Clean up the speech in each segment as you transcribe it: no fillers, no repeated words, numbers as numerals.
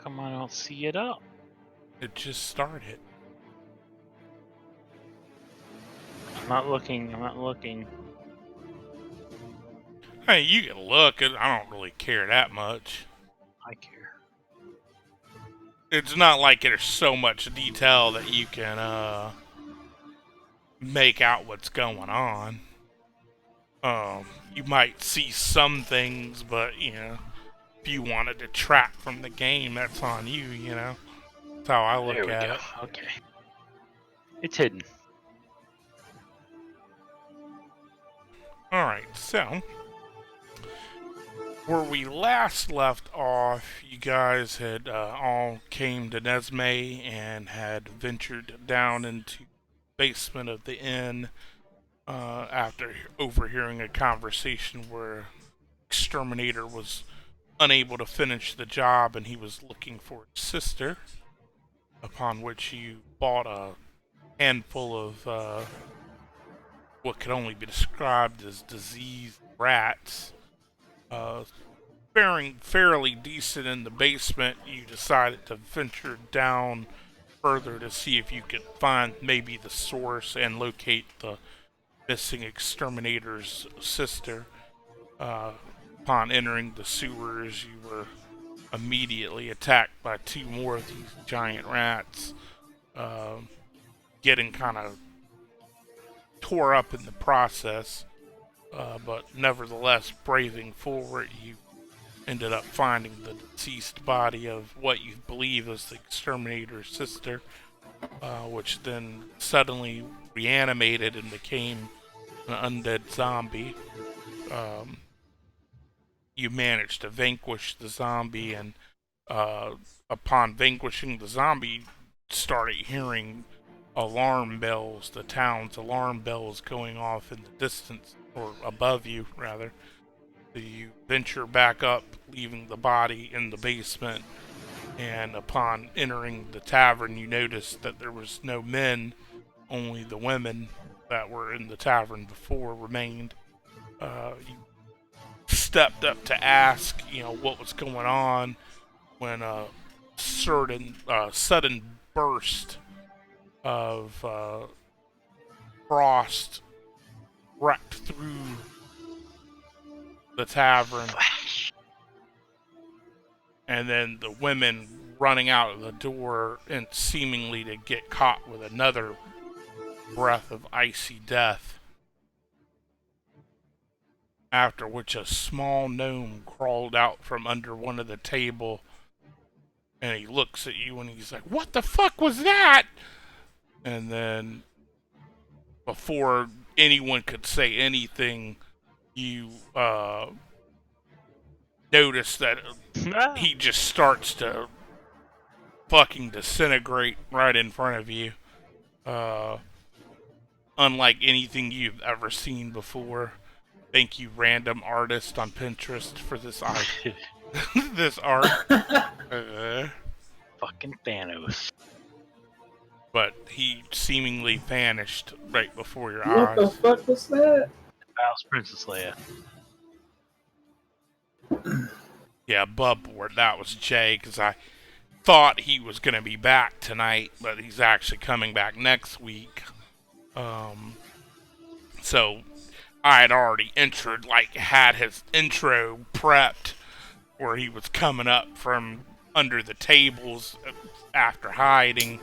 come I don't see it up? It just started. I'm not looking. Hey, you can look. I don't really care that much. I care. It's not like there's so much detail that you can make out what's going on. You might see some things, but if you want to detract from the game, that's on you. That's how I look There we at go. it. Okay. It's hidden. Alright, so where we last left off, you guys had all came to Nesme and had ventured down into the basement of the inn after overhearing a conversation where Exterminator was unable to finish the job and he was looking for his sister, upon which you bought a handful of what could only be described as diseased rats. Faring fairly decent in the basement, you decided to venture down further to see if you could find maybe the source and locate the missing exterminator's sister. Upon entering the sewers, you were immediately attacked by two more of these giant rats, getting kind of tore up in the process. But nevertheless, braving forward, you ended up finding the deceased body of what you believe is the exterminator's sister, which then suddenly reanimated and became an undead zombie. You managed to vanquish the zombie, and upon vanquishing the zombie, started hearing alarm bells, the town's alarm bells going off in the distance, or above you, rather. So you venture back up, leaving the body in the basement, and upon entering the tavern, you noticed that there was no men, only the women that were in the tavern before remained. You stepped up to ask, what was going on, when a sudden burst of frost wrecked through the tavern, and then the women running out of the door and seemingly to get caught with another breath of icy death. After which a small gnome crawled out from under one of the table, and he looks at you and he's like, "What the fuck was that?" And then, before anyone could say anything, you notice that he just starts to fucking disintegrate right in front of you. Unlike anything you've ever seen before. Thank you, random artist on Pinterest, for this art. This art. Fucking Thanos. But he seemingly vanished right before your What eyes. the fuck was that? That was Princess Leia. Yeah, Bubboard, that was Jay, because I thought he was going to be back tonight, but he's actually coming back next week. So I had already had his intro prepped, where he was coming up from under the tables after hiding.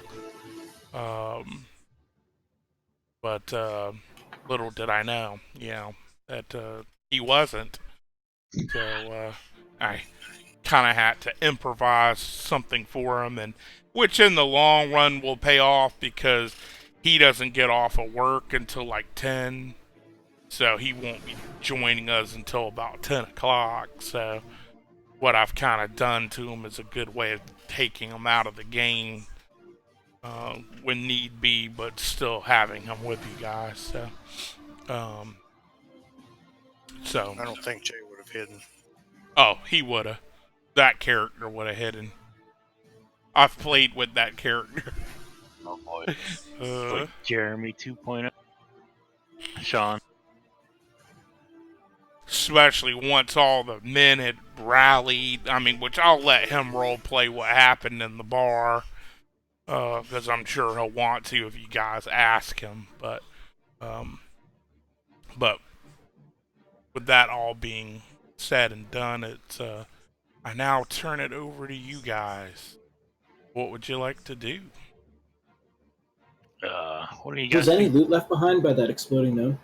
But little did I know, that he wasn't. So I kind of had to improvise something for him, and which in the long run will pay off because he doesn't get off of work until like 10. So he won't be joining us until about 10 o'clock. So what I've kind of done to him is a good way of taking him out of the game when need be, but still having him with you guys. So I don't think Jay would have hidden. Oh, he would have. That character would have hidden. I've played with that character. Oh boy. Like Jeremy 2.0. Sean. especially once all the men had rallied. I mean, which I'll let him role play what happened in the bar, because I'm sure he'll want to if you guys ask him. Um, but with that all being said and done, I now turn it over to you guys. What would you like to do? What do you Was guys any think? loot left behind by that exploding gnome?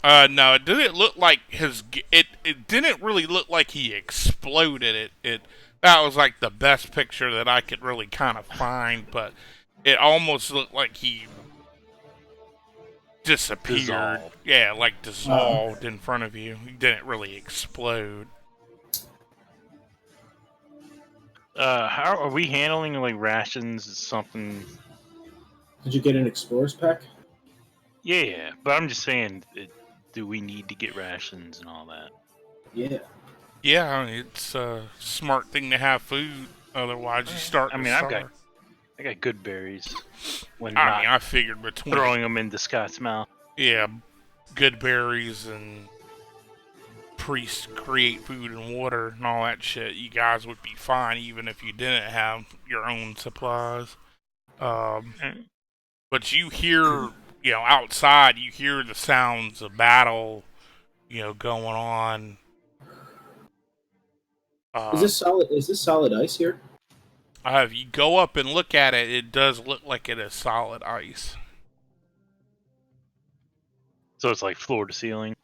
No, it didn't look like it didn't really look like he exploded. That was like the best picture that I could really kind of find, but it almost looked like he disappeared. Dissolved. Yeah, like dissolved in front of you. He didn't really explode. How are we handling like rations? Something? Did you get an explorer's pack? Yeah, but I'm just saying, do we need to get rations and all that? Yeah. Yeah, it's a smart thing to have food. Otherwise, you start I to mean, starve. I got good berries. When I not mean, I figured between throwing them into Scott's mouth. yeah, good berries and priests create food and water and all that shit, you guys would be fine even if you didn't have your own supplies. But you hear, outside, you hear the sounds of battle, going on. Is this solid? Is this solid ice here? If you go up and look at it, it does look like it is solid ice. So it's like floor to ceiling.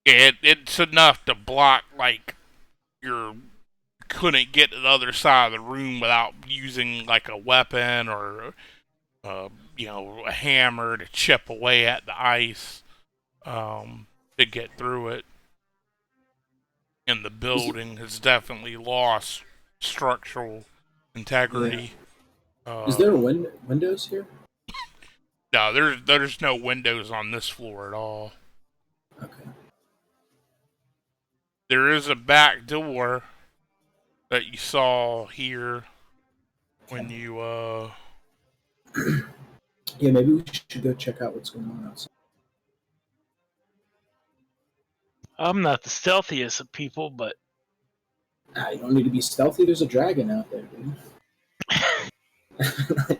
It's enough to block, like, your couldn't get to the other side of the room without using, like, a weapon or, a hammer to chip away at the ice to get through it. And the building has definitely lost structural integrity. Yeah. Is there windows here? No, there's no windows on this floor at all. Okay. There is a back door that you saw here when you Yeah, maybe we should go check out what's going on outside. I'm not the stealthiest of people, but You don't need to be stealthy. There's a dragon out there, dude.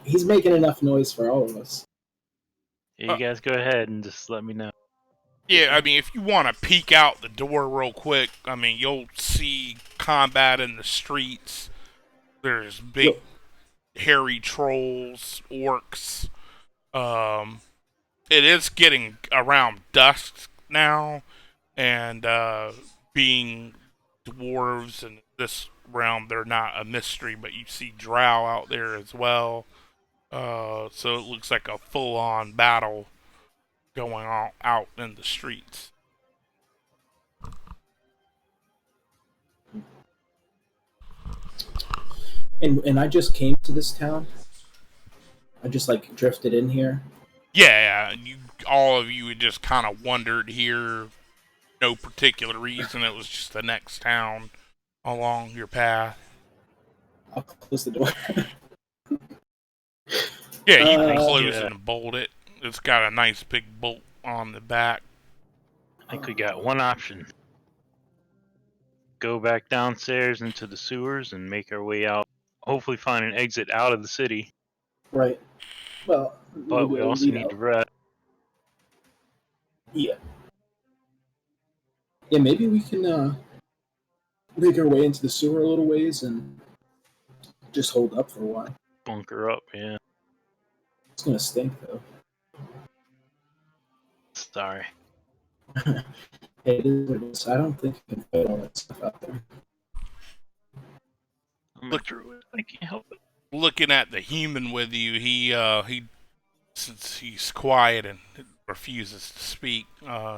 He's making enough noise for all of us. you guys go ahead and just let me know. yeah, I mean, if you want to peek out the door real quick, I mean, you'll see combat in the streets. There's big, hairy trolls, orcs. It is getting around dusk now, and being dwarves in this realm, they're not a mystery, but you see drow out there as well. So it looks like a full-on battle going on out in the streets. And I just came to this town. I just like drifted in here. Yeah, all of you had just kind of wandered here, no particular reason. It was just the next town along your path. I'll close the door. Yeah, you can close yeah. it and bolt it. It's got a nice big bolt on the back. I think we got one option. Go back downstairs into the sewers and make our way out. Hopefully find an exit out of the city. Right. Well, But we also need to rest. Yeah. Yeah, maybe we can make our way into the sewer a little ways and just hold up for a while. Bunker up, yeah. It's gonna stink though. Sorry. It is what it is. I don't think you can fit all that stuff out there. Look through it. I can't help it. Looking at the human with you, he since he's quiet and refuses to speak,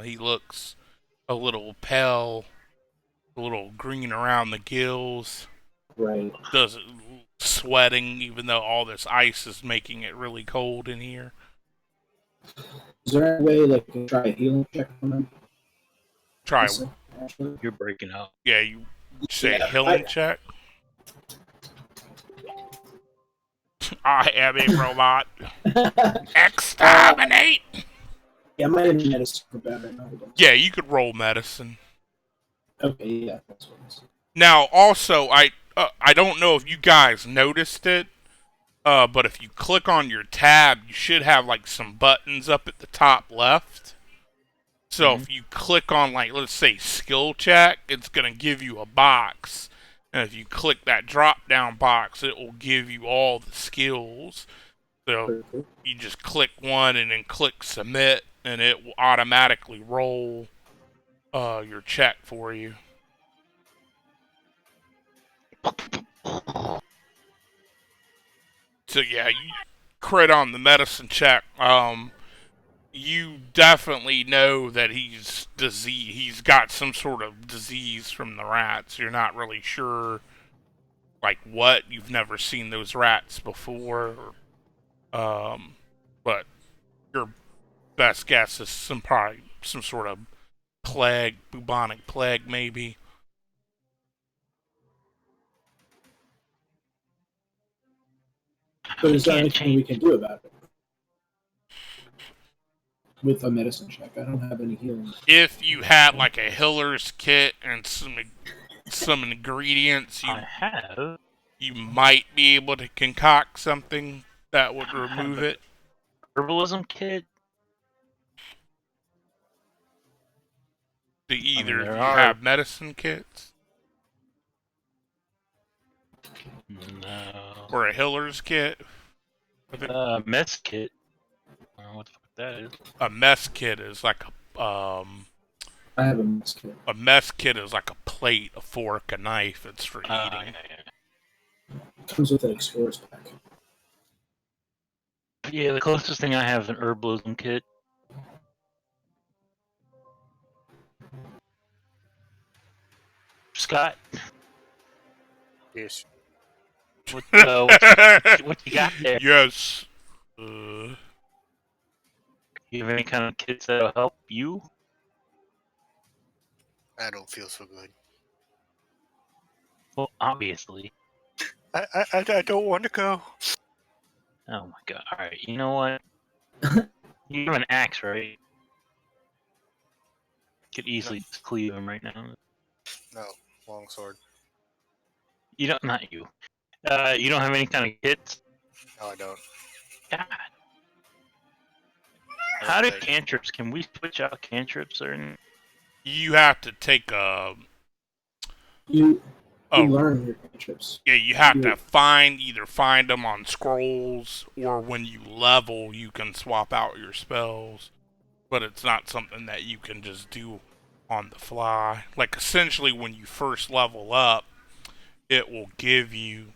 he looks a little pale, a little green around the gills. Right. Sweating, even though all this ice is making it really cold in here. Is there any way like to try a healing check on him? Try. Actually? You're breaking up. Yeah, you say healing check. I am a robot. Exterminate! Yeah, my internet is super bad right now. Yeah, you could roll medicine. Okay, yeah, that's what it is. Now, also, I don't know if you guys noticed it, but if you click on your tab, you should have like some buttons up at the top left. So if you click on, like, let's say skill check, it's gonna give you a box, and if you click that drop down box, it will give you all the skills. So Cool. you just click one and then click submit, and it will automatically roll your check for you. So yeah, you crit on the medicine check. You definitely know that he's disease. He's got some sort of disease from the rats. You're not really sure, like, what. You've never seen those rats before. But your best guess is probably some sort of plague, bubonic plague, maybe. But is there anything we can do about it? With a medicine check, I don't have any healing. If you had like a healer's kit and some ingredients, you might be able to concoct something that would remove it. Herbalism kit. Do either of you have medicine kits? No. Or a healer's kit? Mess kit. I don't know what the fuck that is. A mess kit is like a I have a mess kit. A mess kit is like a plate, a fork, a knife. It's for eating. It comes with an explorer's pack. Yeah, the closest thing I have is an herbalism kit. Scott? Yes. What you got there? Yes. You have any kind of kits that'll help you? I don't feel so good. Well, obviously. I don't want to go. Oh my god. Alright, you know what? You have an axe, right? Could easily just cleave him right now. No, longsword. You don't, not you. You don't have any kind of kits? No, I don't. God. How do cantrips? Can we switch out cantrips or anything? You have to take a. You learn your cantrips. Yeah, you have to either find them on scrolls, or when you level, you can swap out your spells. But it's not something that you can just do on the fly. Like, essentially, when you first level up, it will give you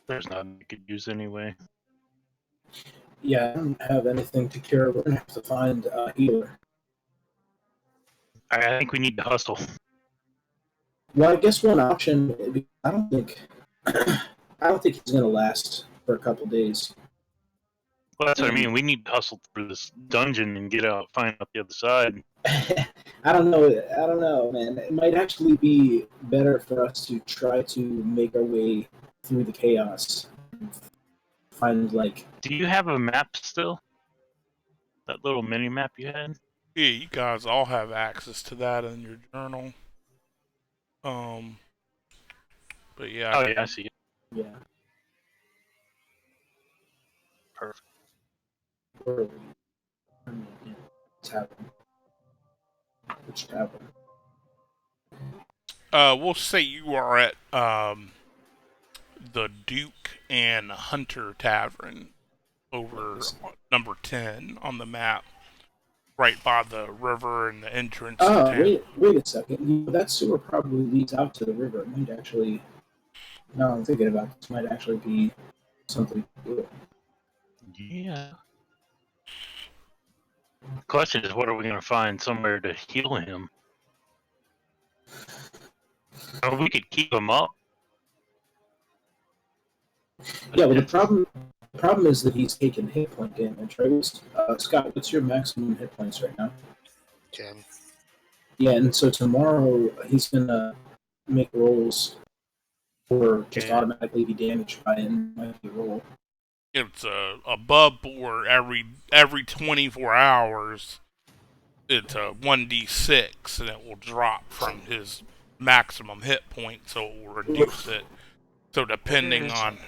there's nothing you could use anyway. Yeah, I don't have anything to cure. We're gonna have to find a healer. I think we need to hustle. Well, I guess one option. I don't think he's gonna last for a couple days. Well, that's what I mean. We need to hustle through this dungeon and find out the other side. I don't know, man. It might actually be better for us to try to make our way through the chaos. Find, like... Do you have a map still? That little mini map you had? Yeah, you guys all have access to that in your journal. But yeah. Oh yeah, I see it. Yeah. Perfect. Which tavern? We'll say you are at the Duke and Hunter Tavern over number 10 on the map, right by the river and the entrance to town. Wait a second. That sewer probably leads out to the river. It might actually... Now I'm thinking about this, might actually be something to do. Yeah. The question is, what are we going to find somewhere to heal him? Or we could keep him up. Yeah, well, the problem is that he's taking hit point damage, right? Scott, what's your maximum hit points right now? 10. Yeah, and so tomorrow he's gonna make rolls or just Yeah. automatically be damaged by it and might be a roll. It's above board every 24 hours. It's a 1d6, and it will drop from his maximum hit point, so it will reduce it. So depending on,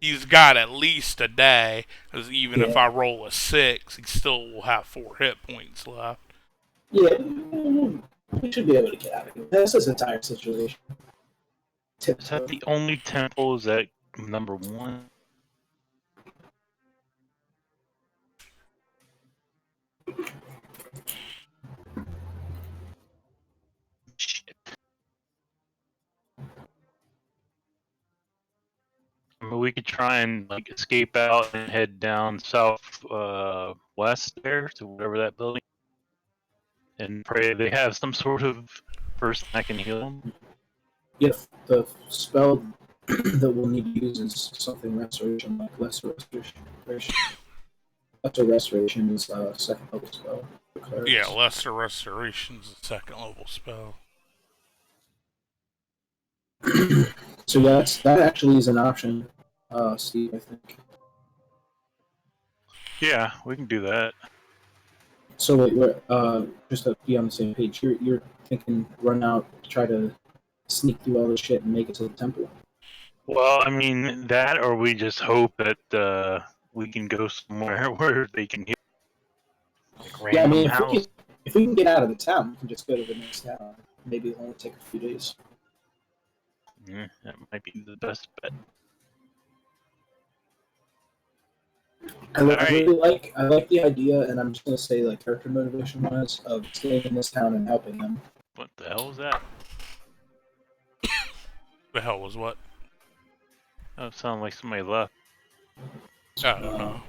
he's got at least a day, because even if I roll a 6, he still will have 4 hit points left. Yeah, we should be able to get out of it. That's his entire situation. Is that the only temple? Is that number 1? Shit. I mean, we could try and like escape out and head down south west there to whatever that building, and pray they have some sort of person that can heal them. If the spell that we'll need to use is something restoration, like lesser restoration. Lesser restoration is a second level spell. Yeah, Lesser Restoration's a second level spell. So yeah, that actually is an option, Steve, I think. Yeah, we can do that. So wait, just to be on the same page, you're thinking run out, try to sneak through all this shit and make it to the temple. Well, I mean that, or we just hope that we can go somewhere where they can heal. Like Yeah, I random mean, house. if we can get out of the town, we can just go to the next town. Maybe it'll only take a few days. Yeah, that might be the best bet. I like the idea, and I'm just gonna say like character motivation wise of staying in this town and helping them. What the hell was that? The hell was what? That sounded like somebody left. I don't know.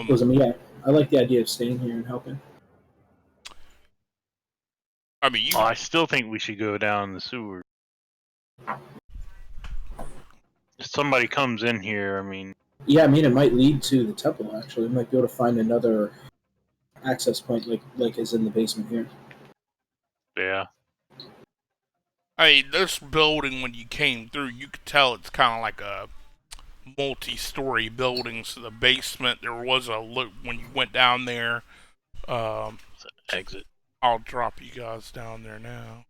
Because I mean, yeah, I like the idea of staying here and helping. I mean, I still think we should go down the sewer. If somebody comes in here, I mean. Yeah, I mean, it might lead to the temple. Actually, we might be able to find another access point, like is in the basement here. Yeah. I mean, this building, when you came through, you could tell it's kind of like a multi-story building. So the basement, there was a look when you went down there. Exit. I'll drop you guys down there now.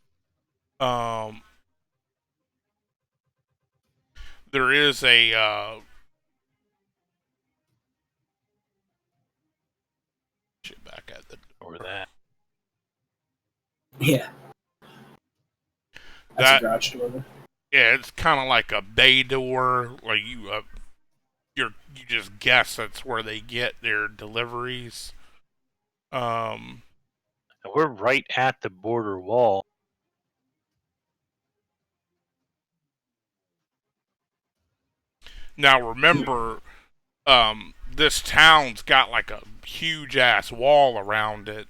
There is a shit back at the Or that. Yeah. That's a garage door. Yeah, it's kind of like a bay door. Like you just guess that's where they get their deliveries. We're right at the border wall. Now remember, this town's got like a huge ass wall around it.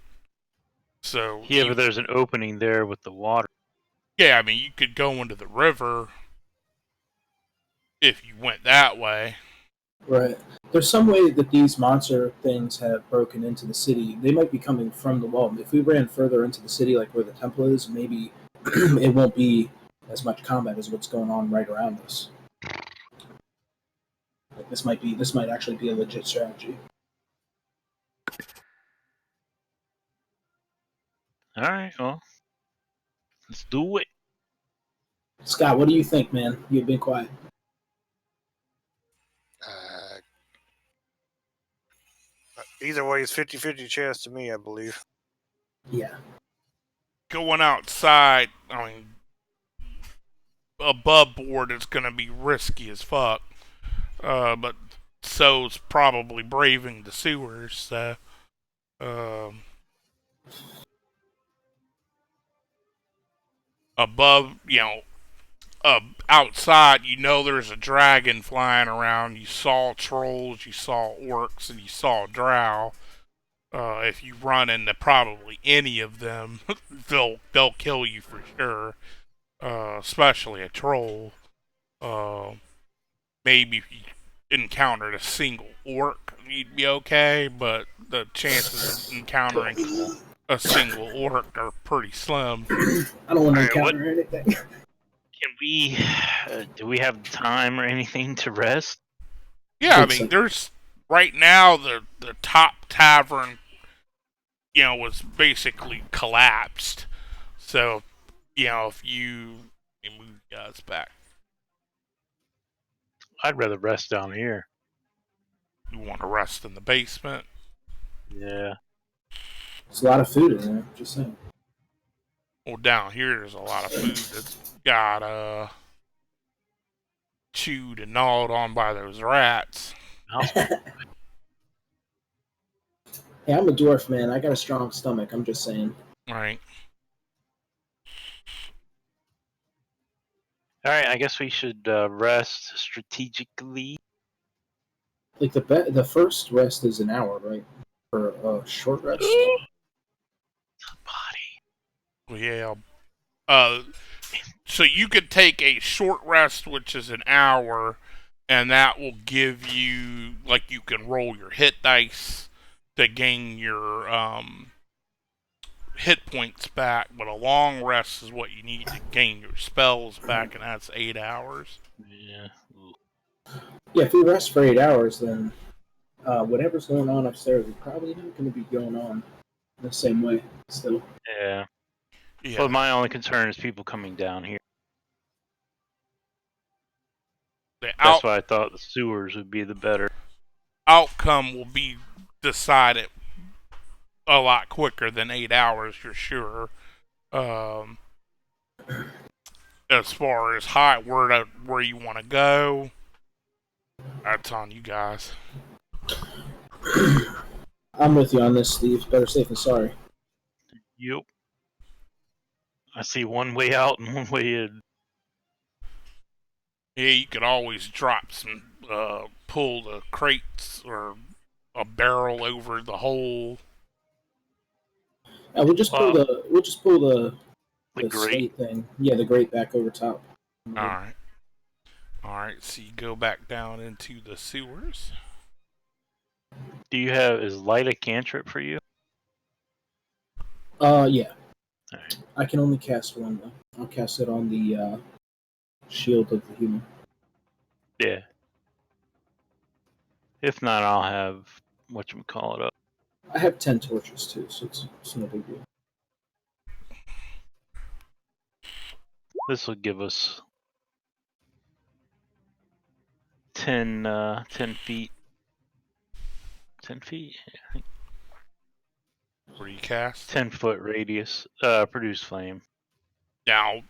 So Yeah, but there's an opening there with the water. Yeah, I mean you could go into the river if you went that way. Right. There's some way that these monster things have broken into the city. They might be coming from the wall. If we ran further into the city, like where the temple is, maybe it won't be as much combat as what's going on right around us. Like this might actually be a legit strategy. All right, well, let's do it. Scott, what do you think, man? You've been quiet. Either way, it's 50-50 chance to me, I believe. Yeah. Going outside, I mean, above board is going to be risky as fuck. But so's probably braving the sewers, so. Above, outside, there's a dragon flying around. You saw trolls, you saw orcs, and you saw drow. If you run into probably any of them, they'll kill you for sure. Especially a troll. Maybe if you encountered a single orc, you'd be okay, but the chances of encountering a single orc are pretty slim. I don't want to encounter anything. Can we? Do we have time or anything to rest? Yeah, I Think mean, so. there's right now the top tavern, was basically collapsed. So, if you let me move you guys back, I'd rather rest down here. you want to rest in the basement. Yeah. There's a lot of food in there. Just saying. Well, down here there's a lot of food that's got chewed and gnawed on by those rats. Hey, I'm a dwarf, man. I got a strong stomach. I'm just saying. Right. All right. I guess we should rest strategically. Like the first rest is an hour, right? For a short rest. Body. Well, yeah. So you could take a short rest, which is an hour, and that will give you, like, you can roll your hit dice to gain your hit points back, but a long rest is what you need to gain your spells back, and that's 8 hours. Yeah. Yeah, if we rest for 8 hours, then whatever's going on upstairs is probably not going to be going on the same way. Still. Yeah. Yeah. But my only concern is people coming down here. The That's why I thought the sewers would be the better. outcome will be decided a lot quicker than 8 hours, for sure. As far as where you want to go, that's on you guys. I'm with you on this, Steve. Better safe than sorry. Yep. I see one way out and one way in. Yeah, you could always drop some, pull the crates or a barrel over the hole. We'll just pull the The grate. slate thing. Yeah, the grate back over top. Alright. Alright, so you go back down into the sewers. Is light a cantrip for you? Yeah. Alright. I can only cast one though. I'll cast it on the shield of the human. Yeah. If not, I'll have whatchamacallit up. I have 10 torches too, so it's no big deal. This will give us 10 feet. 10 feet? Yeah, I think Where you cast? 10-foot radius. Produce flame. Now,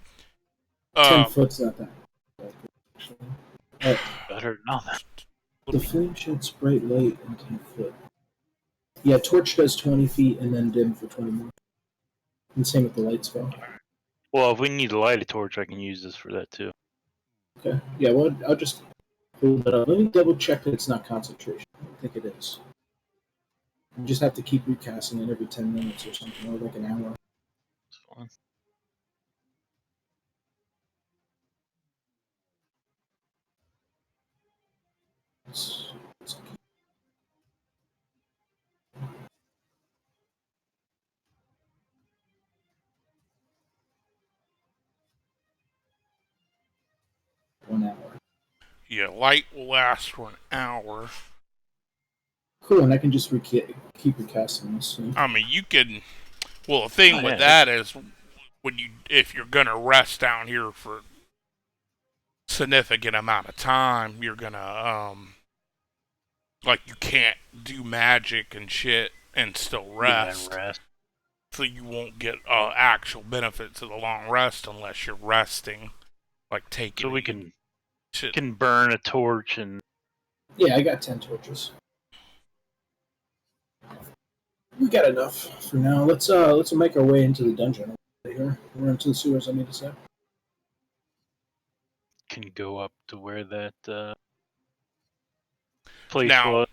10 foot's not that bad, actually. Better than nothing. The flame sheds bright light in 10 foot. Yeah, torch does 20 feet and then dim for 20 more. And same with the light spell. Well, if we need to light a torch, I can use this for that too. Okay. Yeah, well, I'll just hold it up. Let me double check that it's not concentration. I don't think it is. You just have to keep recasting it every 10 minutes or something, or like an hour. It's fine. It's 1 hour. yeah, light will last for an hour. Cool, and I can just keep recasting this. So. I mean, you can. Well, the thing with that is, if you're gonna rest down here for significant amount of time, you're gonna like, you can't do magic and shit and still rest. Yeah, rest. So you won't get actual benefits of the long rest unless you're resting, like taking. So we can burn a torch and. Yeah, I got 10 torches. We got enough for now. Let's make our way into the dungeon. Here, we're into the sewers. I mean to say. Can you go up to where that place Now, was?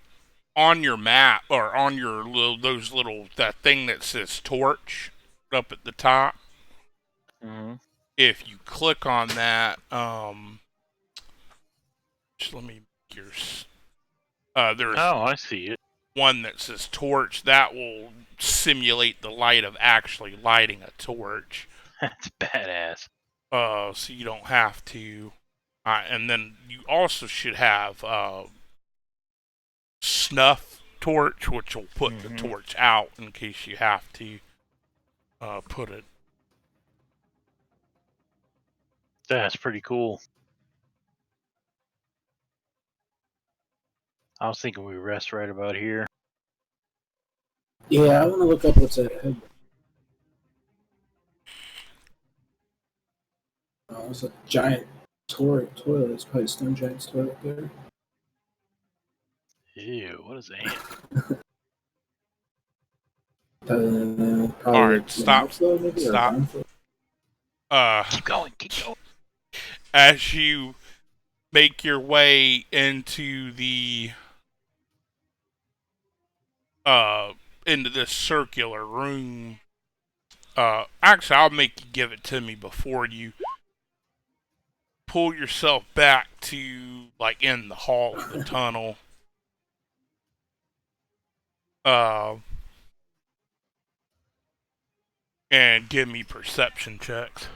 on your map or on your that thing that says torch up at the top. Mm-hmm. If you click on that, just let me there's I see it. one that says torch that will simulate the light of actually lighting a torch. That's badass. so you don't have to. And then you also should have snuff torch, which will put the torch out in case you have to put it. That's pretty cool. I was thinking we rest right about here. Yeah, I want to look up what's ahead. Oh, there's a giant toilet. It's probably a stone giant's toilet there. Ew, what is that? Probably Alright, an stop. outflow, maybe, or a Stop. downflow. Keep going, keep going. As you make your way into this circular room, actually, I'll make you give it to me before you pull yourself back to, like, in the hall of the tunnel. And give me perception checks.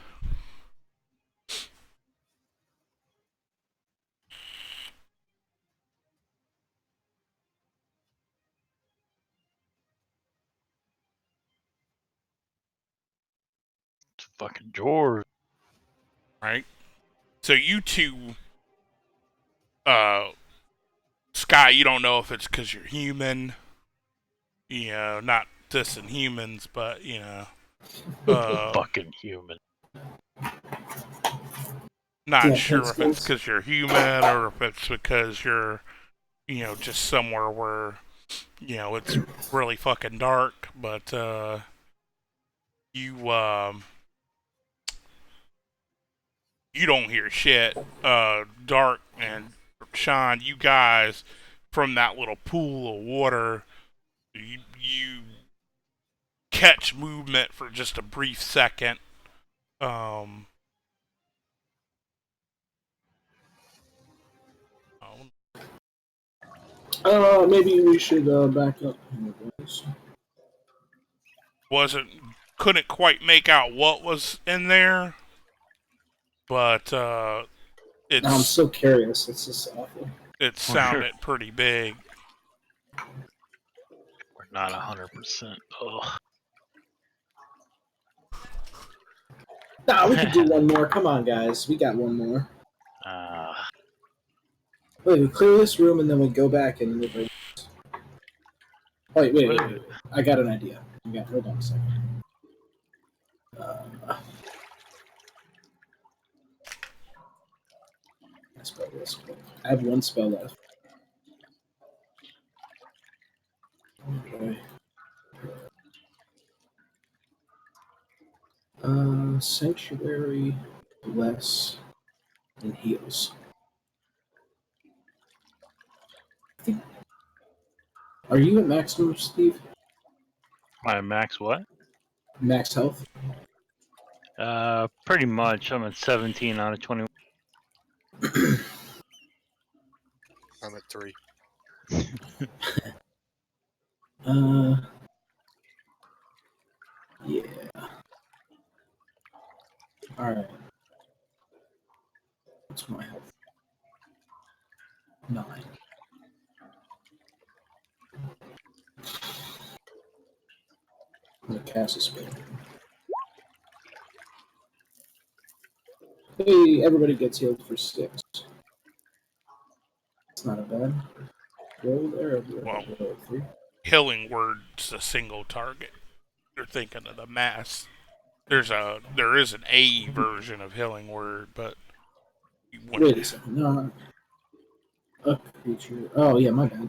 It's fucking George. Right? So you two, Sky, you don't know if it's because you're human. You know, not dissing humans, but, you know. Fucking human. Not Yeah, sure if it's principles. because you're human or if it's because you're, you know, just somewhere where, you know, it's really fucking dark. But you you don't hear shit. Dark and Sean, you guys from that little pool of water, you catch movement for just a brief second. Maybe we should back up. Couldn't quite make out what was in there, but I'm so curious. It's just awful. it sounded pretty big. We're not 100%. Ugh. Nah, we could do one more. Come on, guys. We got one more. Wait, we clear this room and then we go back and we'll bring. Wait. I got an idea. Hold on a second. Spell this quick. I have one spell left. Okay. Sanctuary, bless, and heals. Are you at maximum, Steve? My max what? Max health? Pretty much. I'm at 17 out of 21. I'm at 3. Yeah. Alright. What's my health? 9. I'm gonna cast a spell. Hey, everybody gets healed for 6. It's not a bad roll there. Well, Roll 3. Healing word's a single target. You're thinking of the mass. There is an A version of healing word, but Wait a second. No. A creature. Oh yeah, my bad.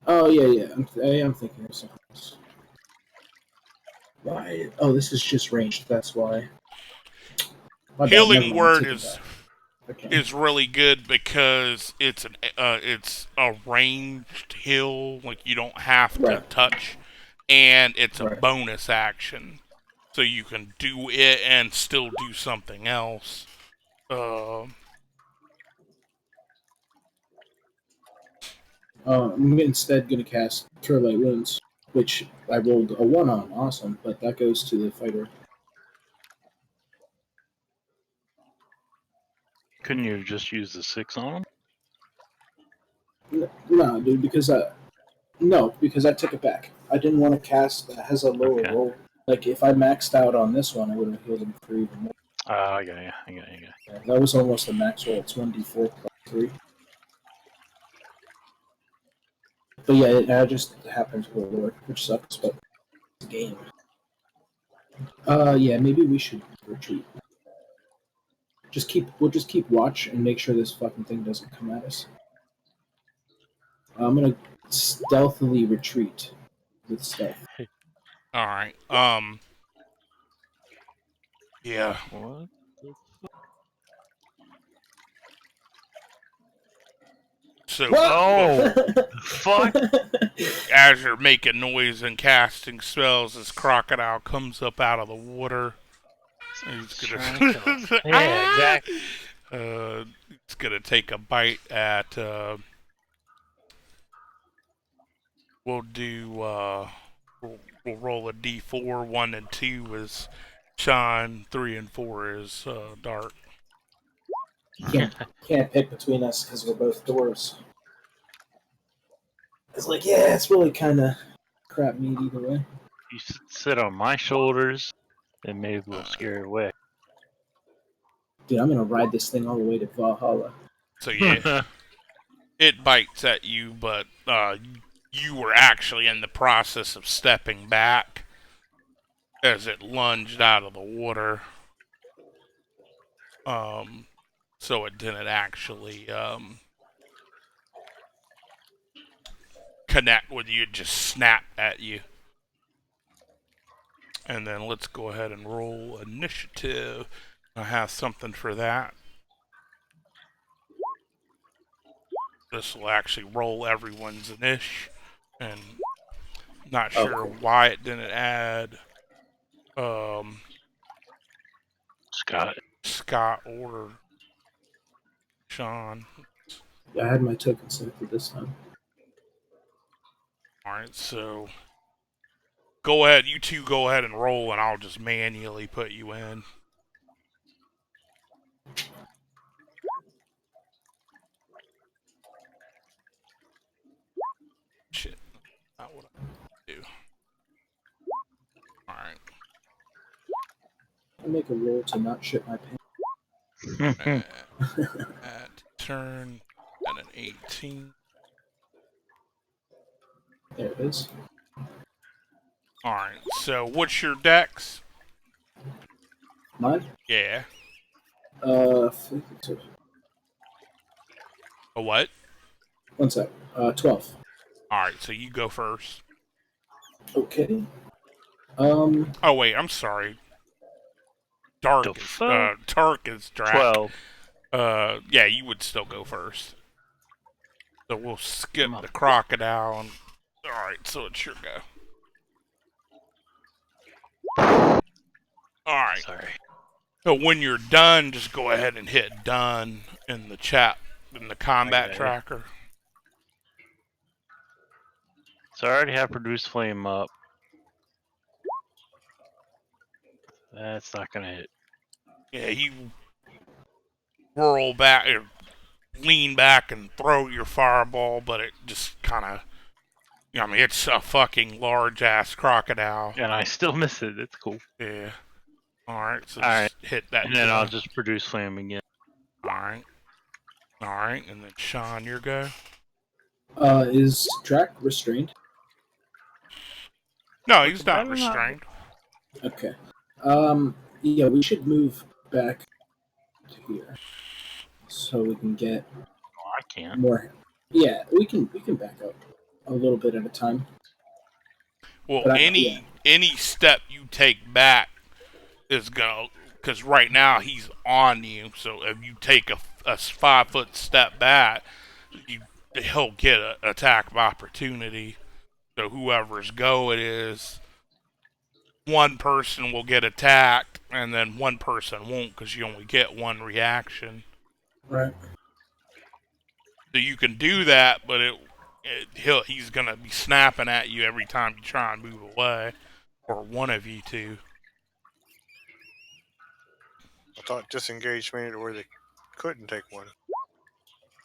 Oh yeah. I am thinking of something else. Why? Oh, this is just ranged. That's why. My bad, healing word take it back. Okay. is really good because it's a ranged heal, like you don't have to touch, and it's a bonus action, so you can do it and still do something else. I'm instead going to cast Cure Light Wounds, which I rolled a 1 on. Awesome, but that goes to the fighter. Couldn't you just use the 6 on them? No, dude, because I took it back. I didn't want to cast that has a lower Okay. roll. Like if I maxed out on this one, I would have healed him for even more. I got you. Yeah, that was almost a max roll. It's 1d4 plus 3. But yeah, it just happened to Lord, which sucks, but it's a game. Yeah, maybe we should retreat. We'll just keep watch and make sure this fucking thing doesn't come at us. I'm gonna stealthily retreat with stealth. All right. Yeah. What? So, Oh, fuck! as you're making noise and casting spells, this crocodile comes up out of the water. He's gonna. Yeah, exactly. It's gonna take a bite at. We'll do. We'll roll a d4. 1 and 2 is Sean. 3 and 4 is Dark. You can't pick between us because we're both dwarves. It's like, yeah, it's really kind of crap meat either way. You sit on my shoulders, and maybe we'll scare it away. Dude, I'm gonna ride this thing all the way to Valhalla. So yeah, it bites at you, but you were actually in the process of stepping back as it lunged out of the water. So it didn't actually connect with you; it just snapped at you. And then let's go ahead and roll initiative. I have something for that. This will actually roll everyone's initiative, and not sure why it didn't add Scott or Sean. Yeah, I had my token selected this time. Alright, so go ahead, you two go ahead and roll, and I'll just manually put you in. Shit, not what I do. Alright. I'll make a roll to not shit my pants. At turn at an 18. There it is. Alright, so what's your dex? Mine? Yeah. 52. A what? One sec. 12. Alright, so you go first. Okay. Oh wait, I'm sorry. Dark is Drac. 12. Yeah, you would still go first. So we'll skip the crocodile. And... Alright, so it's your go. Alright. Sorry. So when you're done, just go ahead and hit done in the chat, in the combat tracker. So I already have Produce Flame up. That's not gonna hit. Yeah, you whirl back, or lean back and throw your fireball, but it just kind of, I mean, it's a fucking large-ass crocodile. And I still miss it. It's cool. Yeah. Alright, so Alright. just hit that. And then I'll just Produce Flame again. Alright. Alright, and then Sean, your go. Is Drac restrained? No, he's not restrained. Okay. Yeah, we should move back to here so we can get I can't. more. Yeah, we can back up a little bit at a time. Well, any step you take back is gonna, because right now he's on you. So if you take a 5-foot step back, he'll get an attack of opportunity. So whoever's go it is, one person will get attacked, and then one person won't, because you only get one reaction. Right. So you can do that, but he's gonna be snapping at you every time you try and move away, or one of you two. I thought disengage made it where they couldn't take one.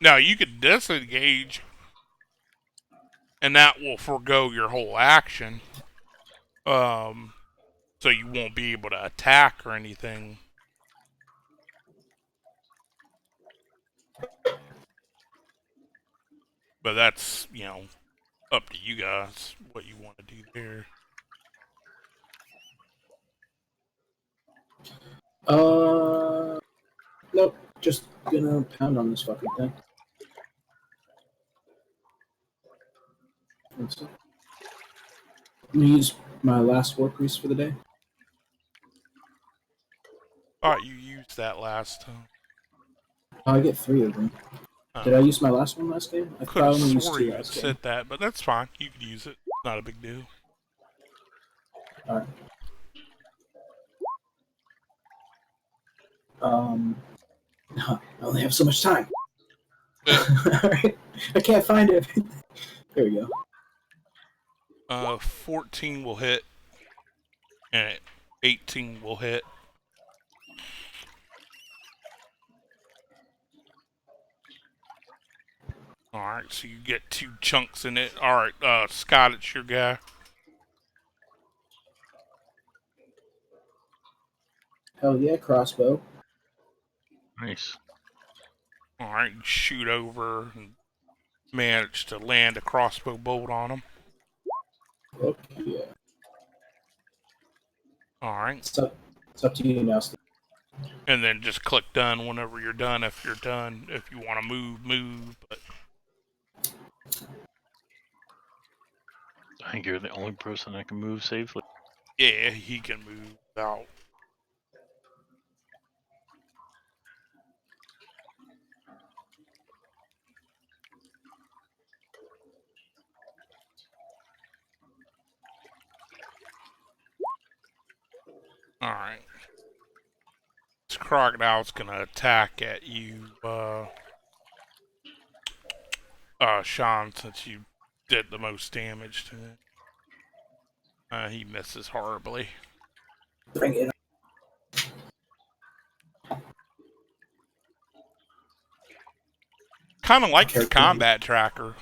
Now, you could disengage, and that will forego your whole action. So you won't be able to attack or anything. But that's, up to you guys what you want to do there. Nope. Just gonna pound on this fucking thing. I'm gonna use my last war priest for the day. Thought you used that last time. Oh, I get 3 of them. Did I use my last one last game? I Could have only used swore 2 you last game. said that, but that's fine. You could use it. Not a big deal. Alright. I only have so much time. Alright. I can't find it. There we go. 14 will hit, and 18 will hit. Alright, so you get 2 chunks in it. Alright, Scott, it's your guy. Hell yeah, crossbow. Nice. Alright, you shoot over and manage to land a crossbow bolt on him. Okay, yeah. Alright. It's up to you now, Steve. And then just click done whenever you're done. If you're done, if you want to move. But I think you're the only person that can move safely. yeah, he can move out. Alright. This crocodile's gonna attack at you, Sean, since you did the most damage to it. He misses horribly. Bring it up. Kind of like the combat tracker.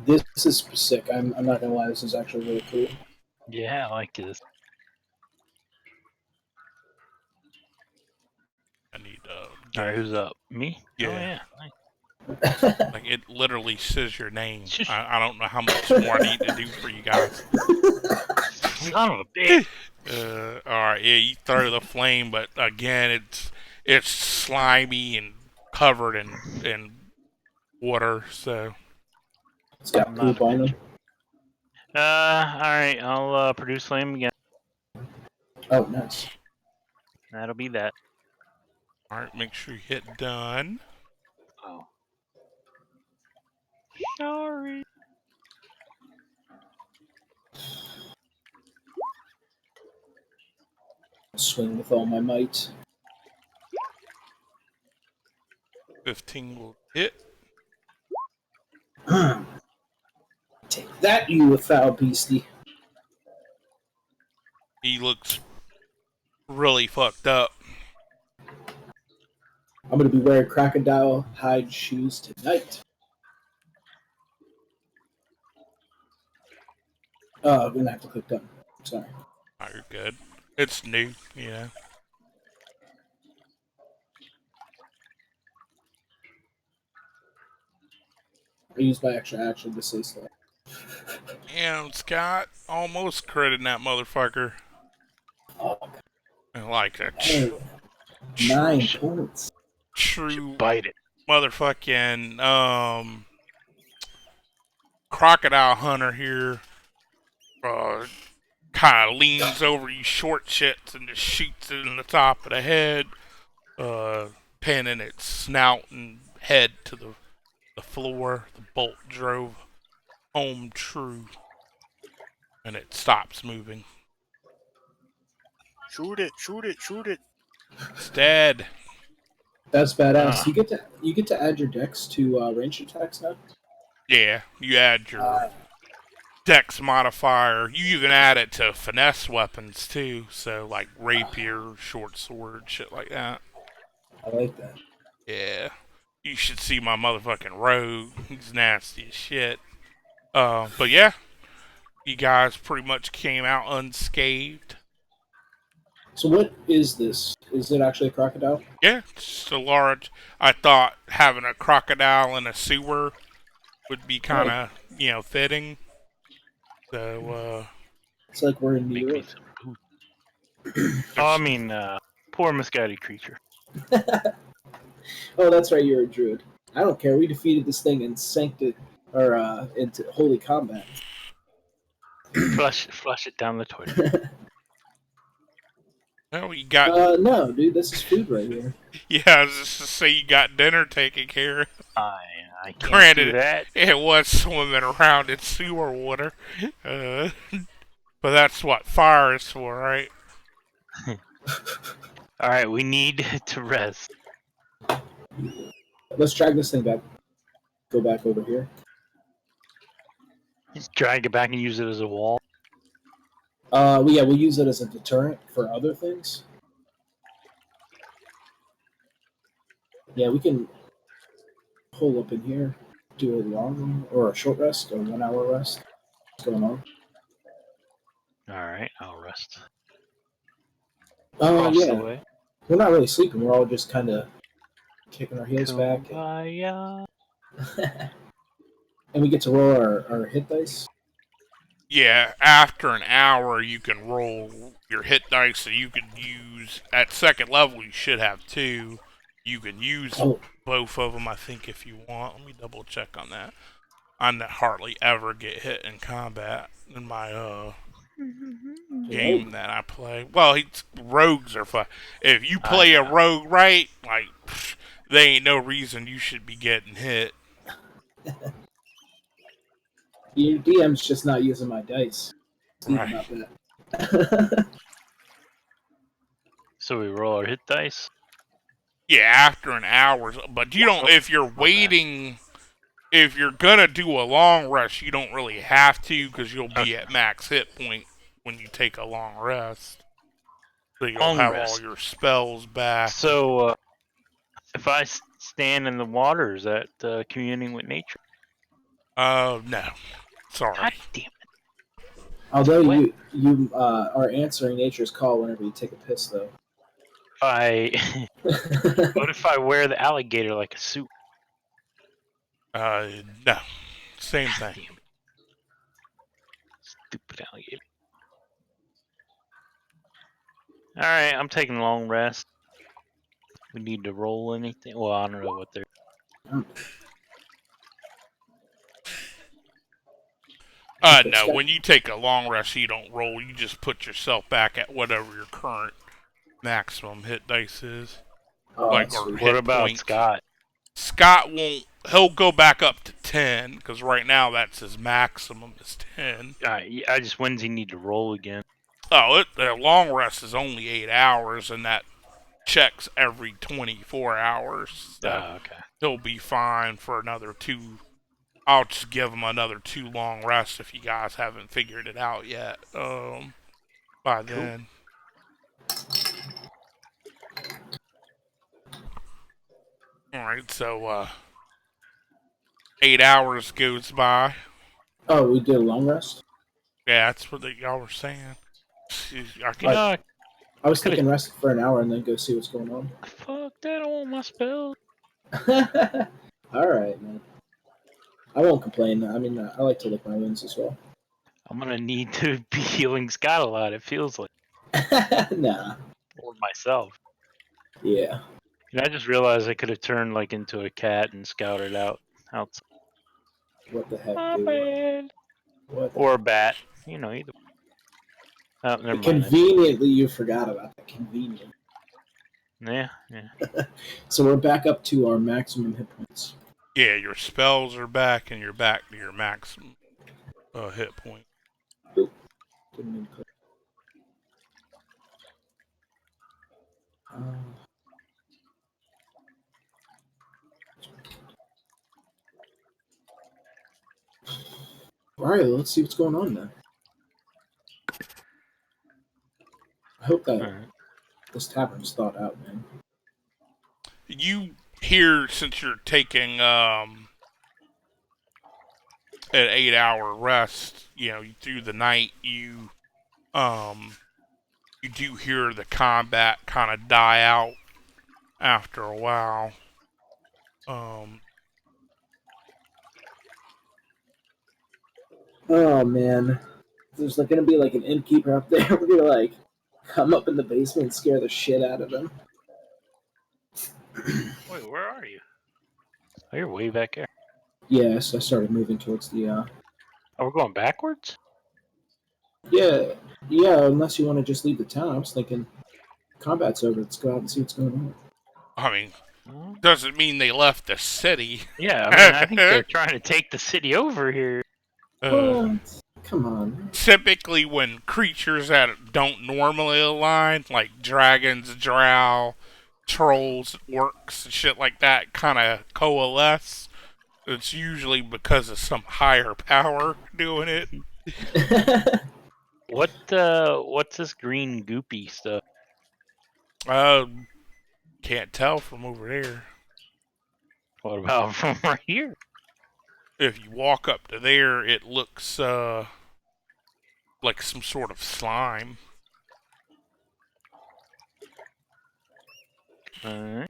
This is sick. I'm not gonna lie, this is actually really cool. Yeah, I like this. I need Alright, who's up? Me? Yeah. Oh, yeah. Nice. like it literally says your name. I don't know how much more I need to do for you guys. Son of a bitch. Alright, yeah, you throw the flame, but again, it's slimy and covered in water, so. It's got poop on them. Alright, I'll produce flame again. Oh, nice. That'll be that. Alright, make sure you hit done. Oh. Sorry. Swing with all my might. 15 will hit. Take that, you foul beastie. He looks really fucked up. I'm gonna be wearing crocodile hide shoes tonight. Oh, I'm gonna have to click done. Sorry. Oh, you're good. It's new, I used my extra action to say so. Damn, Scott. Almost critted that motherfucker. Oh, Like a hey, 9 points. true Bite it. motherfucking crocodile hunter here. Kind of leans over you short shits and just shoots it in the top of the head, pinning its snout and head to the floor. The bolt drove home true, and it stops moving. Shoot it, shoot it, shoot it. It's dead. That's badass. You get to add your dex to ranged attacks now. Yeah, you add your dex modifier. You even add it to finesse weapons too, so like rapier, short sword, shit like that. I like that. Yeah. You should see my motherfucking rogue. He's nasty as shit. But yeah, you guys pretty much came out unscathed. So what is this? Is it actually a crocodile? Yeah, it's a large. I thought having a crocodile in a sewer would be kind Oh, of, fitting. So, it's like we're in New Make me York. some food. Oh, I mean, poor misguided creature. Oh, that's right. You're a druid. I don't care. We defeated this thing and sank it, or into holy combat. Flush it down the toilet. well, you got. No, dude. This is food right here. Yeah, I was just to say you got dinner taken care of. I can't do Granted, that. it was swimming around in sewer water. But that's what fire is for, right? All right, we need to rest. Let's drag this thing back. Go back over here. Just drag it back and use it as a wall. We'll use it as a deterrent for other things. Yeah, we can pull up in here, do a long or a short rest, or 1 hour rest. What's going on? All right, I'll rest. Across the Yeah. way. We're not really sleeping. We're all just kind of kicking our heels back. Kumbaya. And we get to roll our hit dice. Yeah, after an hour, you can roll your hit dice that you can use. At second level, you should have two. You can use Oh, both of them, I think, if you want. Let me double check on that. I hardly ever get hit in combat in my game that I play. Well, rogues are fun. If you play a rogue right, like, there ain't no reason you should be getting hit. your DM's just not using my dice. Think Right. about that. So we roll our hit dice. Yeah, after an hour. But you don't, if you're waiting, if you're gonna do a long rest, you don't really have to because you'll be at max hit point when you take a long rest. So you'll Long have rest. all your spells back. So if I stand in the water, is that communing with nature? No. Sorry. God damn it. Although What? you are answering nature's call whenever you take a piss, though. What if I wear the alligator like a suit? No. Same thing. Damn it. Stupid alligator. Alright, I'm taking a long rest. We need to roll anything? Well, I don't know what they're... No, when you take a long rest, you don't roll. You just put yourself back at whatever your current maximum hit dice is. Oh, Like, that's or sweet. hit What about points. Scott? Scott won't. He'll go back up to 10 because right now that's his maximum is 10. Alright, I just, when's he need to roll again? Oh, the long rest is only 8 hours, and that checks every 24 hours. So Okay. he'll be fine for another 2. I'll just give him another 2 long rests if you guys haven't figured it out yet. By then. Alright, so 8 hours goes by. Oh, we did a long rest? Yeah, that's what y'all were saying. I can, No, I was thinking rest for an hour and then go see what's going on. fuck that, I want my spell. Alright, man. I won't complain. I mean, I like to lick my wounds as well. I'm gonna need to be healing Scott a lot, it feels like. Nah. Or myself. Yeah. And I just realized I could have turned like into a cat and scouted out outside. What the heck, My dude? bad. What the Or a bat. You know, either. Oh, never mind. Conveniently, you forgot about that. Convenient. Yeah. So we're back up to our maximum hit points. yeah, your spells are back and you're back to your maximum hit point. Didn't mean to click. Alright, let's see what's going on then. I hope that Alright. this tavern's thought out, man. here, since you're taking an 8-hour rest, through the night, you do hear the combat kind of die out after a while. Oh man, there's like gonna be like an innkeeper up there. We're gonna like come up in the basement and scare the shit out of him. Wait, where are you? Oh, you're way back here. Yes, I started moving towards the. Oh, we're going backwards? Yeah, Unless you want to just leave the town, I was thinking combat's over. Let's go out and see what's going on. I mean, doesn't mean they left the city. Yeah, I mean, I think they're trying to take the city over here. What? Come on. Typically, when creatures that don't normally align, like dragons, drow, trolls, orcs, and shit like that, kind of coalesce, it's usually because of some higher power doing it. What's this green goopy stuff? Can't tell from over there. What about from right here? If you walk up to there, it looks like some sort of slime. Alright.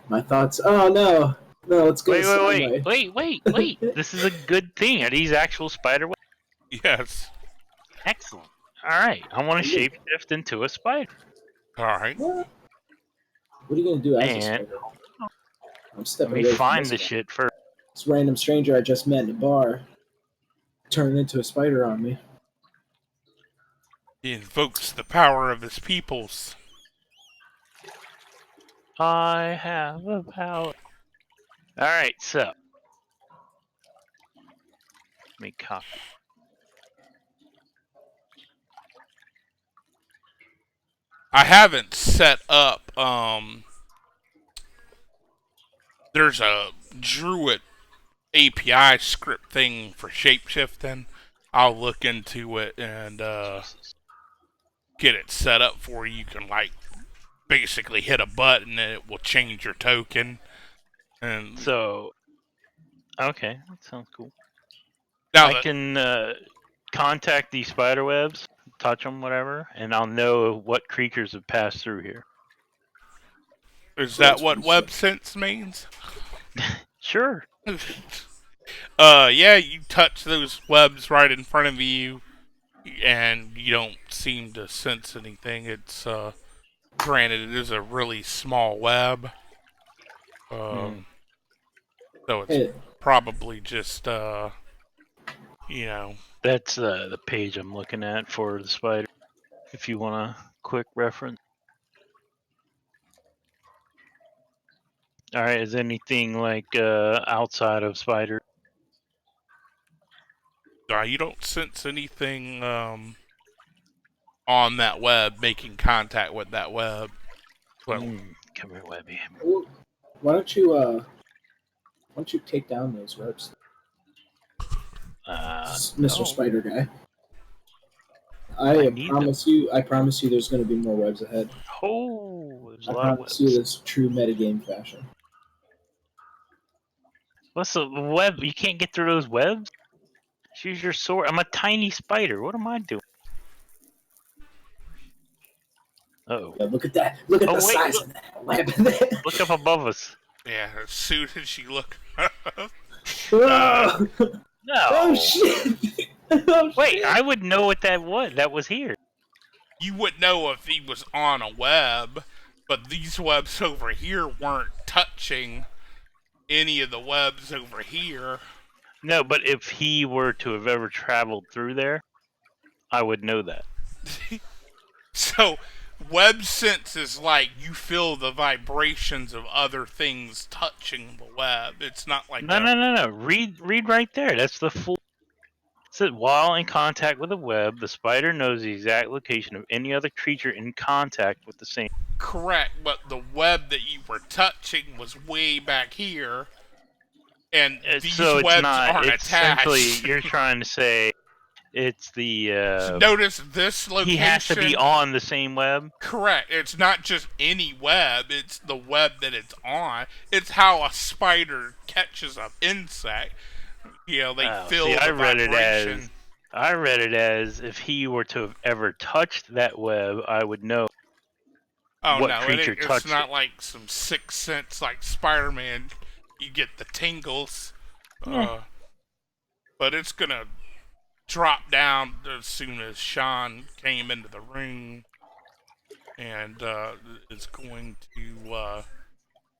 My thoughts. Oh no, let's go. Wait! This is a good thing. Are these actual spider webs? Yes. Excellent. Alright, I want to shapeshift into a spider. Alright. What are you gonna do as a And spider? I'm stepping let away me from find this the guy. shit first. This random stranger I just met in a bar turned into a spider on me. He invokes the power of his peoples. I have a power. Alright, so. Let me copy. I haven't set up, there's a Druid API script thing for shapeshifting. I'll look into it and, get it set up for you. You can, like, basically hit a button and it will change your token. And So, okay, that sounds cool. now I can contact these spider webs, touch them, whatever, and I'll know what creatures have passed through here. is that what web sense means? Sure. Yeah, you touch those webs right in front of you, and you don't seem to sense anything. It's, granted, it is a really small web. So it's probably just, That's the page I'm looking at for the spider, if you want a quick reference. Alright, is anything like outside of spider? You don't sense anything, on that web, making contact with that web. Well, Come here, Webby. Why don't you take down those webs, Mr. No. Spider Guy? I promise you, there's going to be more webs ahead. Oh, there's a I lot of promise webs. you this true metagame fashion. What's the web? You can't get through those webs? Use your sword. I'm a tiny spider. What am I doing? Uh-oh. Yeah, look at that. Look at the size of that web. Look up above us. yeah, as soon as you look up. Oh, No. oh shit! Oh, Wait, shit. I would know what that was. That was here. You would know if he was on a web, but these webs over here weren't touching any of the webs over here. No, but if he were to have ever traveled through there, I would know that. So, web sense is like you feel the vibrations of other things touching the web. It's not like No. Read right there. That's the full. It said, while in contact with a web, the spider knows the exact location of any other creature in contact with the same. Correct, but the web that you were touching was way back here, and these So it's webs not. aren't It's attached. essentially you're trying to say It's the Notice this location. he has to be on the same web. Correct. It's not just any web. It's the web that it's on. It's how a spider catches an insect. You know, they feel see, the vibration. I read it as if he were to have ever touched that web, I would know. Oh what no, creature it's touched not it. like some sixth sense like Spider-Man. You get the tingles. Yeah. But it's gonna drop down as soon as Sean came into the room, and is going to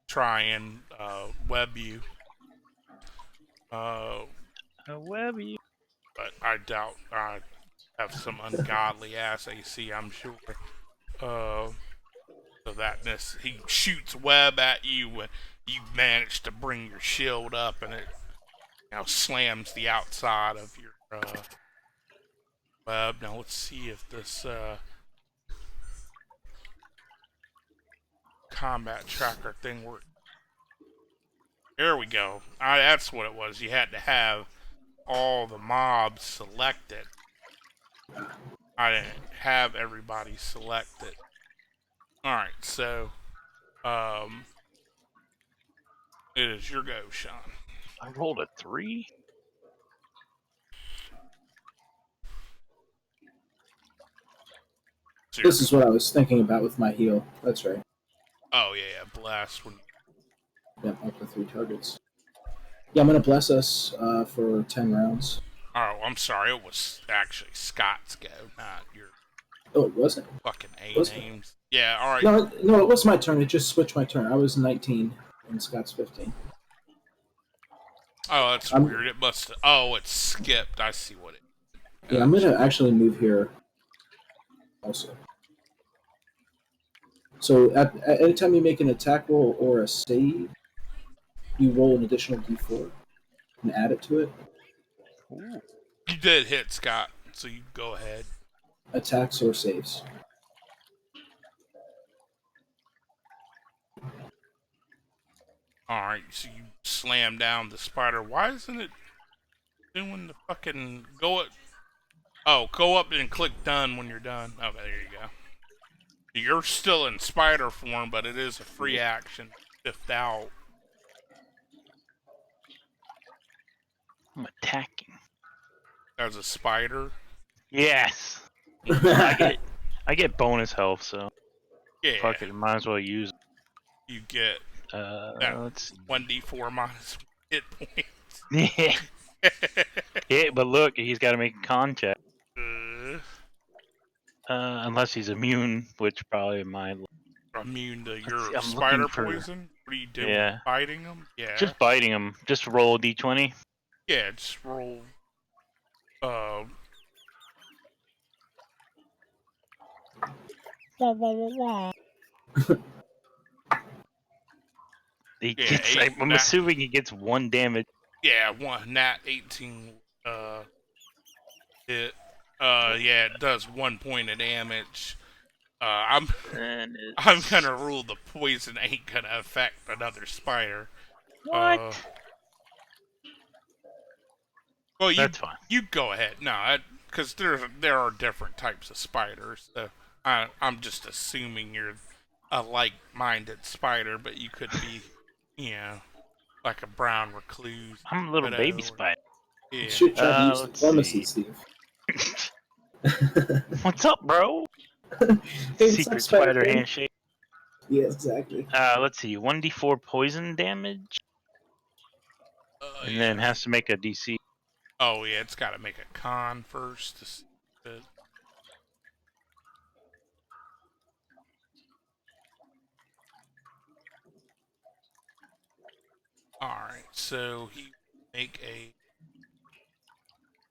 try and web you. A web you. But I doubt I have some ungodly ass AC, I'm sure. So he shoots web at you, and you manage to bring your shield up, and it slams the outside of your web. Now let's see if this combat tracker thing works. There we go. That's what it was. You had to have all the mobs selected. I didn't have everybody selected. Alright, so it is your go, Sean. I rolled a 3. This is what I was thinking about with my heal. That's right. Oh yeah, blast when. Yep, up to 3 targets. Yeah, I'm gonna bless us for 10 rounds. Oh, I'm sorry. It was actually Scott's go, not your. Oh, it wasn't. Fucking Was names. Yeah. All right. No, it was my turn. It just switched my turn. I was 19 and Scott's 15. Oh, that's weird. It must. Oh, it's skipped. I see what it. Yeah, I'm gonna actually move here. Also. So at any time you make an attack roll or a save, you roll an additional d4 and add it to it. Ooh. You did hit Scott, so you go ahead. Attacks or saves. Alright, so you slam down the spider. Why isn't it doing the fucking go up and click done when you're done. Okay, there you go. You're still in spider form, but it is a free action. Shift out. I'm attacking. As a spider. Yes. I get bonus health, so Yeah. fuck it. Might as well use it. You get let's see. 1d4 minus hit points. Yeah. Yeah, but look, he's got to make a con check. Unless he's immune, which probably might. Immune to your I'm spider for... poison? What are you doing? Yeah. Biting them? Yeah. Just biting him. Just roll a d20. Yeah, just roll. He gets. I'm assuming he gets 1 damage. Yeah, nat 18 hit. Yeah, it does 1 point of damage. I'm gonna rule the poison ain't gonna affect another spider. What? Well, that's fine. You go ahead. No, because there are different types of spiders. So I'm just assuming you're a like-minded spider, but you could be, like a brown recluse. I'm a little baby spider. Yeah. You should try to use the pharmacy, Steve. What's up, bro? Hey, Secret spider handshake. Yeah, exactly. Let's see. 1d4 poison damage. And then has to make a DC. Oh, yeah, it's got to make a con first to see it. Alright, so he make a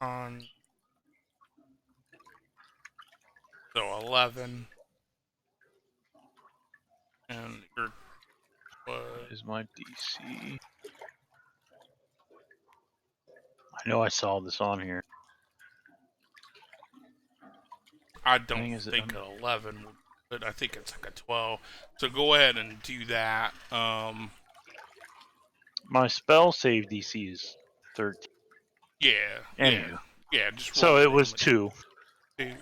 con. So 11. And your what is my DC? I know I saw this on here. I don't think an 11 would, but I think it's like a 12. So go ahead and do that. My spell save DC is 13. Yeah. Anywho. Yeah, just roll So the it was damage. 2.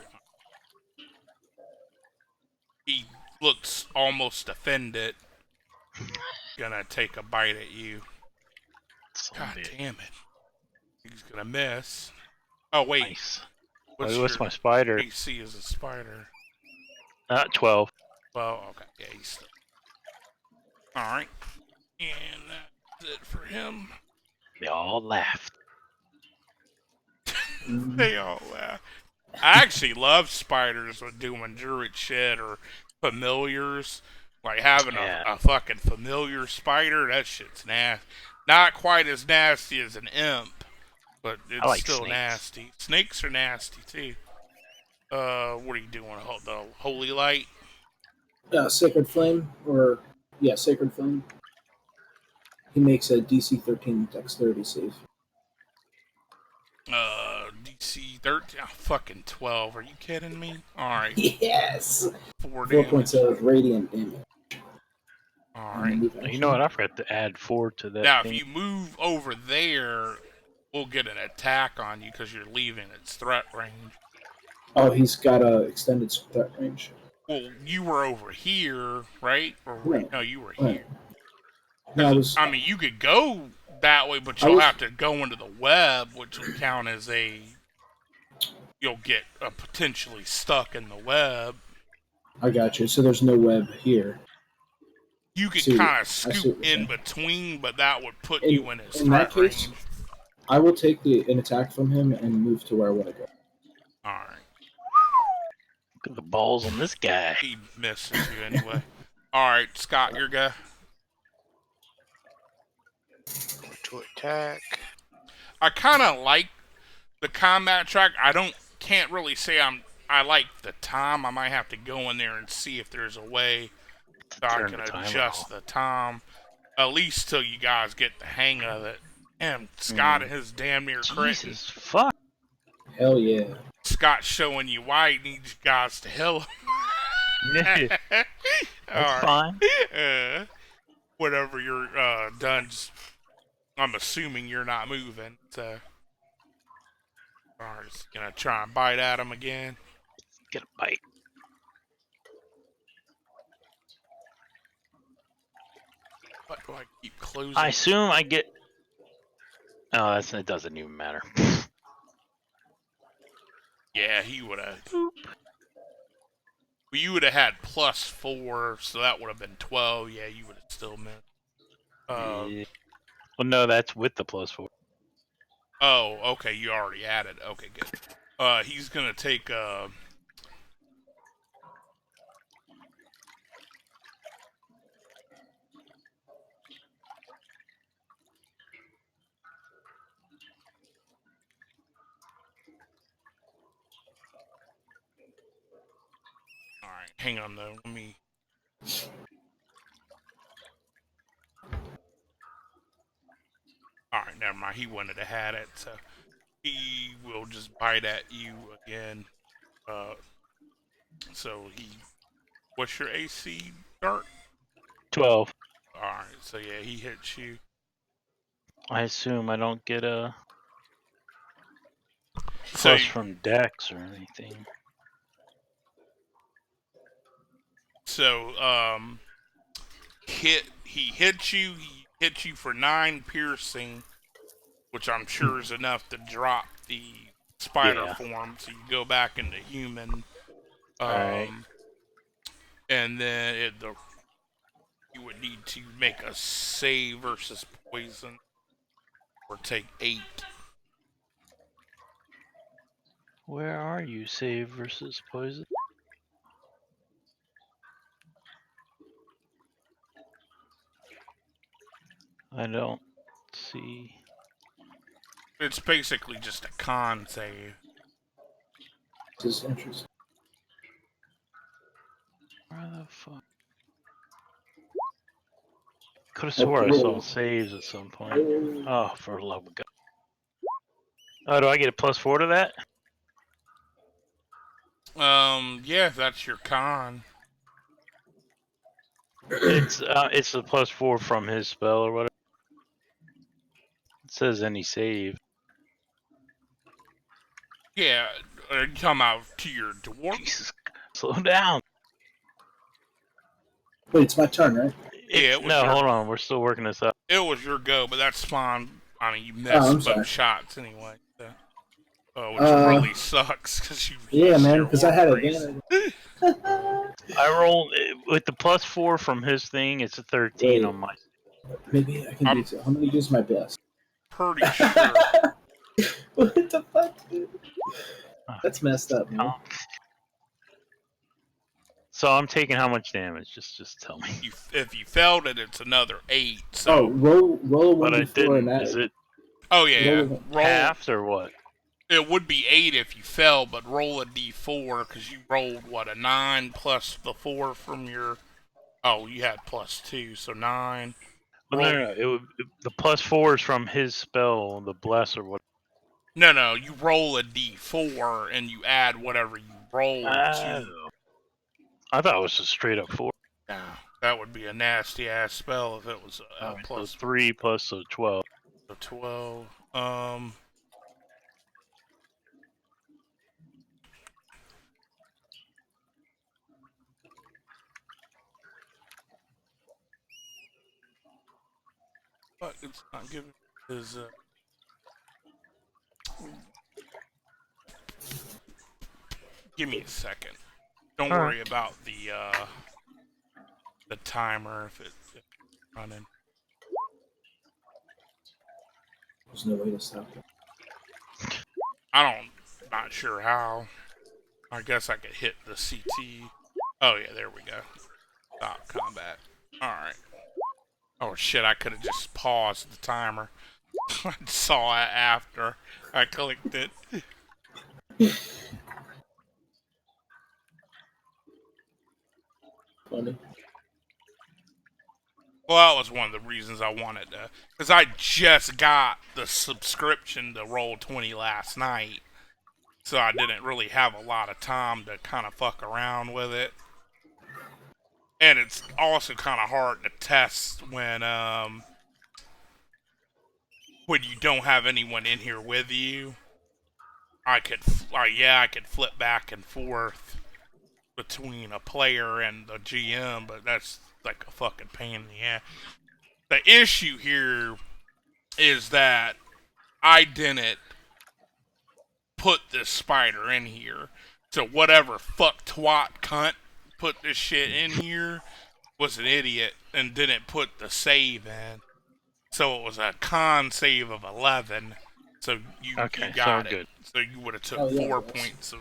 He looks almost offended. Gonna take a bite at you. God damn it. He's gonna miss. Oh, wait. Nice. What's What's your my spider? AC as a spider? 12. Well, okay. Yeah, he's still. Alright. And that's it for him. They all laughed. They all laugh. I actually love spiders with doing druid shit or familiars. Like having a fucking familiar spider, that shit's nasty. Not quite as nasty as an imp, but it's like still snakes. nasty. Snakes are nasty too. What are you doing? The holy light? Sacred Flame, or Sacred Flame. He makes a DC 13 Dexterity save. DC 13? Oh, fucking 12. Are you kidding me? Alright. Yes! 4 4 points damage. of radiant damage. Alright. You know what? I forgot to add 4 to that. Now, thing. if you move over there, we'll get an attack on you because you're leaving its threat range. Oh, he's got a extended threat range. Well, you were over here, right? Or Right. no, you were Right. here. No, I mean, you could go that way, but you'll have to go into the web, which will count as you'll get potentially stuck in the web. I got you. So there's no web here. You could kind of scoot in between, but that would put you in his threat range. I will take an attack from him and move to where I want to go. Alright. Look at the balls on this guy. He misses you anyway. Alright, Scott, your guy. To attack. I kind of like the combat track. Can't really say I like the time. I might have to go in there and see if there's a way that I can adjust the time. At least till you guys get the hang of it. And Scott is damn near crit. Jesus fuck. Hell yeah. Scott's showing you why he needs you guys to heal him. That's fine. Whatever you're done, I'm assuming you're not moving. So, alright, just gonna try and bite at him again. Get a bite. What do I keep closing? I assume I get. Oh, it doesn't even matter. Yeah, he would have. Well, you would have had +4, so that would have been 12. Yeah, you would have still missed. Yeah. Well, no, that's with the +4. Oh, okay, you already added. Okay, good. He's gonna take Alright, hang on though. Let me. Alright, never mind. He wouldn't have had it, so he will just bite at you again. So what's your AC, Dart? 12. Alright, so yeah, he hits you. I assume I don't get a plus from Dex or anything. So, he hits you for 9 piercing, which I'm sure is enough to drop the spider form, so you go back into human. Alright. And then you would need to make a save versus poison, or take 8. Where are you, save versus poison? I don't see. It's basically just a con save. This is interesting. Where the fuck? Could have swore I saw saves at some point. Oh, for the love of God. Oh, do I get a +4 to that? Yeah, that's your con. It's a +4 from his spell or whatever. It says any save. Yeah, are you talking about to your dwarf? Jesus, slow down. Wait, it's my turn, right? Yeah, it was No, your, hold on. We're still working this out. it was your go, but that spawned. I mean, you Oh, I'm missed both sorry. shots anyway. So. Which really sucks because you Yeah, used man, your because I had war freeze. advantage. I rolled with the +4 from his thing. It's a 13 Wait. on my. Maybe I can I'm do so. I'm gonna use my best. pretty sure. What the fuck, dude? That's messed up, man. So I'm taking how much damage? Just tell me. If you failed it, it's another 8. Oh, So. roll a But I 1d4 and didn't. Is that. it Oh yeah. Roll halved or what? It would be 8 if you fell, but roll a d4 because you rolled what, a 9 plus the 4 from your. Oh, you had +2, so 9. Well, no. The +4 is from his spell, the bless or what. No, you roll a d4 and you add whatever you rolled to. I thought it was just straight up 4. Nah, that would be a nasty ass spell if it was Right, plus so 3 plus so 12. 12. But it's not giving his. Give me a second. Don't All worry right. about the timer if it's running. There's no way to stop it. Not sure how. I guess I could hit the CT. Oh yeah, there we go. Stop combat. Alright. Oh shit, I could have just paused the timer. I saw it after I clicked it. Funny. Well, that was one of the reasons I wanted to. Because I just got the subscription to Roll20 last night. So I didn't really have a lot of time to kind of fuck around with it. And it's also kind of hard to test when you don't have anyone in here with you. I could flip back and forth between a player and the GM, but that's like a fucking pain in the ass. The issue here is that I didn't put this spider in here. So whatever fuck twat cunt put this shit in here was an idiot and didn't put the save in. So it was a con save of 11. So you got it. Good. So you would have took Oh, yeah, 4 yes. points of.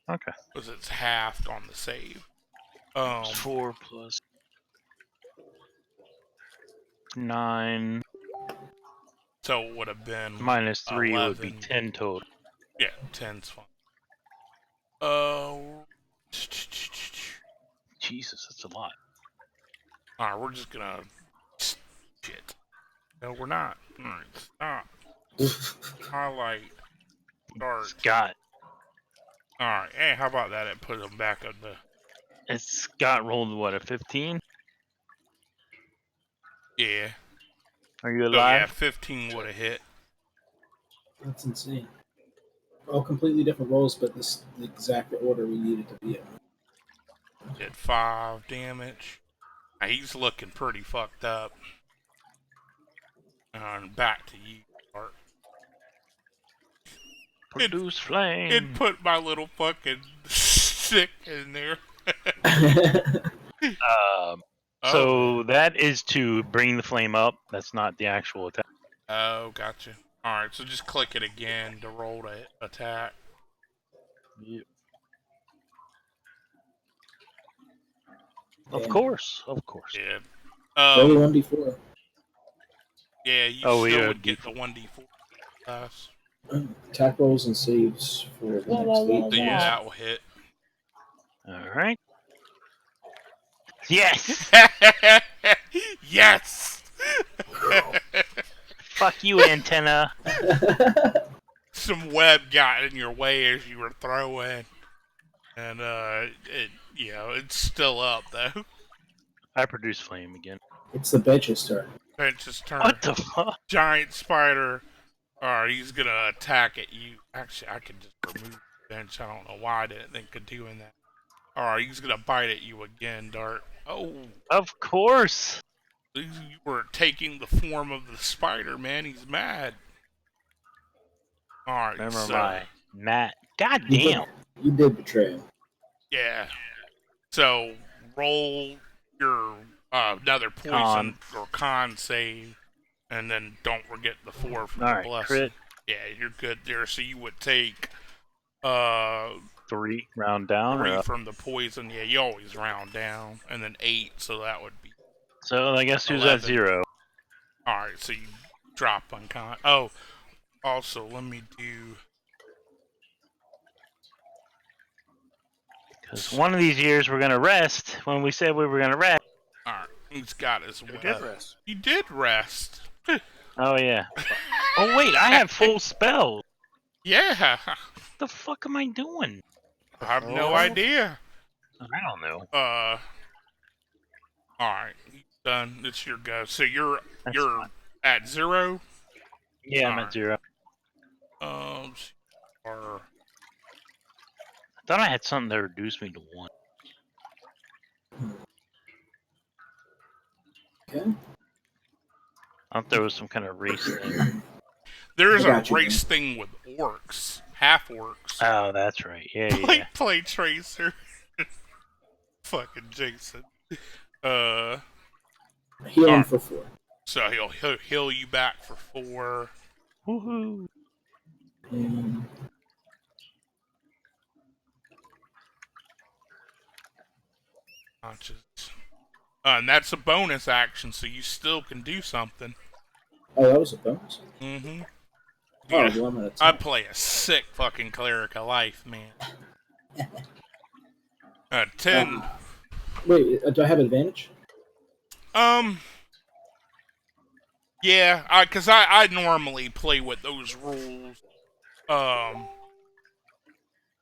Okay. Because it's halved on the save. 4 plus 9 So it would have been minus 3 11. would be 10 total. Yeah, 10's fine. Jesus, that's a lot. Alright, we're just gonna. Shit. No, we're not. Alright, stop. Highlight. Start. Scott. Alright, hey, how about that? It put them back on the. Scott rolled what, a 15? Yeah. Are you So alive? yeah, 15 would have hit. That's insane. All completely different roles, but this the exact order we needed to be in. Did 5 damage. Now, he's looking pretty fucked up. And back to you, Art. Produce flame. It put my little fucking stick in there. So that is to bring the flame up. That's not the actual attack. Oh, gotcha. Alright, so just click it again to roll to attack. Yep. Damn. Of course. Yeah. Roll 1d4. Yeah, you Oh, still yeah, would get the 1d4 class. Attack rolls and saves for the next 8. So yeah, that will hit. Alright. Yes! Yes! Fuck you, antenna. Some web got in your way as you were throwing. And, it's still up, though. I produce flame again. It's the bench's turn. Bench's turn. What the fuck? Giant spider Alright, he's gonna attack at you. Actually, I could just remove the bench. I don't know why I didn't think of doing that. Alright, he's gonna bite at you again, Dart. Oh, Of course. you were taking the form of the spider, man. He's mad. Alright, Remember so... my Matt. God You damn. you did betray him. Yeah. So, roll your another poison or con save, and then don't forget the 4 for the Alright, blessing. crit. Yeah, you're good there. So you would take 3 3 round down. Or up? from the poison. Yeah, you always round down, and then 8. So that would be. So I guess who's 11. at 0? All right, so you drop uncon. Oh, also let me do. Because one of these years we're gonna rest when we said we were gonna rest. All right, he's got his. You did rest. You did rest. Oh yeah. Oh wait, I have full spell. Yeah. What the fuck am I doing? I have no Oh. idea. I don't know. Alright, done. It's your go. So you're That's fine. at 0? Yeah, I'm Alright. at 0. Or I thought I had something that reduced me to 1. Okay. I thought there was some kind of race thing. there's I a got you, race thing with orcs, half orcs. Oh, that's right. Yeah, Play, yeah. play Tracer. Fucking Jason. Healing Alright. for 4. So he'll heal you back for 4. Woohoo! And Conscious. And that's a bonus action, so you still can do something. oh, that was a bonus. Mm-hmm. Oh, Yeah. well, I'm gonna I attack. play a sick fucking cleric of life, man. 10. Wait, do I have advantage? Yeah, because I normally play with those rules.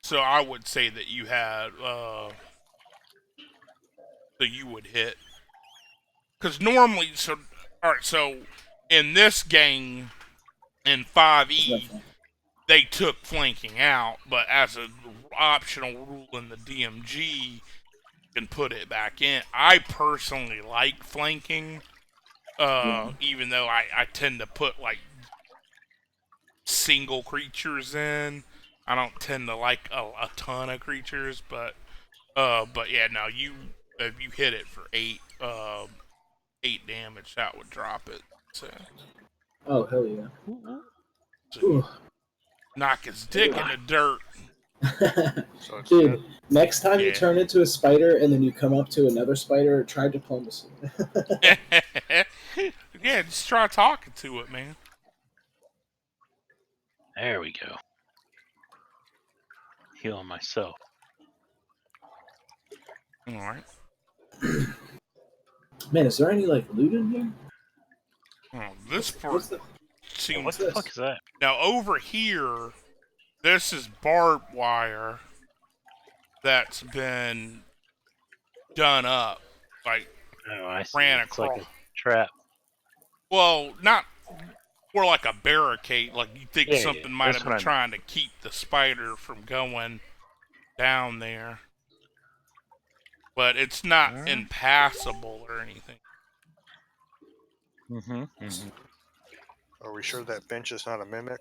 So I would say that you had, that you would hit. Because normally, alright, so in this game, in 5e, they took flanking out, but as an optional rule in the DMG, you can put it back in. I personally like flanking, even though I tend to put, like, single creatures in. I don't tend to like a ton of creatures, but yeah, no, if you hit it for 8 damage, that would drop it. So Oh, hell yeah. so knock his dick in the dirt. So it's Dude, good. next time you Yeah. turn into a spider and then you come up to another spider, try diplomacy. Yeah, just try talking to it, man. There we go. Healing myself. All right. Man, is there any, like, loot in here? Oh, this part What's the... seems. What the fuck is that? Now over here, this is barbed wire that's been done up, like Oh, I see. ran It's across. like a trap. Well, not more like a barricade. Like you think Yeah, something yeah, might that's have what been I mean. trying to keep the spider from going down there, but it's not Alright. impassable or anything. Mm-hmm. Mm-hmm. Are we sure that bench is not a mimic?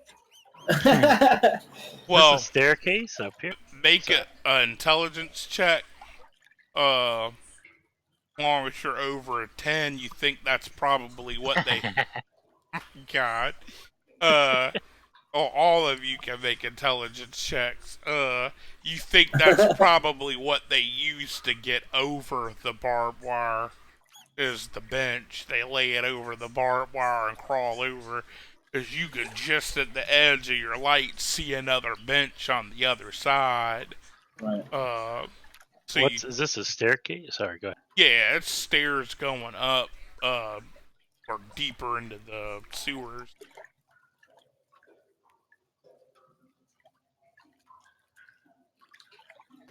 Well, There's a staircase up here. make an intelligence check. As long as you're over a 10, you think that's probably what they. God. All of you can make intelligence checks. You think that's probably what they use to get over the barbed wire is the bench. They lay it over the barbed wire and crawl over. Because you can just at the edge of your light see another bench on the other side. Right. So Is this a staircase? Sorry, go ahead. yeah, it's stairs going up, or deeper into the sewers.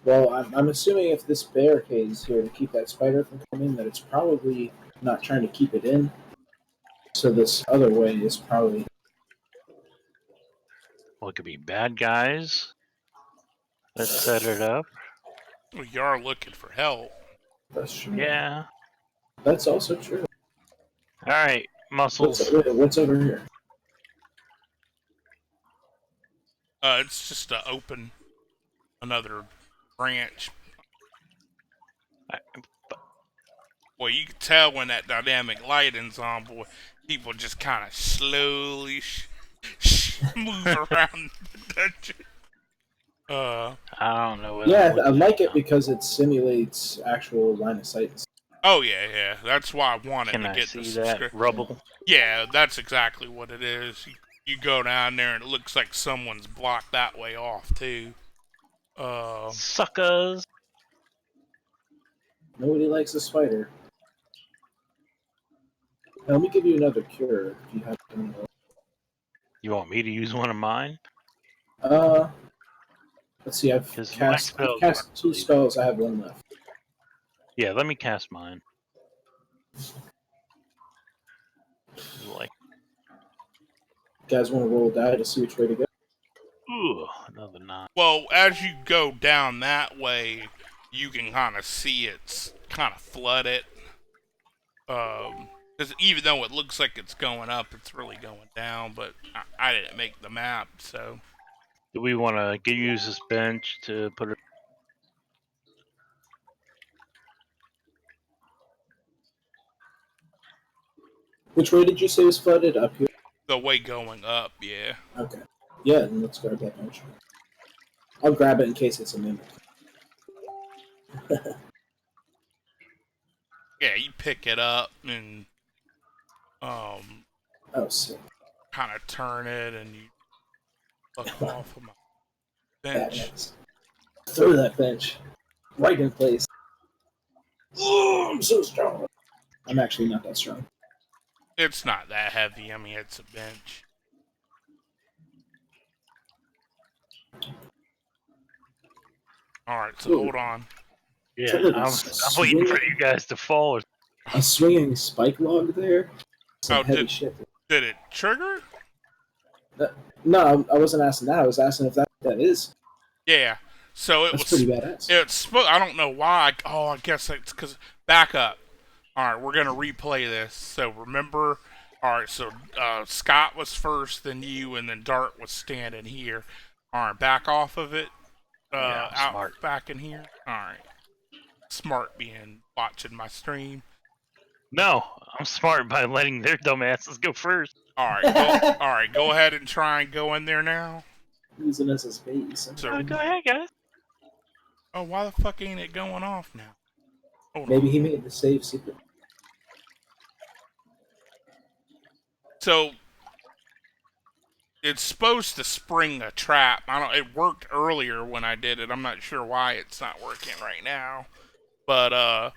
Well, I'm assuming if this barricade is here to keep that spider from coming, that it's probably not trying to keep it in. So this other way is probably What could be bad guys? Let's set it up. Well, you are looking for help. That's true. Yeah. That's also true. All right, muscles. What's over here? It's just to open another branch. Well, you can tell when that dynamic lighting's on, boy. People just kind of slowly move around the dungeon. I don't know. What Yeah, I'm I looking like at it because it simulates actual line of sight. Oh yeah. That's why I wanted Can to I get see the that subscription. rubble? Yeah, that's exactly what it is. You go down there and it looks like someone's blocked that way off too. Suckers. Nobody likes a spider. Now, let me give you another cure if you have to. You want me to use one of mine? Let's see. I've 'Cause my cast spells two aren't spells. I have one left. Yeah, let me cast mine. Like, You guys want to roll a die to see which way to go? ooh, another 9. Well, as you go down that way, you can kind of see it's kind of flooded. Because even though it looks like it's going up, it's really going down. But I didn't make the map, so. Do we want to use this bench to put it? Which way did you say was flooded? Up here. The way going up, yeah. Okay. Yeah, then let's grab that bench. I'll grab it in case it's a mimic. Yeah, you pick it up and Oh, sick. kind of turn it and you look off of my That bench. nice. Throw that bench right in place. Oh, I'm so strong. I'm actually not that strong. It's not that heavy. I mean, it's a bench. All right, so Ooh. hold on. Yeah, Look, I'm it's waiting for swinging- you guys to fall. A swinging spike log there. Some Oh, heavy shit. Did it trigger? No, I wasn't asking that. I was asking if that is. Yeah. So it That's was. pretty badass. I don't know why. Oh, I guess it's because. Back up. All right, we're gonna replay this. So remember. All right, so Scott was first, then you, and then Dart was standing here. All right, back off of it. Yeah, I'm Out smart. back in here. All right. Smart being watching my stream. No, I'm smart by letting their dumbasses go first. All right, go ahead and try and go in there now. Using us as base. So, Go ahead, guys. oh, why the fuck ain't it going off now? Hold Maybe on. he made the save secret. So, it's supposed to spring a trap. It worked earlier when I did it. I'm not sure why it's not working right now. But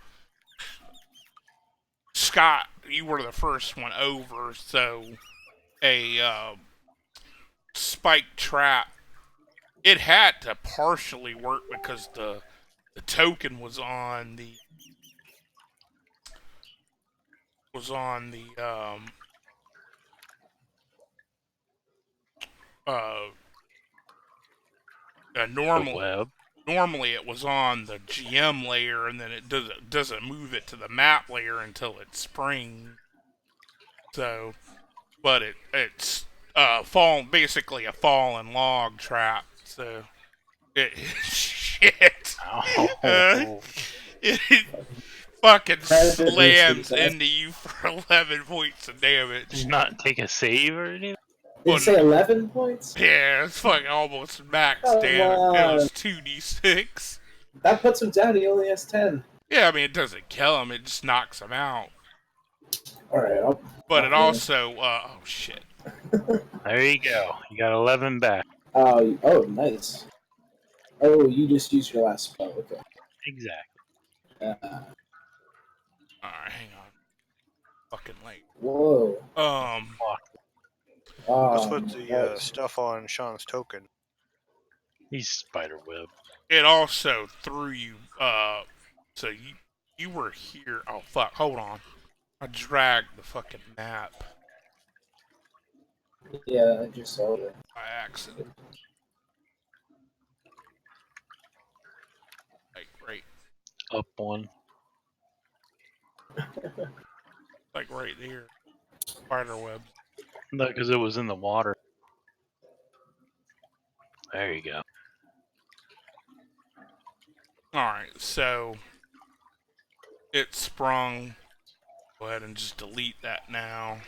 Scott, you were the first one over, so a spike trap. It had to partially work because the token was on the uh The web. normally it was on the GM layer, and then it doesn't move it to the map layer until it springs. So, but it's basically a fallen log trap. So it shit. Oh. It fucking Predator slams success. into you for 11 points of damage. Did not take a save or anything? Did it say 11 points? Yeah, it's fucking almost max Come damage. on. It was 2d6. That puts him down. He only has 10. Yeah, I mean, it doesn't kill him, it just knocks him out. Alright, But it also, oh shit. There you go. You got 11 back. Oh, nice. Oh, you just used your last spell. Okay. Exactly. Alright, hang on. Fucking late. Whoa. Let's put the nice. stuff on Sean's token. He's spiderweb. It also threw you, so you were here. Oh fuck, hold on. I dragged the fucking map. Yeah, I just saw that. by accident. Like Up one. right there. Spider webs. No, because it was in the water. There you go. Alright, so it sprung. Go ahead and just delete that now.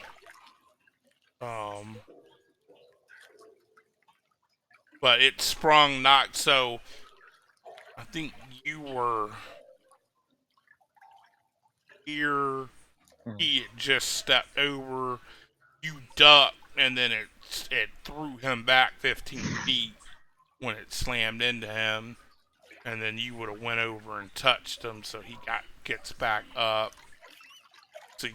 But it sprung not so. I think you were here. He had just stepped over. You ducked, and then it threw him back 15 feet when it slammed into him. And then you would have went over and touched him, so he gets back up. So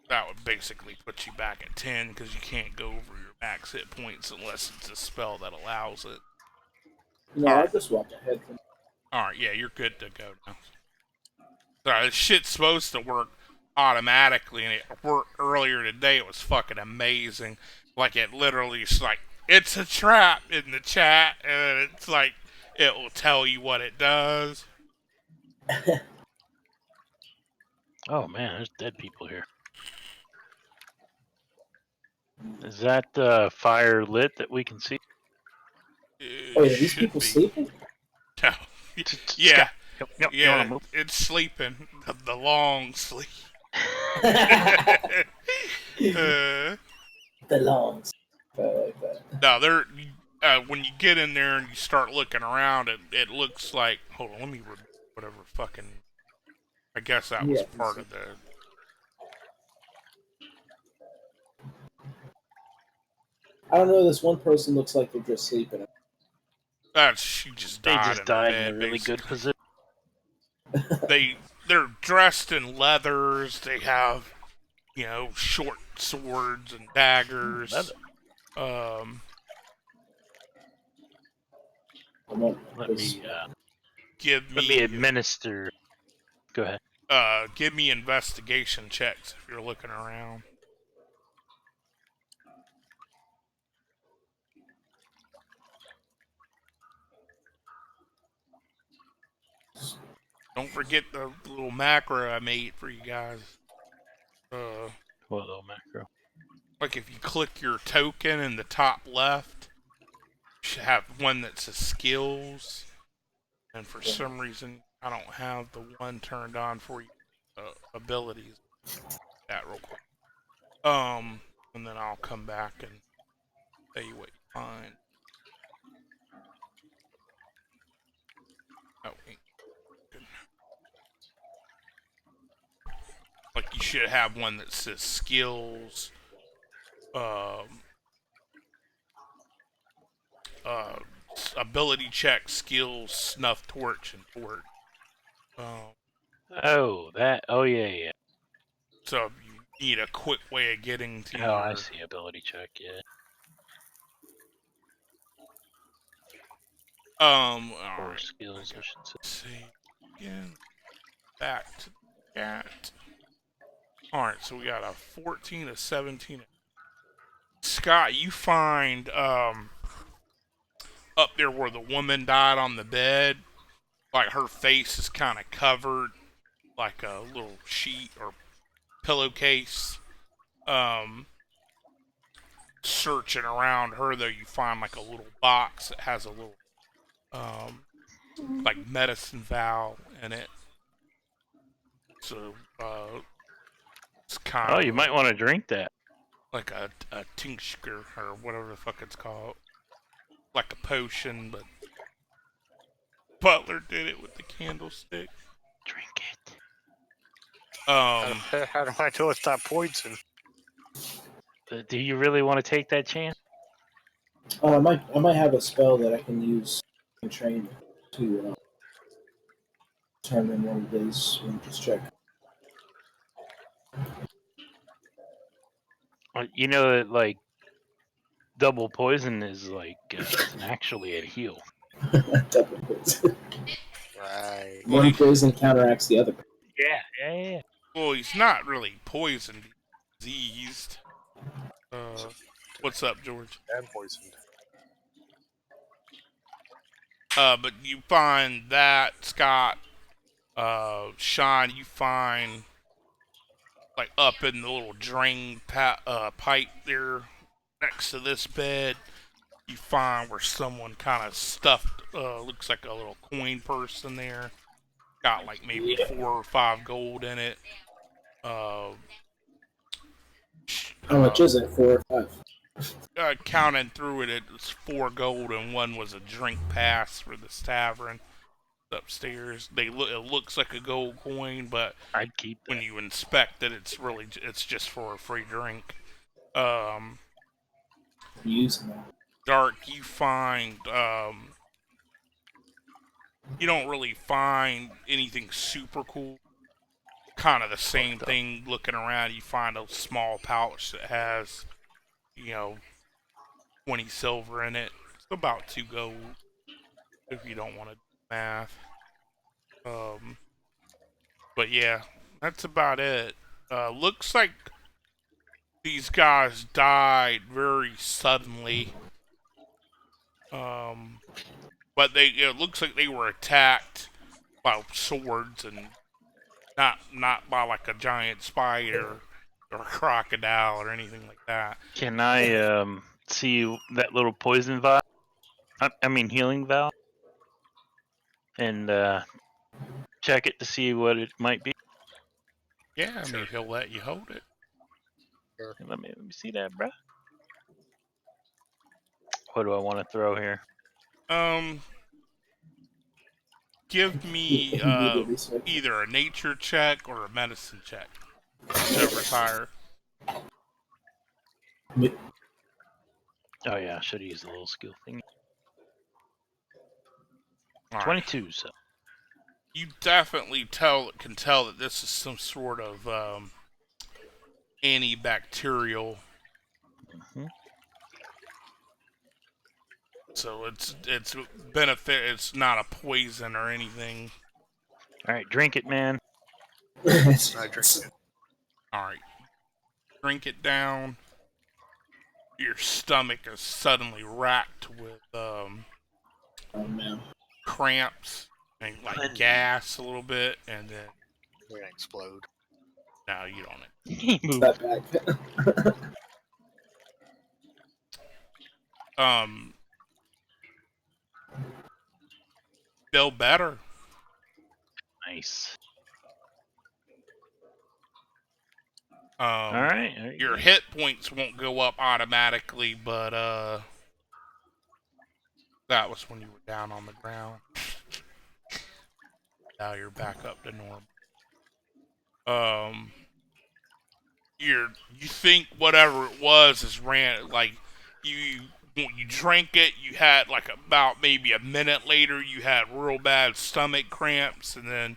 that would basically put you back at 10 because you can't go over your max hit points unless it's a spell that allows it. No, I'll just walk ahead. Alright, yeah, you're good to go now. Sorry, this shit's supposed to work automatically, and it worked earlier today. It was fucking amazing. Like, it literally is like, it's a trap in the chat, and it's like, it will tell you what it does. Oh man, there's dead people here. Is that fire lit that we can see? Wait, are these people sleeping? No. Yeah. Yep, Yeah, it's sleeping. The long sleep. The longs. I like that. No, they're when you get in there and you start looking around, it looks like. Hold on, let me whatever fucking. I guess that was part of the. I don't know. This one person looks like they're just sleeping. She just They died. just died in a really good position. They're dressed in leathers. They have, short swords and daggers. Let me administer. Go ahead. Give me investigation checks if you're looking around. Don't forget the little macro I made for you guys. What little macro? Like if you click your token in the top left, you should have one that says skills. And for some reason, I don't have the one turned on for you. Abilities. That real quick. And then I'll come back and tell you what you find. Oh, wait. Good. Like you should have one that says skills. Ability check, skills, snuff, torch, and torch. Oh, yeah. So if you need a quick way of getting to your... I see. Ability check, yeah. Or skills, I should say. See again. Back to the chat. Alright, so we got a 14, a 17. Scott, you find up there where the woman died on the bed, like her face is kind of covered, like a little sheet or pillowcase. Searching around her, though, you find like a little box that has a little like medicine vial in it. So it's kind of. Oh, you might want to drink that. Like a tincture or whatever the fuck it's called. Like a potion, but Butler did it with the candlestick. Drink it. How do I know it's not poison? Do you really want to take that chance? I might have a spell that I can use and train to determine what it is. Let me just check. You know that like double poison is like actually a heal. Double poison. Right. One poison counteracts the other. Yeah. Well, he's not really poisoned. He's diseased. What's up, George? And poisoned. But you find that, Scott, Sean, you find, like, up in the little drain pipe there next to this bed, you find where someone kind of stuffed, looks like a little coin purse in there. Got, like, maybe 4 or 5 gold in it. How much is it? 4 or 5? Counting through it, it was 4 gold, and 1 was a drink pass for this tavern upstairs. It looks like a gold coin, but I'd keep that. when you inspect it, it's just for a free drink. Using that. Dark, you find you don't really find anything super cool. Kind of the same thing. Looking around, you find a small pouch that has, 20 silver in it. It's about 2 gold if you don't want to do math. But yeah, that's about it. Looks like these guys died very suddenly. But it looks like they were attacked by swords and not by like a giant spider or a crocodile or anything like that. Can I see that little poison vial? I mean healing vial, and check it to see what it might be. Yeah, I mean he'll let you hold it. Let me see that, bruh. What do I want to throw here? Give me either a nature check or a medicine check. Whichever's higher. Oh yeah, I should have used the little skill thing. All 22. Right. So you definitely can tell that this is some sort of antibacterial. Mm-hmm. So it's benefit. It's not a poison or anything. All right, drink it, man. I drink it. All right, drink it down. Your stomach is suddenly racked with Oh man. cramps and like gas a little bit, and then We're gonna explode. now you don't. That back. Feel better. Nice. All right. Your hit points won't go up automatically, but that was when you were down on the ground. Now you're back up to normal. You think whatever it was is when you drank it, you had like about maybe a minute later you had real bad stomach cramps, and then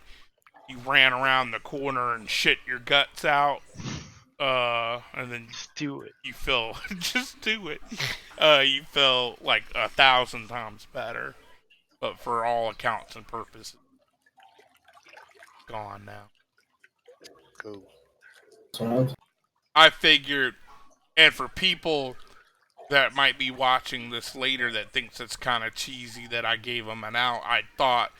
you ran around the corner and shit your guts out. And then Just do it. you feel just do it. You feel like 1,000 times better, but for all accounts and purposes, gone now. Cool. I figured, and for people that might be watching this later that thinks it's kind of cheesy that I gave them an out, I thought,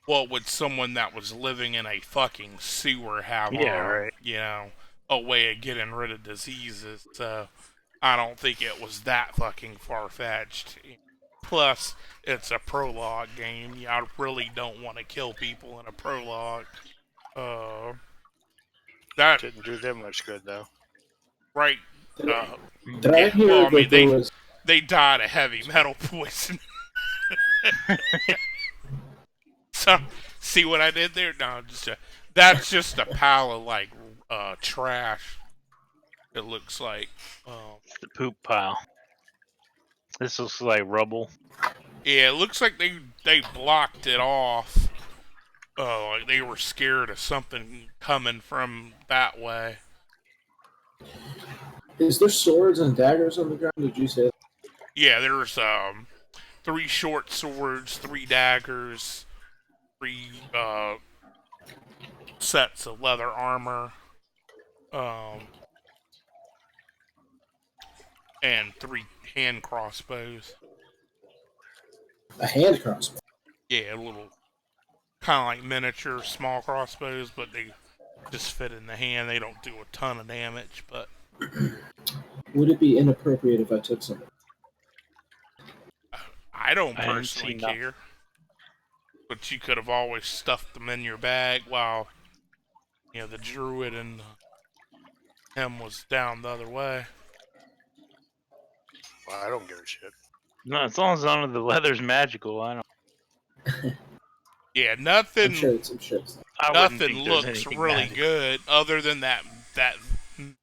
what would someone that was living in a fucking sewer have on? Right. A way of getting rid of diseases. So I don't think it was that fucking far-fetched. Plus, it's a prologue game. I really don't want to kill people in a prologue. That Didn't do them much good though. right. Did I hear that there was... They died of heavy metal poison. So, see what I did there? No, that's just a pile of like trash. It looks like The poop pile. This looks like rubble. yeah, it looks like they blocked it off. Like they were scared of something coming from that way. Is there swords and daggers on the ground? Did you say that? Yeah, there's 3 short swords, 3 daggers, 3 sets of leather armor. and 3 hand crossbows. A hand crossbow. Yeah, a little kind of like miniature small crossbows, but they just fit in the hand. They don't do a ton of damage, but Would it be inappropriate if I took some? I don't I didn't see personally nothing. care. But you could have always stuffed them in your bag while, you know, the druid and him was down the other way. Well, I don't give a shit. No, as long as none of the leather's magical, I don't. Yeah, I'm nothing sure it's some shit. I wouldn't nothing think there's looks anything really magical. good other than that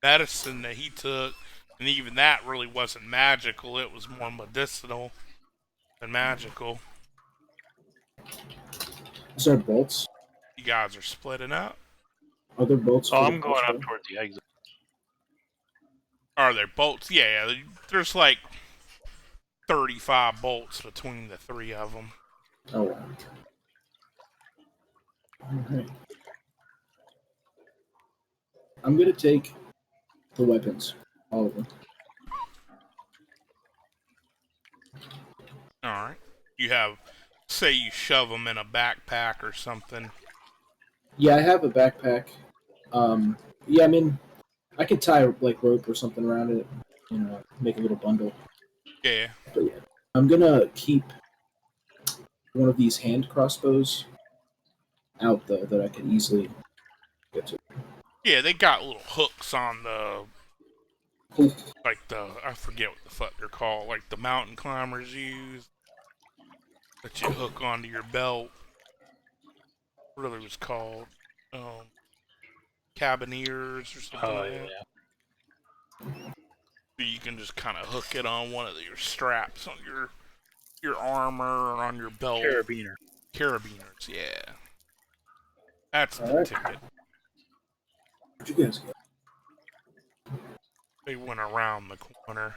medicine that he took, and even that really wasn't magical. It was more medicinal than magical. Is there bolts? You guys are splitting up. Are there bolts Oh, for the I'm going up crossbow? towards the exit. Are there bolts? Yeah, there's like 35 bolts between the 3 of them. Oh wow. Alright. I'm gonna take the weapons. All of them. Alright. You have, say you shove them in a backpack or something. Yeah, I have a backpack. Yeah, I mean, I could tie like rope or something around it. You know, make a little bundle. Yeah. But yeah, I'm gonna keep one of these hand crossbows out though that I could easily get to. Yeah, they got little hooks on the, Cool. like I forget what the fuck they're called, like the mountain climbers use, that you hook onto your belt. What really was called? Cabineers or something Oh like that. yeah. So you can just kind of hook it on one of your straps on your armor or on your belt. Carabiner. Carabiners, yeah. That's the Alright. ticket. Where'd you guys go? They went around the corner.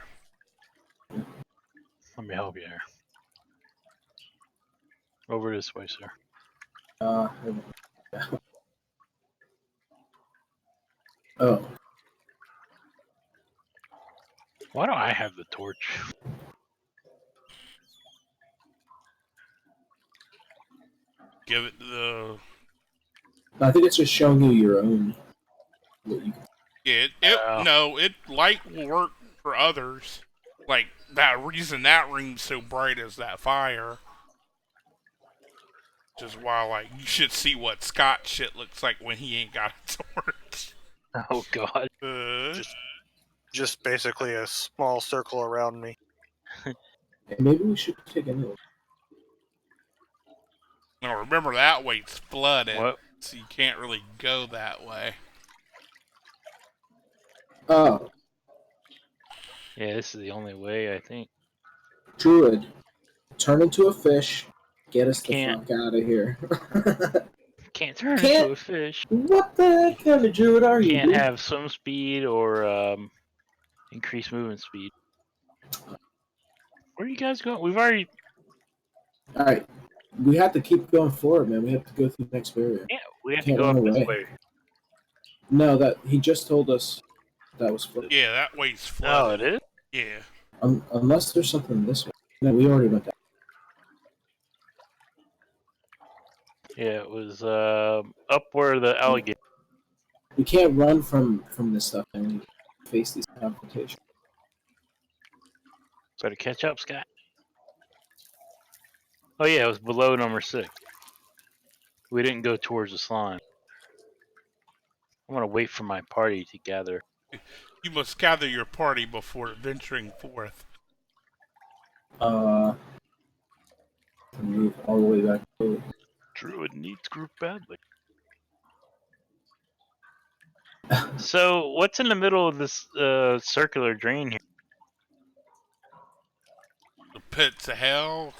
Let me help you here. Over this way, sir. Hold on. Oh, Why do I have the torch? Give it the. I think it's just showing you your own. What you Yeah, Oh. no, light will work for others. Like that reason that ring's so bright is that fire. Which is why, like, you should see what Scott shit looks like when he ain't got a torch. Oh God. Just basically a small circle around me. Maybe we should take a note. Now remember that way's flooded, What? so you can't really go that way. Oh, Yeah, this is the only way, I think. Druid, turn into a fish. Get us the Can't. fuck out of here. Can't turn Can't- into a fish. What the heck kind of Druid are you? Can't dude? have swim speed or increased movement speed. Where are you guys going? We've already. All right, we have to keep going forward, man. We have to go through the next barrier. Yeah, we have to Can't go run up this away. way. No, that he just told us that was flooded. Yeah, that way's Oh, flooded. it is. Yeah. Unless there's something this way. No, we already went down. Yeah, it was up where the alligator. We can't run from this stuff, and we need to face these confrontations. Better catch up, Scott. Oh yeah, it was below number 6. We didn't go towards the slime. I'm gonna wait for my party to gather. You must gather your party before venturing forth. Move all the way back. Druid needs group badly. So, what's in the middle of this circular drain here? The pits of hell.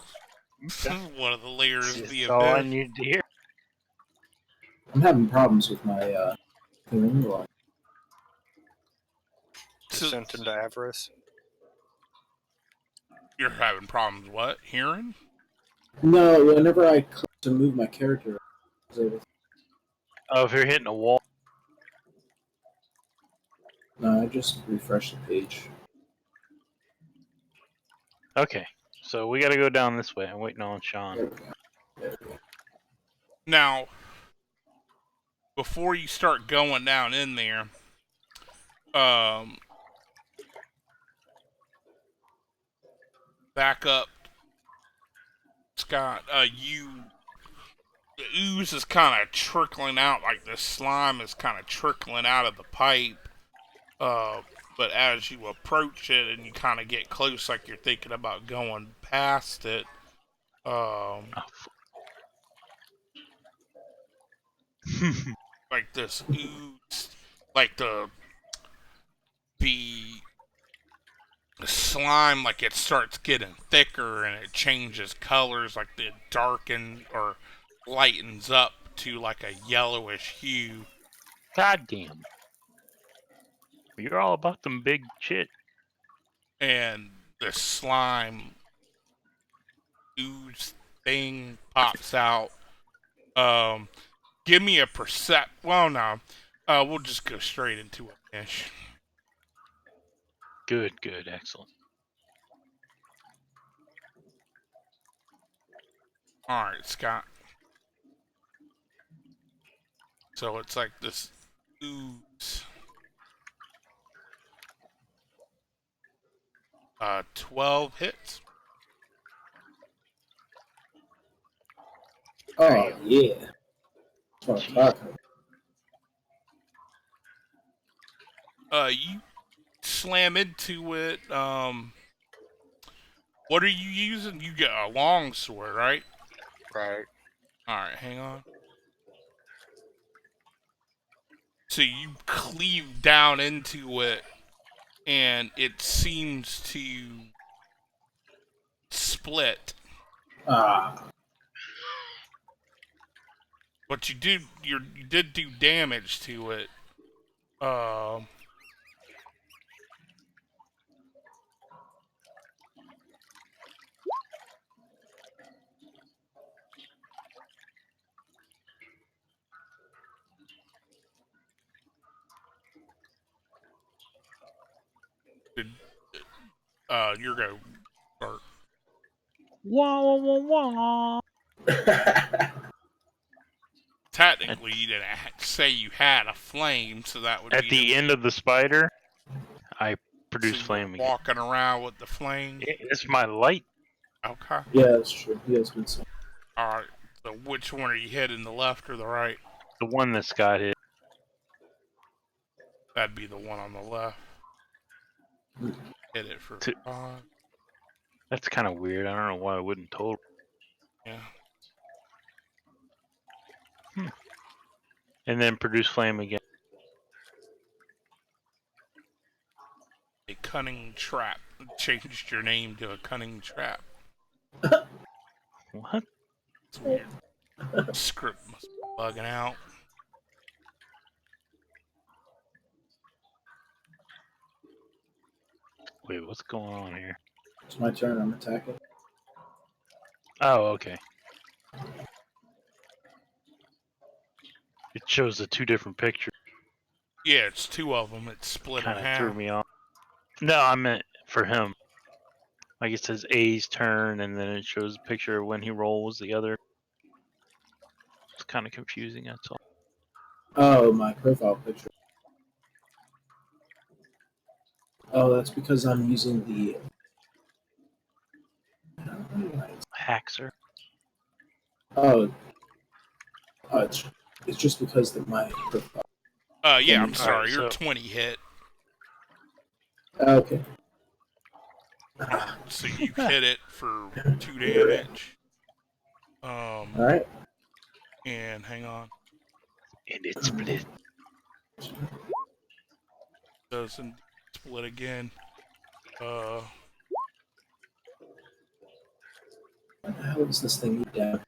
One of the layers of the That's all I abyss. need to hear. I'm having problems with my hearing line. Descent into avarice. You're having problems, what? Hearing? No, whenever I click to move my character, I was able to- Oh, if you're hitting a wall. no, I just refreshed the page. Okay, so we got to go down this way. I'm waiting on Sean. There we go. There we go. Now, before you start going down in there, back up, Scott. The ooze is kind of trickling out, like the slime is kind of trickling out of the pipe. But as you approach it and you kind of get close, like you're thinking about going past it, like this ooze, like the slime, like it starts getting thicker and it changes colors, like it darkens or lightens up to like a yellowish hue. God damn. You're all about them big shit. And the slime ooze thing pops out. Give me a percept. Well, no, we'll just go straight into a finish. Good, excellent. All right, Scott. So it's like this ooze. 12 hits. Oh, yeah. That's what I'm talking about. You slam into it. What are you using? You get a long sword, right? Right. All right, hang on. So you cleave down into it, and it seems to split. But you did do damage to it. You're go start. Wah, wah, wah, wah. Technically, you didn't say you had a flame, so that would At be the end of the spider, I produce so flame again. walking around with the flame. It's my light. Okay. Yeah, that's true. He has been saying. All right. So which one are you hitting, the left or the right? The one that Scott hit. That'd be the one on the left. Hit it for 5. That's kind of weird. I don't know why I wouldn't total. Yeah. And then produce flame again. A cunning trap. Changed your name to a cunning trap. What? It's weird. Script must be bugging out. Wait, what's going on here? It's my turn. I'm attacking. Oh, okay. It shows the 2 different pictures. Yeah, it's 2 of them. It's split in Kind of half. threw me off. No, I meant for him. Like it says A's turn, and then it shows a picture of when he rolls the other. It's kind of confusing, that's all. Oh, my profile picture. Oh, that's because I'm using the. Haxer. Oh, it's just because that my profile. Yeah, I'm sorry. Alright, You're so- 20 hit. Okay. So you hit it for 2 damage. All right. And hang on. And it split. Doesn't split again. What the hell is this thing down?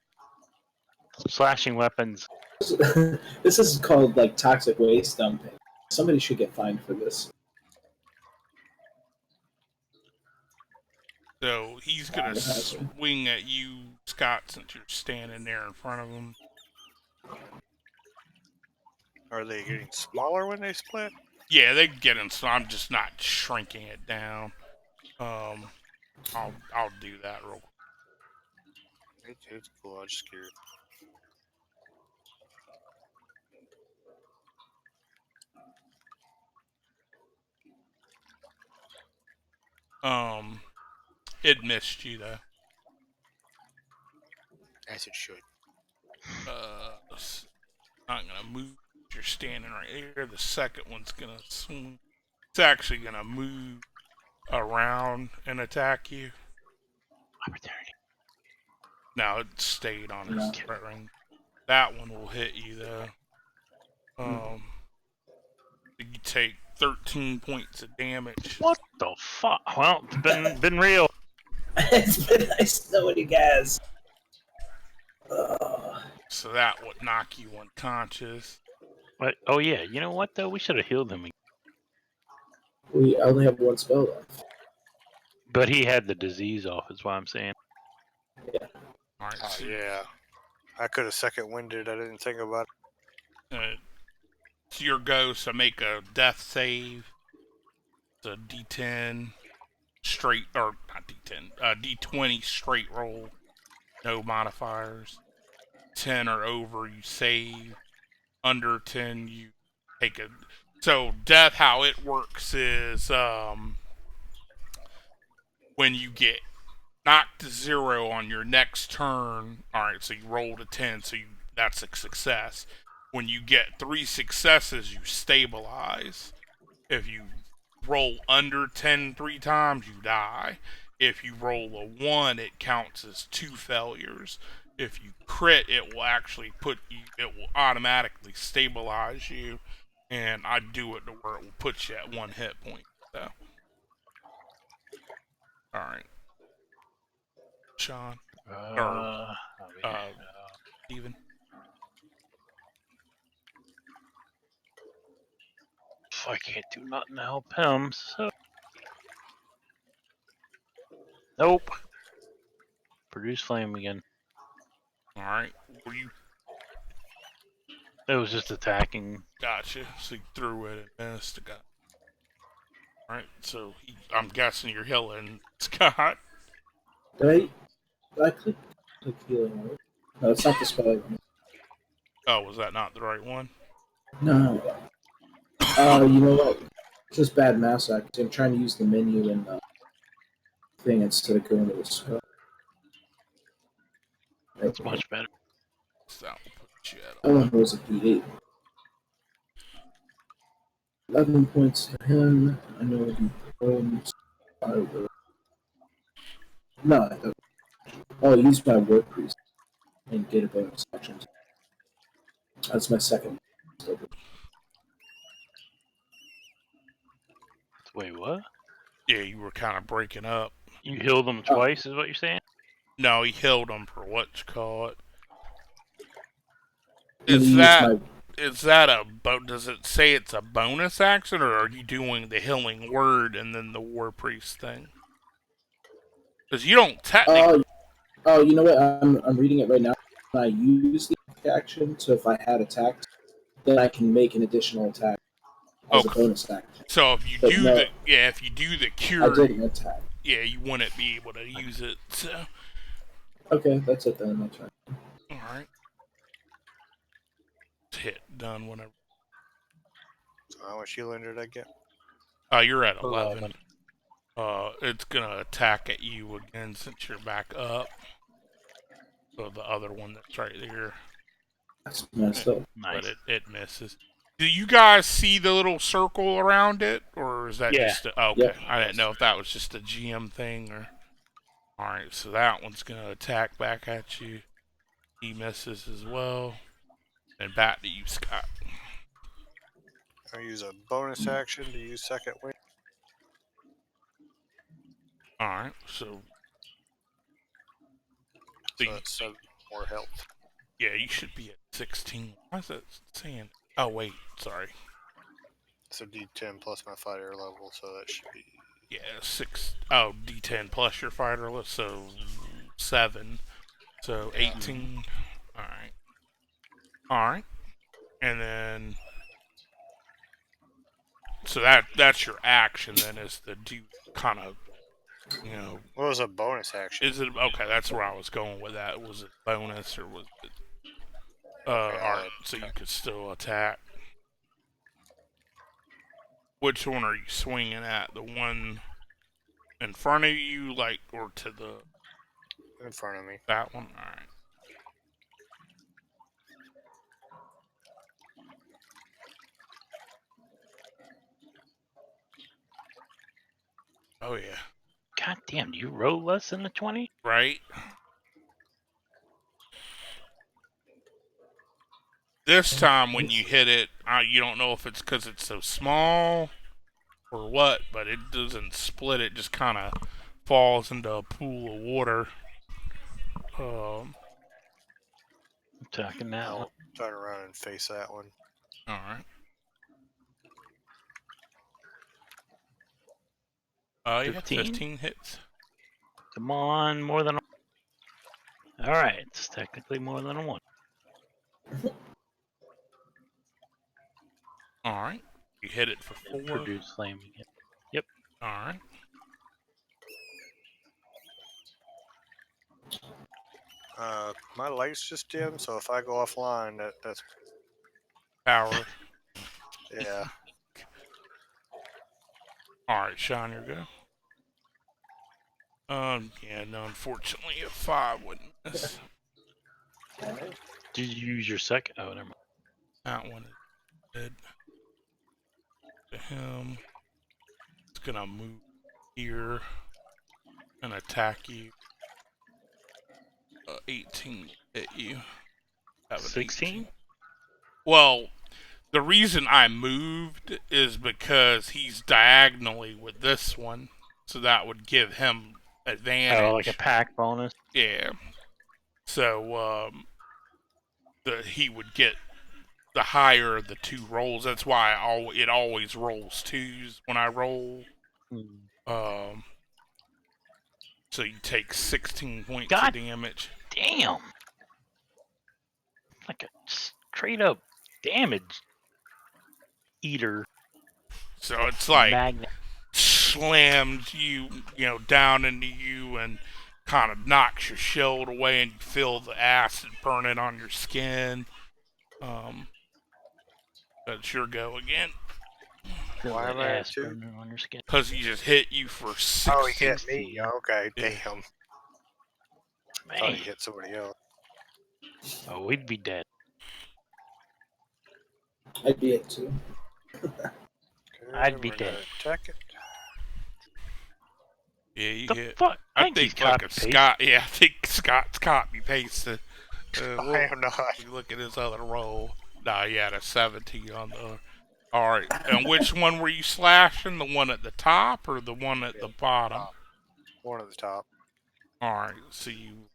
Slashing weapons. This is called like toxic waste dumping. Somebody should get fined for this. So he's gonna swing at you, Scott, since you're standing there in front of him. Are they getting smaller when they split? Yeah, they get in, so I'm just not shrinking it down. I'll do that real quick. It's cool. I'm just curious. It missed you though. As it should. Not gonna move. You're standing right here. The second one's gonna swing. It's actually gonna move around and attack you. Opportunity. Now it stayed on its Yeah. threat ring. That one will hit you though. You take 13 points of damage. What the fuck? Well, it's been real. It's been nice knowing you guys. So that would knock you unconscious. But, oh yeah, you know what though? We should have healed him. We only have one spell left. But he had the disease off. Is what I'm saying. Alright, Oh, so yeah. I could have second winded. I didn't think about it. it's your go, so make a death save. It's a D10 straight, or not D10, D20 straight roll. No modifiers. 10 or over, you save. Under 10, you take a... So, death, how it works is, when you get knocked to 0 on your next turn, alright, so you rolled a 10, so that's a success. When you get 3 successes, you stabilize. If you roll under 10 3 times, you die. If you roll a 1, it counts as 2 failures. If you crit, it will actually it will automatically stabilize you, and I do it to where it will put you at 1 hit point. So, alright. Sean. Steven. I can't do nothing to help him, so... Nope. Produce flame again. Alright. Were you... It was just attacking. Gotcha. So you threw it and missed. Alright, so I'm guessing you're healing Scott. Did I click healing? Right? No, it's not the spell. Oh, was that not the right one? No. You know what? It's just bad mouse acting. I'm trying to use the menu and thing instead of going to the spell. That's much better. So that will put you at Oh, it was a D8. 11 points to him. I know he owns. No, I don't. Oh, I used my work priest and get a bonus action. That's my second. Wait, what? Yeah, you were kind of breaking up. You healed him twice, is what you're saying? No, he healed him for what you call it. Does it say it's a bonus action, or are you doing the healing word and then the war priest thing? Because you don't technically... Oh, you know what? I'm reading it right now. I use the action, so if I had attacked, then I can make an additional attack as a bonus action. So if you if you do the cure, I didn't attack. Yeah, you wouldn't be able to use it. So. Okay, that's it then. That's right. All right. Hit done whenever. So how much healing did I get? You're at 11. It's gonna attack at you again since you're back up. So the other one that's right there. That's messed up. Nice. But it misses. Do you guys see the little circle around it, or is that just okay? Yep. I didn't know if that was just a GM thing or. All right, so that one's gonna attack back at you. He misses as well. And back to you, Scott. I use a bonus action to use second wind. All right, so that's 7 more health. Yeah, you should be at 16. Why is that saying? Oh wait, sorry. It's a D10 plus my fighter level, so that should be. Yeah, 6. Oh, D10 plus your fighter level, so 7. So 18. All right. All right, and then so that's your action. Then is to do kind of You know, What was a bonus action? is it okay? That's where I was going with that. Was it bonus or was it? Okay, Alright, so you could still attack. Which one are you swinging at? The one in front of you, like, or to the in front of me. that one? All right. Oh yeah. God damn, do you roll less than a 20? Right. This time when you hit it, you don't know if it's because it's so small or what, but it doesn't split. It just kind of falls into a pool of water. I'm talking that one. I'll turn around and face that one. All right. Yeah, 15 hits. Come on, more than a... Alright, it's technically more than a 1. All right. You hit it for 4. Produce flame again. Yep. All right. My light's just dim, so if I go offline, that's Power. yeah. All right, Sean, your go. Yeah, no, unfortunately, a 5 wouldn't miss. Did you use your second? Oh, never mind. That one is dead. To him. It's gonna move here and attack you. 18 hit you. Have an 16? 18. Well, the reason I moved is because he's diagonally with this one, so that would give him advantage. Oh, like a pack bonus? Yeah. So, he would get the higher of the 2 rolls. That's why it always rolls 2s when I roll. So you take 16 points of damage. Damn! Like a straight up damage eater. So it's like Magnet. slams you down into you and kind of knocks your shield away, and you feel the acid burning on your skin. That's your go again. Feel Why that am I at ass 2? burning on your skin. Because he just hit you for 16. Oh, he hit me. Okay, Yeah. damn. I thought Man. he hit somebody else. Oh, we'd be dead. I'd be at 2. I'd be We're dead. gonna attack it. Yeah, you The hit. fuck? I he's think like a copy-paste. Scott. Yeah, I think Scott's copy pasted. I am not. You look at his other roll. Nah, you had a 17 on the. All right, and which one were you slashing? The one at the top or the one at the bottom? One at the top. All right, so you.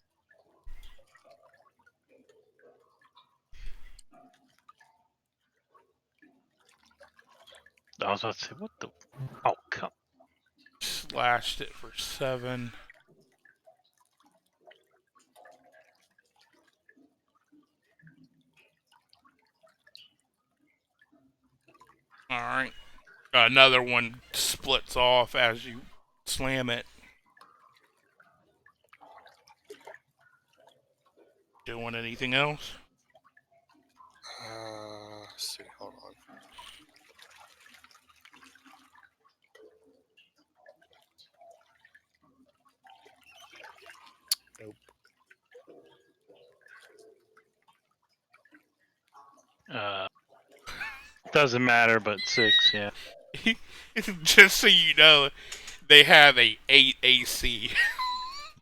I was about to say, what the? Oh, come. Slashed it for 7. All right. Another one splits off as you slam it. Doing anything else? Let's see. Hold on. Nope. Doesn't matter, but 6, yeah. Just so you know, they have a 8 AC.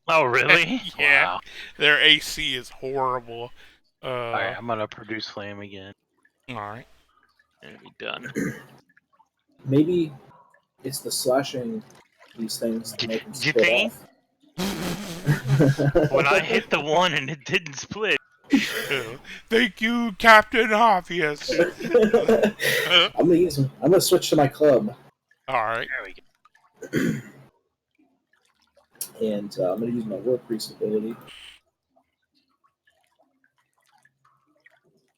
Oh, really? Yeah. Wow. Their AC is horrible. Alright, I'm gonna produce flame again. Alright. And be done. Maybe it's the slashing these things that make them Do you split think? off. When I hit the 1 and it didn't split. Thank you, Captain Obvious. I'm gonna switch to my club. Alright. There we go. And I'm gonna use my War Priest ability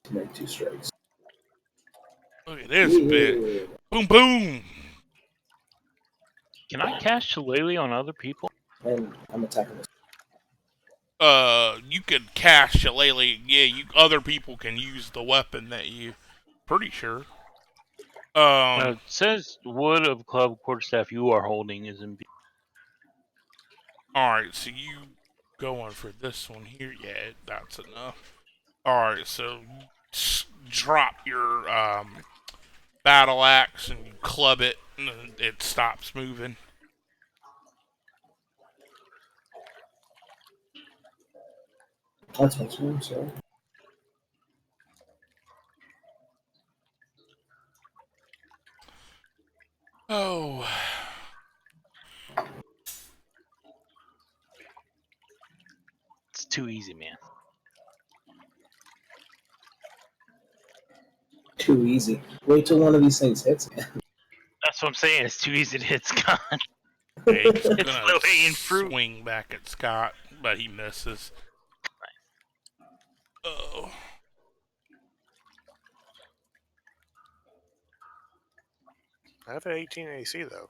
to make 2 strikes. Look at this bit. Boom, boom. Can I cast Shillelagh on other people? And I'm attacking this. You could cast Shillelagh. Yeah, other people can use the weapon that you. Pretty sure. It says wood of club quarterstaff you are holding is in. Alright, so you going for this one here? Yeah, that's enough. Alright, so drop your battle axe and you club it, and it stops moving. That's my turn, sorry. Oh. It's too easy, man. Too easy. Wait till one of these things hits again. That's what I'm saying. It's too easy to hit Scott. Yeah, he's It's gonna low-hanging fruit. swing back at Scott, but he misses. Oh. I have an 18 AC though.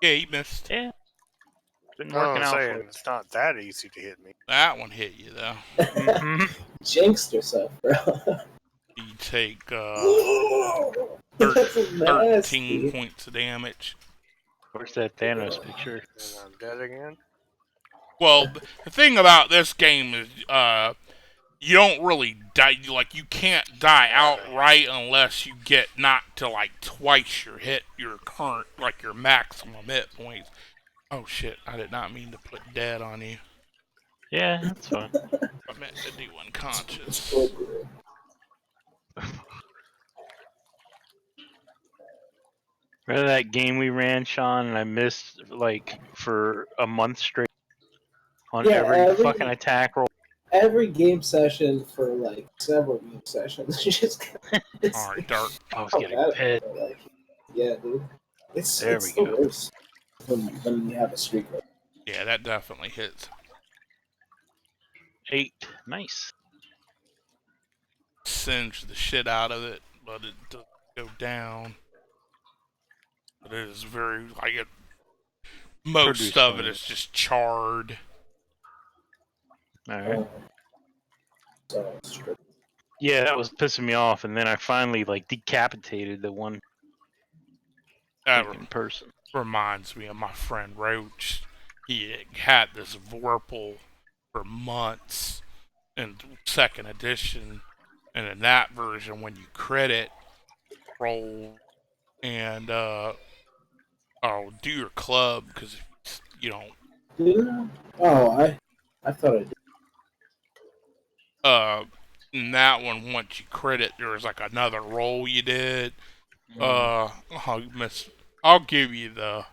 Yeah, he missed. Yeah. Been No, working I'm out saying for it. it's not that easy to hit me. That one hit you, though. Jinxed yourself, bro. You take That's 13 nasty. points of damage. Where's that Thanos picture? And I'm dead again. Well, the thing about this game is, you don't really die. Like, you can't die outright unless you get knocked to like twice your current, like your maximum hit points. Oh shit! I did not mean to put dead on you. Yeah, that's fine. I meant to do unconscious. Remember that game we ran, Sean, and I missed like for a month straight on Yeah, every fucking attack roll. Every game session for like several game sessions. Just Alright, Dark. I was getting pissed. like, yeah, dude. It's There it's we the go. worst when you have a streak. Yeah, that definitely hits. 8. Nice. Singe the shit out of it, but it doesn't go down. But it is very, like, most Produce of it fire. is just charred. Alright. So strip. Yeah, that was pissing me off, and then I finally like decapitated the one That freaking person. reminds me of my friend Roach. He had this Vorpal for months in second edition, and in that version, when you credit roll and do your club, because you don't. Oh, I thought I did. In that one, once you credit, there was like another roll you did. You missed. I'll give you the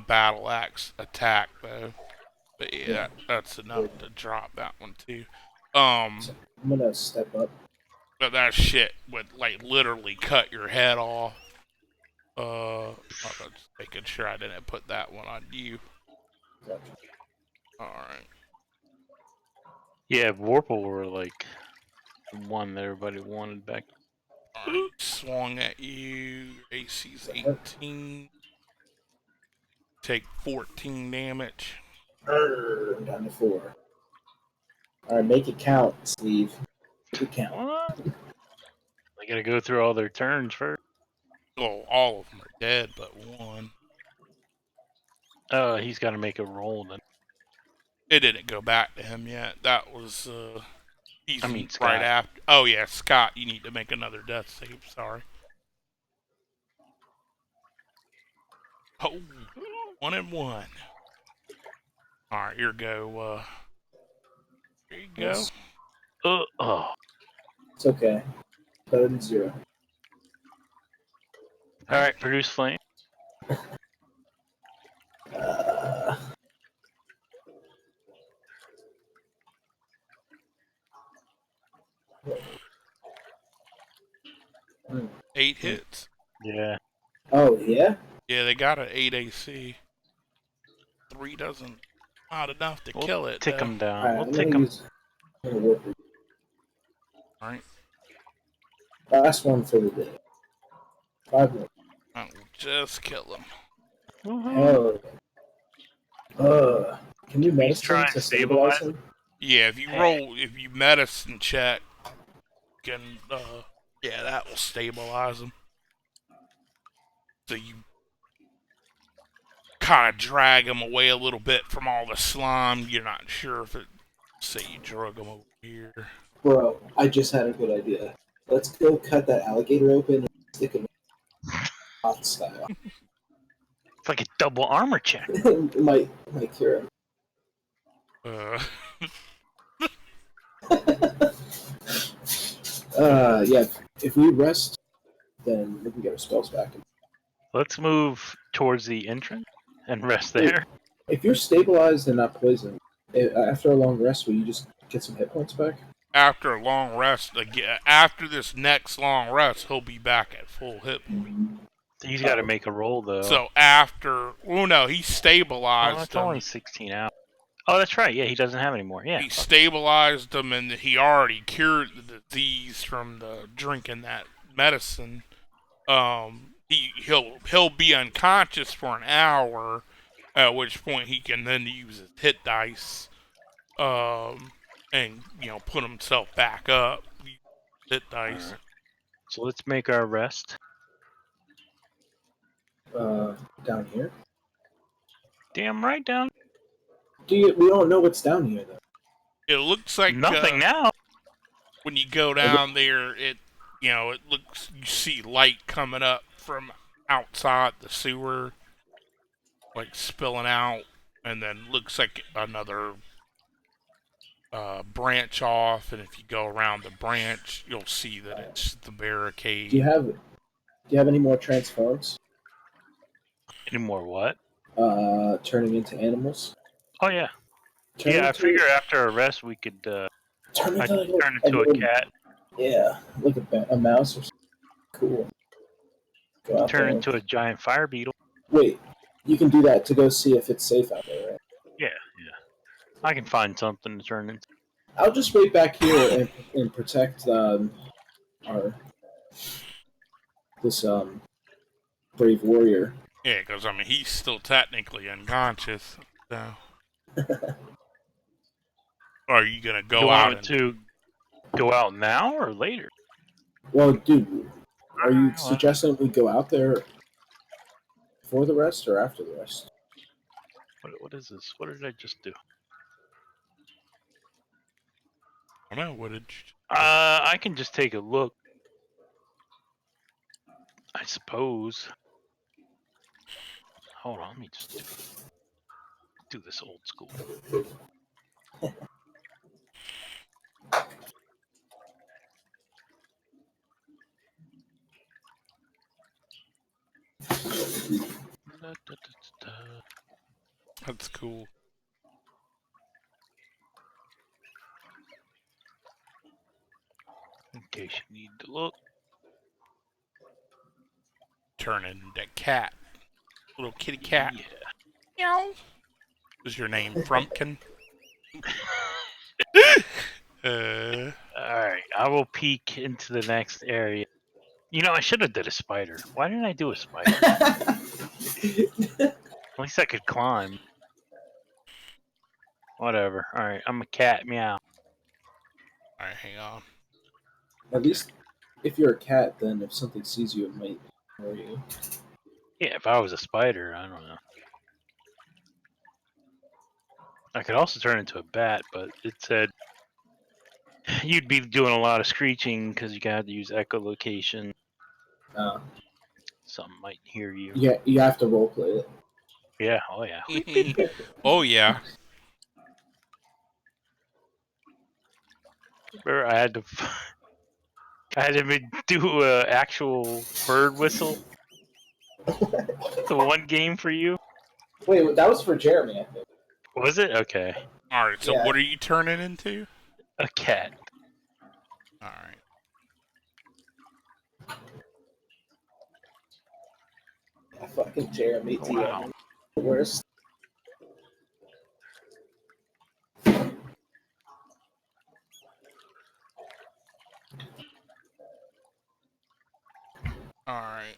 battle axe attack though. But yeah, that's enough to drop that one too. I'm gonna step up. But that shit would like literally cut your head off. I'm just making sure I didn't put that one on you. Gotcha. Alright. Yeah, Vorpal were like the one that everybody wanted back. Alright, swung at you. AC's 18. Take 14 damage. Down to 4. Alright, make it count, Steve. Make it count. What? I gotta go through all their turns first. Well, all of them are dead but one. He's gotta make a roll then. It didn't go back to him yet. That was, he's Scott. right after. Oh, yeah, Scott, you need to make another death save. Sorry. Oh, 1 and 1. Alright, here go, here you go. Yes. Oh. It's okay. Better than 0. Alright, produce flame. Hmm. 8 hits. Yeah. Oh, yeah? Yeah, they got an 8 AC. 3 doesn't. Not enough to kill it. Tick though. him down. Alright, We'll I'm tick gonna him. use. I'm gonna work with Alright. last one for the day. 5 more. That will just kill him. Woohoo. Oh. Can you Can we medicine try to and stabilize stabilize him? Yeah, if you medicine check, can yeah, that will stabilize him. So you kind of drag him away a little bit from all the slime. You're not sure if it. Say you drug him over here. Bro, I just had a good idea. Let's go cut that alligator open and stick him hot style. It's like a double armor check. It might cure him. Yeah. If we rest, then we can get our spells back. Let's move towards the entrance and rest Wait. there. If you're stabilized and not poisoned, after a long rest, will you just get some hit points back? After a long rest, again, after this next long rest, he'll be back at full hit point. He's got to make a roll though. So after, no, he Oh, stabilized it's him. only 16 hours. Oh, that's right. Yeah, he doesn't have any more. Yeah. He stabilized him, and he already cured the disease from the drinking that medicine. He'll be unconscious for an hour, at which point he can then use his hit dice, and put himself back up. Hit dice. Right. So let's make our rest. Down here. Damn right down. We don't know what's down here though. It looks like nothing now. When you go down there, it looks, you see light coming up from outside the sewer, like spilling out, and then looks like another branch off. And if you go around the branch, you'll see that it's the barricade. Do you have any more transforms? Any more what? Turning into animals. Oh yeah. I figure after a rest we could turn into a cat. Yeah, like a mouse or something. Cool. Go out Turn there. into a giant fire beetle. Wait, you can do that to go see if it's safe out there, right? Yeah. I can find something to turn into. I'll just wait back here and protect this brave warrior. Yeah, because he's still technically unconscious. So. Are you gonna go out to go out now or later? Well, dude, are you suggesting we go out there before the rest or after the rest? What is this? What did I just do? I don't know. What did you... I can just take a look. I suppose. Hold on, let me just do this old school. That's cool. In case you need to look. Turn into cat. Little kitty cat. Yeah. Meow. Is your name Frumpkin? Alright, I will peek into the next area. I should have did a spider. Why didn't I do a spider? At least I could climb. Whatever. Alright, I'm a cat. Meow. Alright, hang on. At least if you're a cat, then if something sees you, it might ignore you. Yeah, if I was a spider, I don't know. I could also turn into a bat, but it said you'd be doing a lot of screeching because you got to use echolocation. Something might hear you. Yeah, you have to roleplay it. Yeah, oh yeah. Oh yeah. I had to do an actual bird whistle. The one game for you. Wait, that was for Jeremy, I think. Was it? Okay. Alright, so what are you turning into? A cat. Alright. Fucking Jeremy. Wow. The worst. Alright,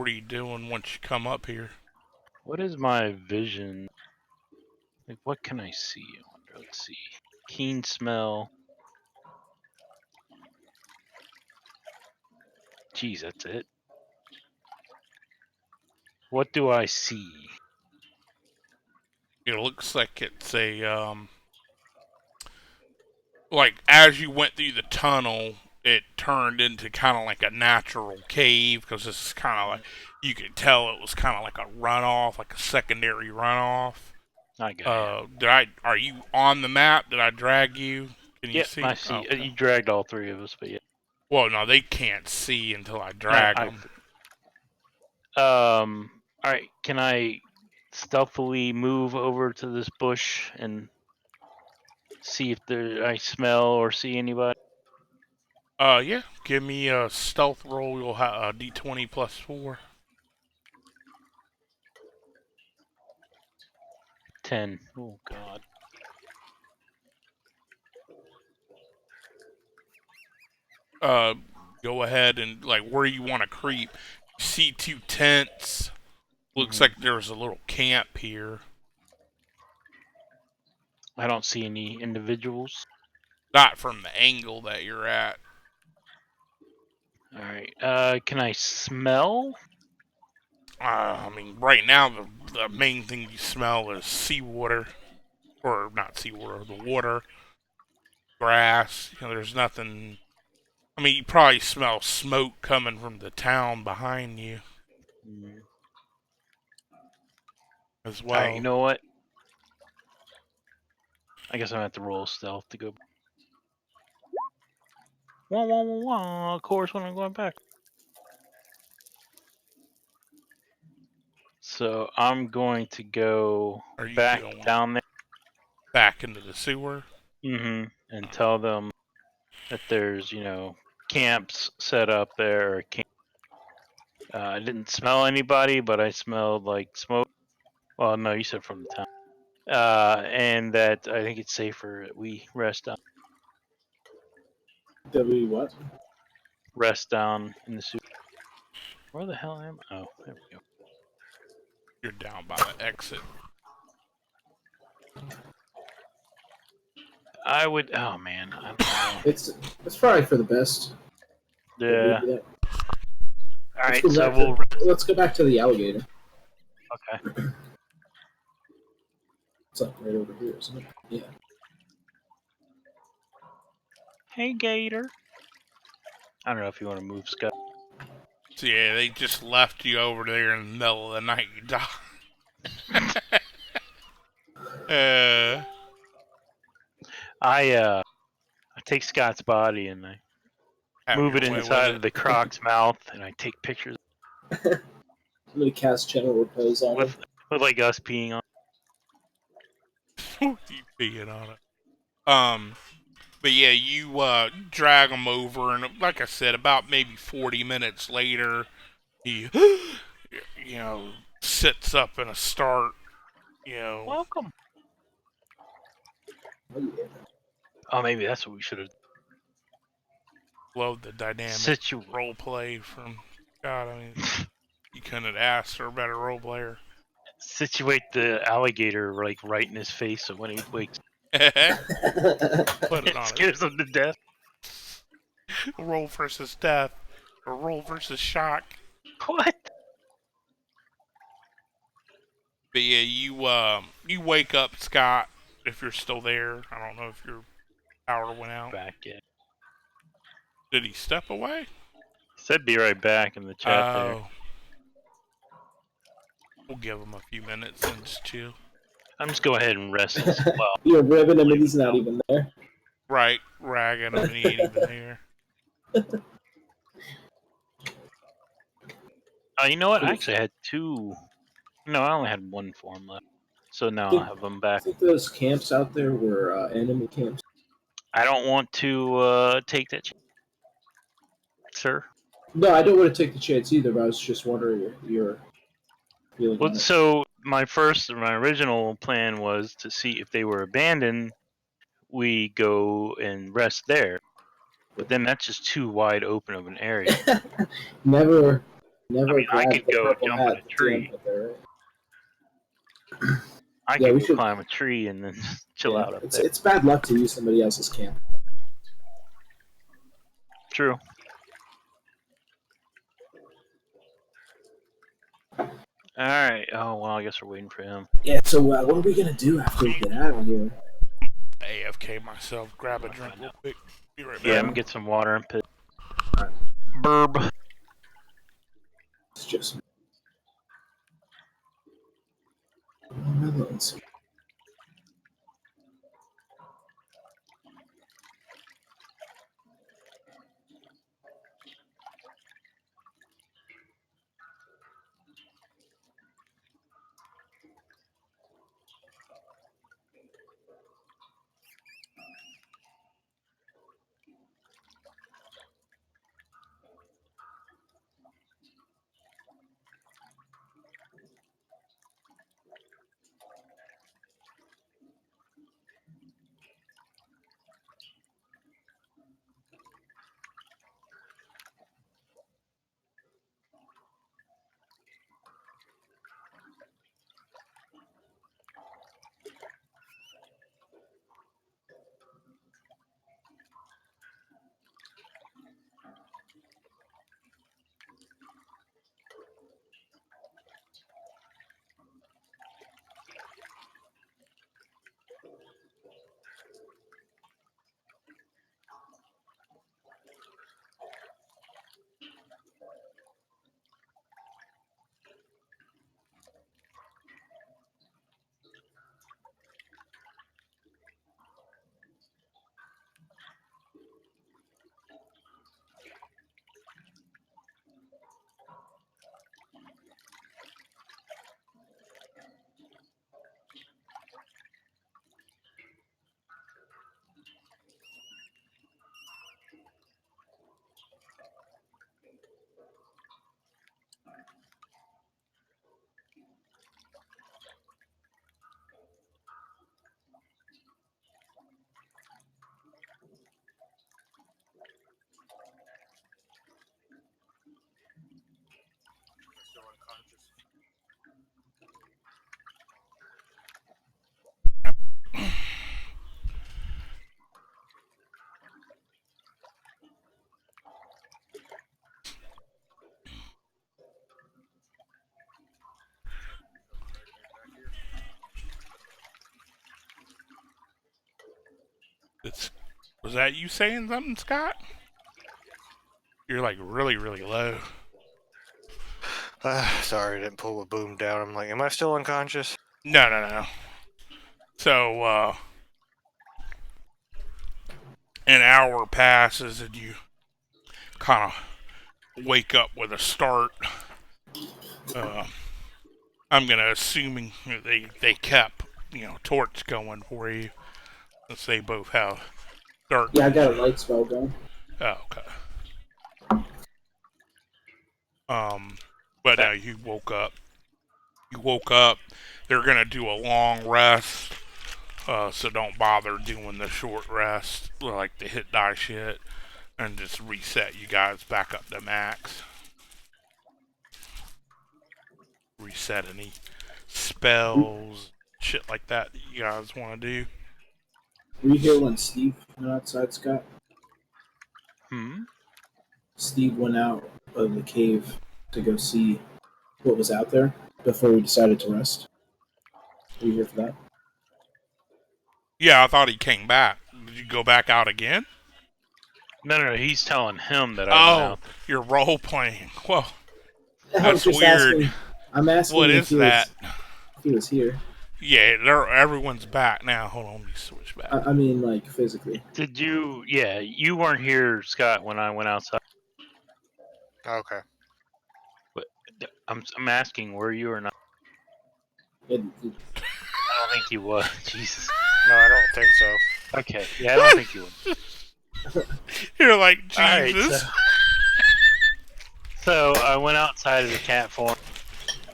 what are you doing once you come up here? What is my vision? Like, what can I see? I wonder. Let's see. Keen smell. Geez, that's it. What do I see? It looks like it's a like as you went through the tunnel, it turned into kind of like a natural cave because this is kind of like you could tell it was kind of like a runoff, like a secondary runoff. I got it. Are you on the map? Did I drag you? Can you Yep, see? I see. Oh, okay. You dragged all three of us, but yeah. Well, no, they can't see until I drag them. All right. Can I stealthily move over to this bush and see if I smell or see anybody? Yeah. Give me a stealth roll. You'll have a d20 plus 4. 10. Oh God. Go ahead and like where you want to creep. You see 2 tents. Looks Mhm. like there's a little camp here. I don't see any individuals. Not from the angle that you're at. All right. Can I smell? I mean, right now the main thing you smell is seawater, or not seawater, the water, grass. You know, there's nothing. I mean, you probably smell smoke coming from the town behind you as All right. You well. know what? I guess I'm gonna have to roll stealth to go. Wah, wah, wah, wah. Of course, when I'm going back. So I'm going to go Are you back going down there. back into the sewer? And tell them that there's, camps set up there. I didn't smell anybody, but I smelled like smoke. Well, no, you said from the town. And that I think it's safer that we That we what? rest down in the sewer. Where the hell am I? Oh, there we go. You're down by the exit. I would. Oh man, I don't know. It's probably for the best. Yeah. That All right, go so back let's go back to the alligator. Okay. It's like right over here, isn't it? Yeah. Hey, Gator. I don't know if you want to move, Scott. So yeah, they just left you over there in the middle of the night. You die. I take Scott's body and I Have move your it way inside with of the croc's mouth, and I take pictures I'm gonna cast channel repose on him. with like us peeing on. you peeing on it. But yeah, you drag him over, and like I said, about maybe 40 minutes later, he, sits up in a start, Welcome. Oh, yeah. Oh, maybe that's what we should have. love the dynamic role play from God. I mean, you couldn't have asked for a better role player. Situate the alligator like right in his face, so when he wakes, Put it it on scares him to death. Roll versus death, or roll versus shock. What? But yeah, you wake up, Scott, if you're still there. I don't know if your power went out. Back in. Did he step away? Said be right back in the chat there. Oh. We'll give him a few minutes and just chill. I'm just go ahead and rest as well. You're ribbing him and he's not even there. Right, ragging him and he ain't even there. You know what? I actually had two. No, I only had one form left. So now I'll have them I back. think those camps out there were enemy camps. I don't want to take that chance, sir. No, I don't want to take the chance either, but I was just wondering your feeling Well, on it. so my original plan was to see if they were abandoned. We go and rest there, but then that's just too wide open of an area. Never Never I mean, I grabbed could the go purple jump in hat a that DM tree. put there, right? I Yeah, could we go should- climb a tree and then just chill Yeah, out up it's there. it's bad luck to use somebody else's camp. True. Alright, oh well, I guess we're waiting for him. Yeah. So what are we gonna do after we get out of here? AFK myself, grab a drink real quick. Be right Yeah, I'm back. gonna get some water and piss. Alright. Burb. It's just melons. Was that you saying something, Scott? You're like really, really low. Sorry, I didn't pull the boom down. I'm like, am I still unconscious? No. So, an hour passes and you kind of wake up with a start. I'm gonna assuming they kept torch going for you since they both have dark. Yeah, I got a light spell going. Oh, okay. But now you woke up. They're gonna do a long rest. So don't bother doing the short rest like the hit die shit, and just reset you guys back up to max. Reset any spells, shit like that you guys want to do. Were you here when Steve went outside, Scott? Steve went out of the cave to go see what was out there before we decided to rest. Were you here for that? Yeah, I thought he came back. Did you go back out again? No, he's telling him that I went out. You're role playing. Well, I was that's just weird. asking. I'm asking What if is he that? if he was here. Yeah, everyone's back now. Hold on, let me switch back. I mean, like physically. Did you? Yeah, you weren't here, Scott, when I went outside. Okay. But I'm asking, were you or not? It, I don't think you was. Jesus. No, I don't think so. Okay, yeah, I don't think you would. You're like, Alright, Jesus. so I went outside of the cat farm,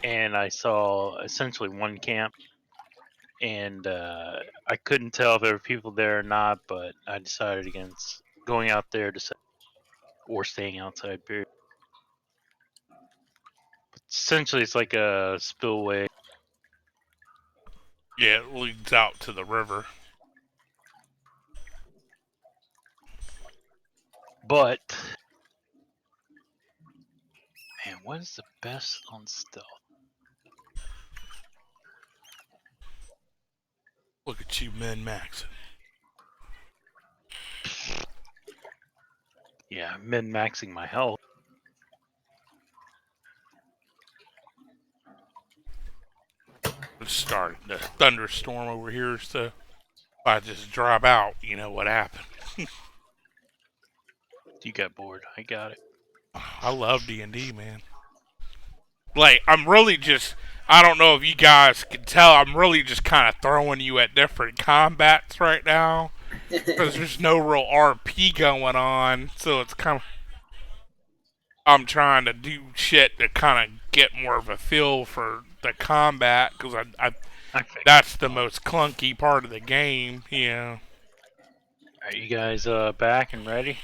and I saw essentially one camp, and I couldn't tell if there were people there or not, but I decided against going out there or staying outside. Period. Essentially, it's like a spillway. Yeah, it leads out to the river. But man, what is the best on stealth? Look at you, min-maxing. Yeah, min-maxing my health. It's starting to thunderstorm over here, so if I just drop out, you know what happened. You got bored. I got it. I love D&D, man. Like, I'm really just, I don't know if you guys can tell, I'm really just kind of throwing you at different combats right now. Because there's no real RP going on, so it's kind of, I'm trying to do shit to kind of get more of a feel for the combat, because that's the most clunky part of the game, you know. Are you guys back and ready?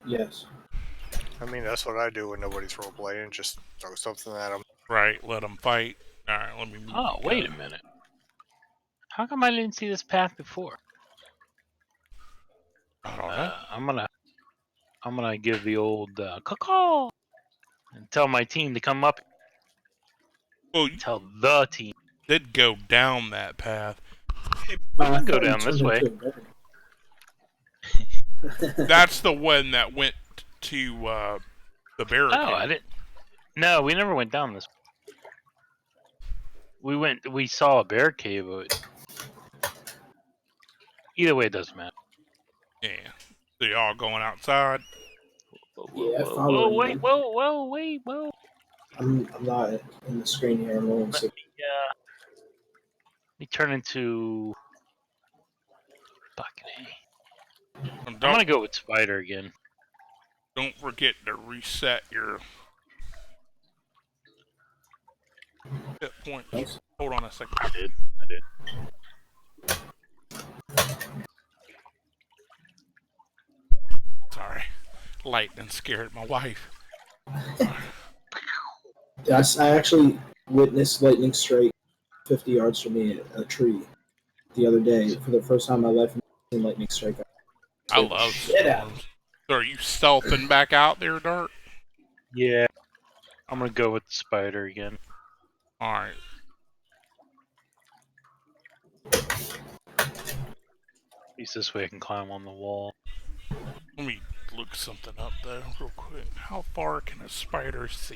Yes. I mean, that's what I do when nobody's role-playing. Just throw something at them. Right, let them fight. Alright, let me move. Oh, wait a minute. How come I didn't see this path before? I don't know. I'm gonna give the old caw and tell my team to come up. Well, you Tell the team. did go down that path. We can I go thought you down this turned way. into a bear. That's the one that went to the barricade. Oh, I didn't. No, we never went down this. We saw a barricade, but either way, it doesn't matter. Yeah. So y'all going outside? Yeah, Whoa, following wait, them. whoa. I'm not in the screen here. I'm rolling Let six. me turn into fucking A. And I'm don't gonna go with Spider again. don't forget to reset your hit points. Nice. Hold on a second. I did. Sorry. Lightning scared my wife. I actually witnessed lightning strike 50 yards from me at a tree the other day. For the first time in my life, I've seen lightning strike. I love storms. So are you stealthing back out there, Dart? Yeah. I'm gonna go with Spider again. Alright. At least this way I can climb on the wall. Let me look something up though, real quick. How far can a spider see?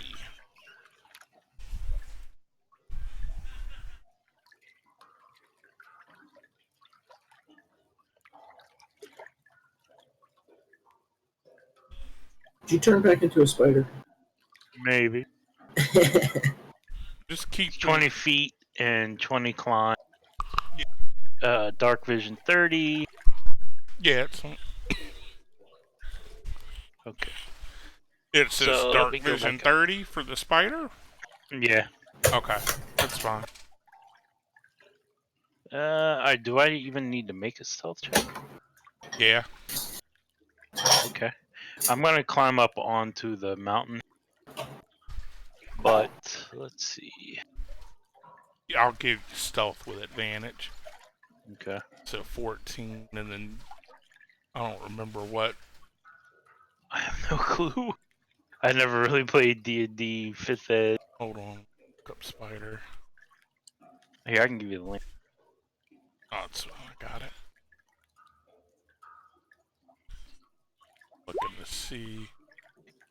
Did you turn back into a spider? Maybe. Just keep 20 feet and 20 climb. Dark vision 30. Yeah, Okay. it says So, let dark me go vision back up. 30 for the spider? Yeah. Okay, that's fine. Do I even need to make a stealth check? Yeah. Okay. I'm gonna climb up onto the mountain. But let's see. I'll give you stealth with advantage. Okay. So 14, and then I don't remember what. I have no clue. I never really played D&D 5th Ed. Hold on. Look up spider. Here, I can give you the link. Oh, I got it. Looking to see.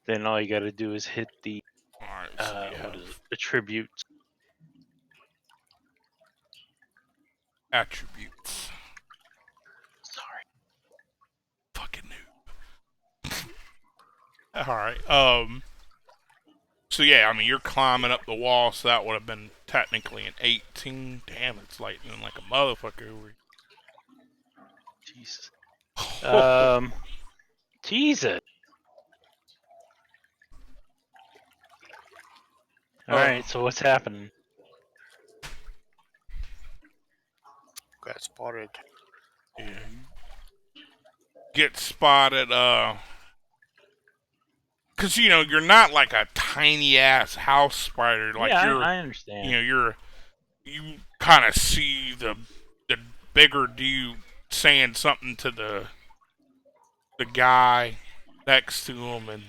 Then all you gotta do is hit the Alright, so we have what is it? Attributes. attributes. Sorry. Fucking noob. Alright, so yeah, I mean, you're climbing up the wall, so that would have been technically an 18. Damn, it's lightning like a motherfucker over Jesus. here. Jesus. Alright, so what's happening? Got spotted. Yeah. Get spotted, because you're not like a tiny ass house spider. Like yeah, you're, I understand. you kind of see the bigger dude saying something to the guy next to him, and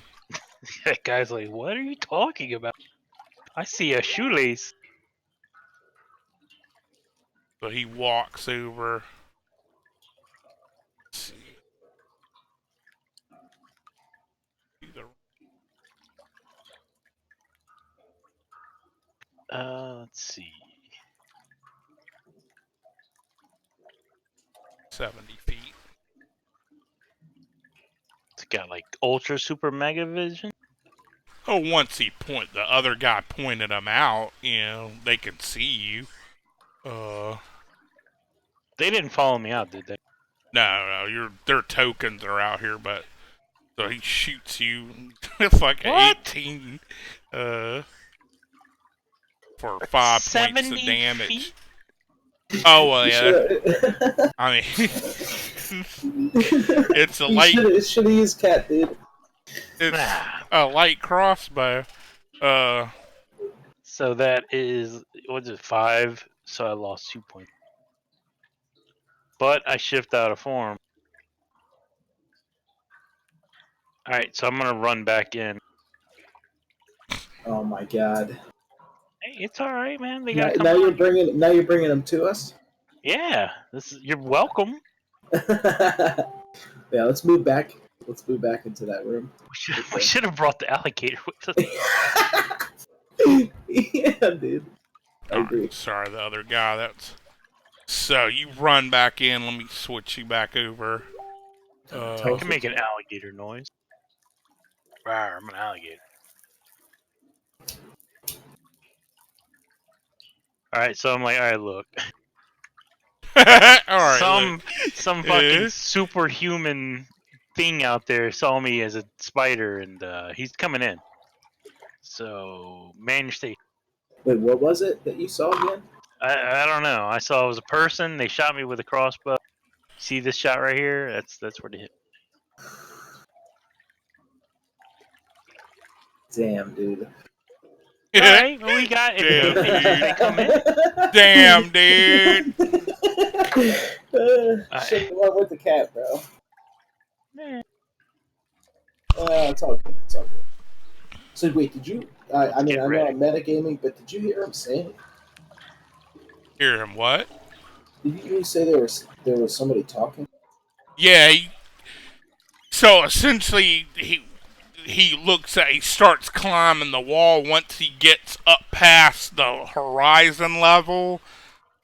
That guy's like, "What are you talking about? I see a shoelace." so he walks over. Let's see. Let's see. 70 feet. It's got like ultra super mega vision. Oh, once the other guy pointed him out, they can see you. They didn't follow me out, did they? No, their tokens are out here, but so he shoots you fucking What? 18 for 5 points of 70 damage. feet? Oh well, You yeah. I mean, it's a light. Should have used cat, dude. It's Nah. a light crossbow. So that is, what's it, 5? So I lost 2 points. But I shift out of form. Alright, so I'm gonna run back in. Oh my god! Hey, it's alright, man. They Now, gotta come now you're out. bringing them to us. Yeah, you're welcome. Yeah, let's move back. Let's move back into that room. We should have brought the alligator with us. Yeah, dude. I agree. Sorry, the other guy. So you run back in. Let me switch you back over. I can make an alligator noise. Rawr, I'm an alligator. Alright, so I'm like, alright, look. All right. Some fucking superhuman thing out there saw me as a spider, and he's coming in. So, man your station. Wait, what was it that you saw again? I don't know. I saw it was a person. They shot me with a crossbow. See this shot right here? That's where they hit. Damn, dude. All right, well, we got it. Damn, If they come in. Damn, dude. Shit, the one with the cat, bro. Eh. It's all good. It's all good. So wait, did you? I mean, get I know ready. I'm metagaming, but did you hear him saying? Hear him what? Did you say there was somebody talking? Yeah. So essentially, he starts climbing the wall once he gets up past the horizon level,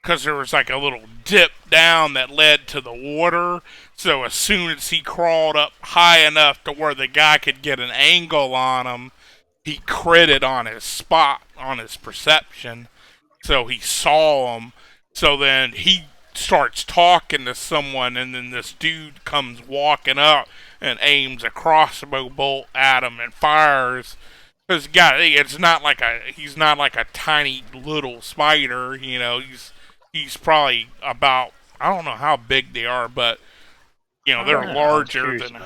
because there was like a little dip down that led to the water. So as soon as he crawled up high enough to where the guy could get an angle on him, he critted on his spot, on his perception. So he saw him. So then he starts talking to someone, and then this dude comes walking up and aims a crossbow bolt at him and fires. Because he's not like a tiny little spider. He's probably about, I don't know how big they are, but they're larger than.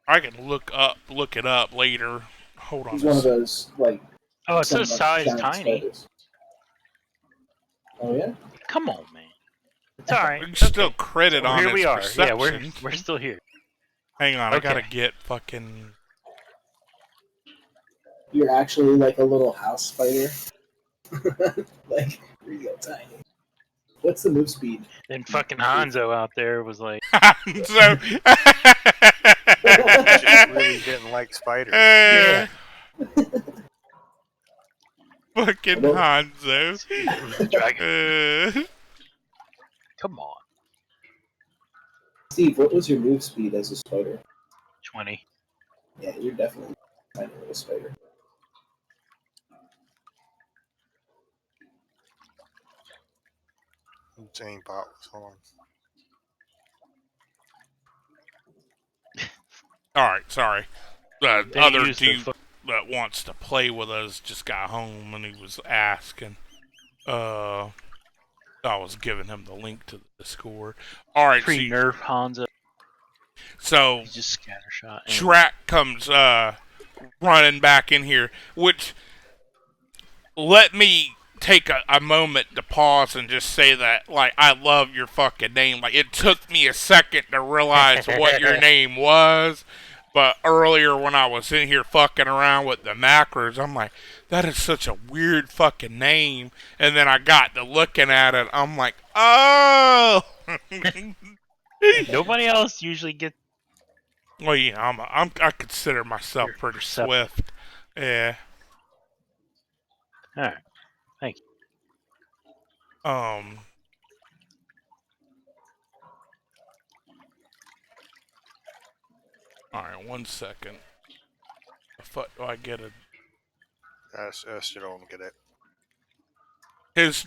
I can look it up later. Hold on. He's one of those like. Oh, it says size giant tiny. spiders. Oh yeah. Come on, man. It's all right. He's still critted on here his we are. perception. Yeah, we're still here. Hang on, I Okay. gotta get fucking. You're actually like a little house spider. Like real tiny. What's the move speed? Then fucking Hanzo out there was like, So. Just really didn't like spiders. yeah. Fucking Hanzo. The dragon. Come on. Steve, what was your move speed as a spider? 20. Yeah, you're definitely a tiny little spider. Insane bot was on. Alright, sorry. The They other used the dude that wants to play with us just got home and he was asking. I was giving him the link to the Discord. Alright, Pre-nerf Hanzo. So He's just scattershot. Shrek comes running back in here, which let me take a moment to pause and just say that, like, I love your fucking name. Like, it took me a second to realize what your name was, but earlier when I was in here fucking around with the macros, I'm like, that is such a weird fucking name. And then I got to looking at it, I'm like, oh! Nobody else usually gets. Well, yeah, I consider myself You're pretty perceptive. swift. Yeah. All right. Thank you. Alright, 1 second. The fuck do I get a... You don't get it.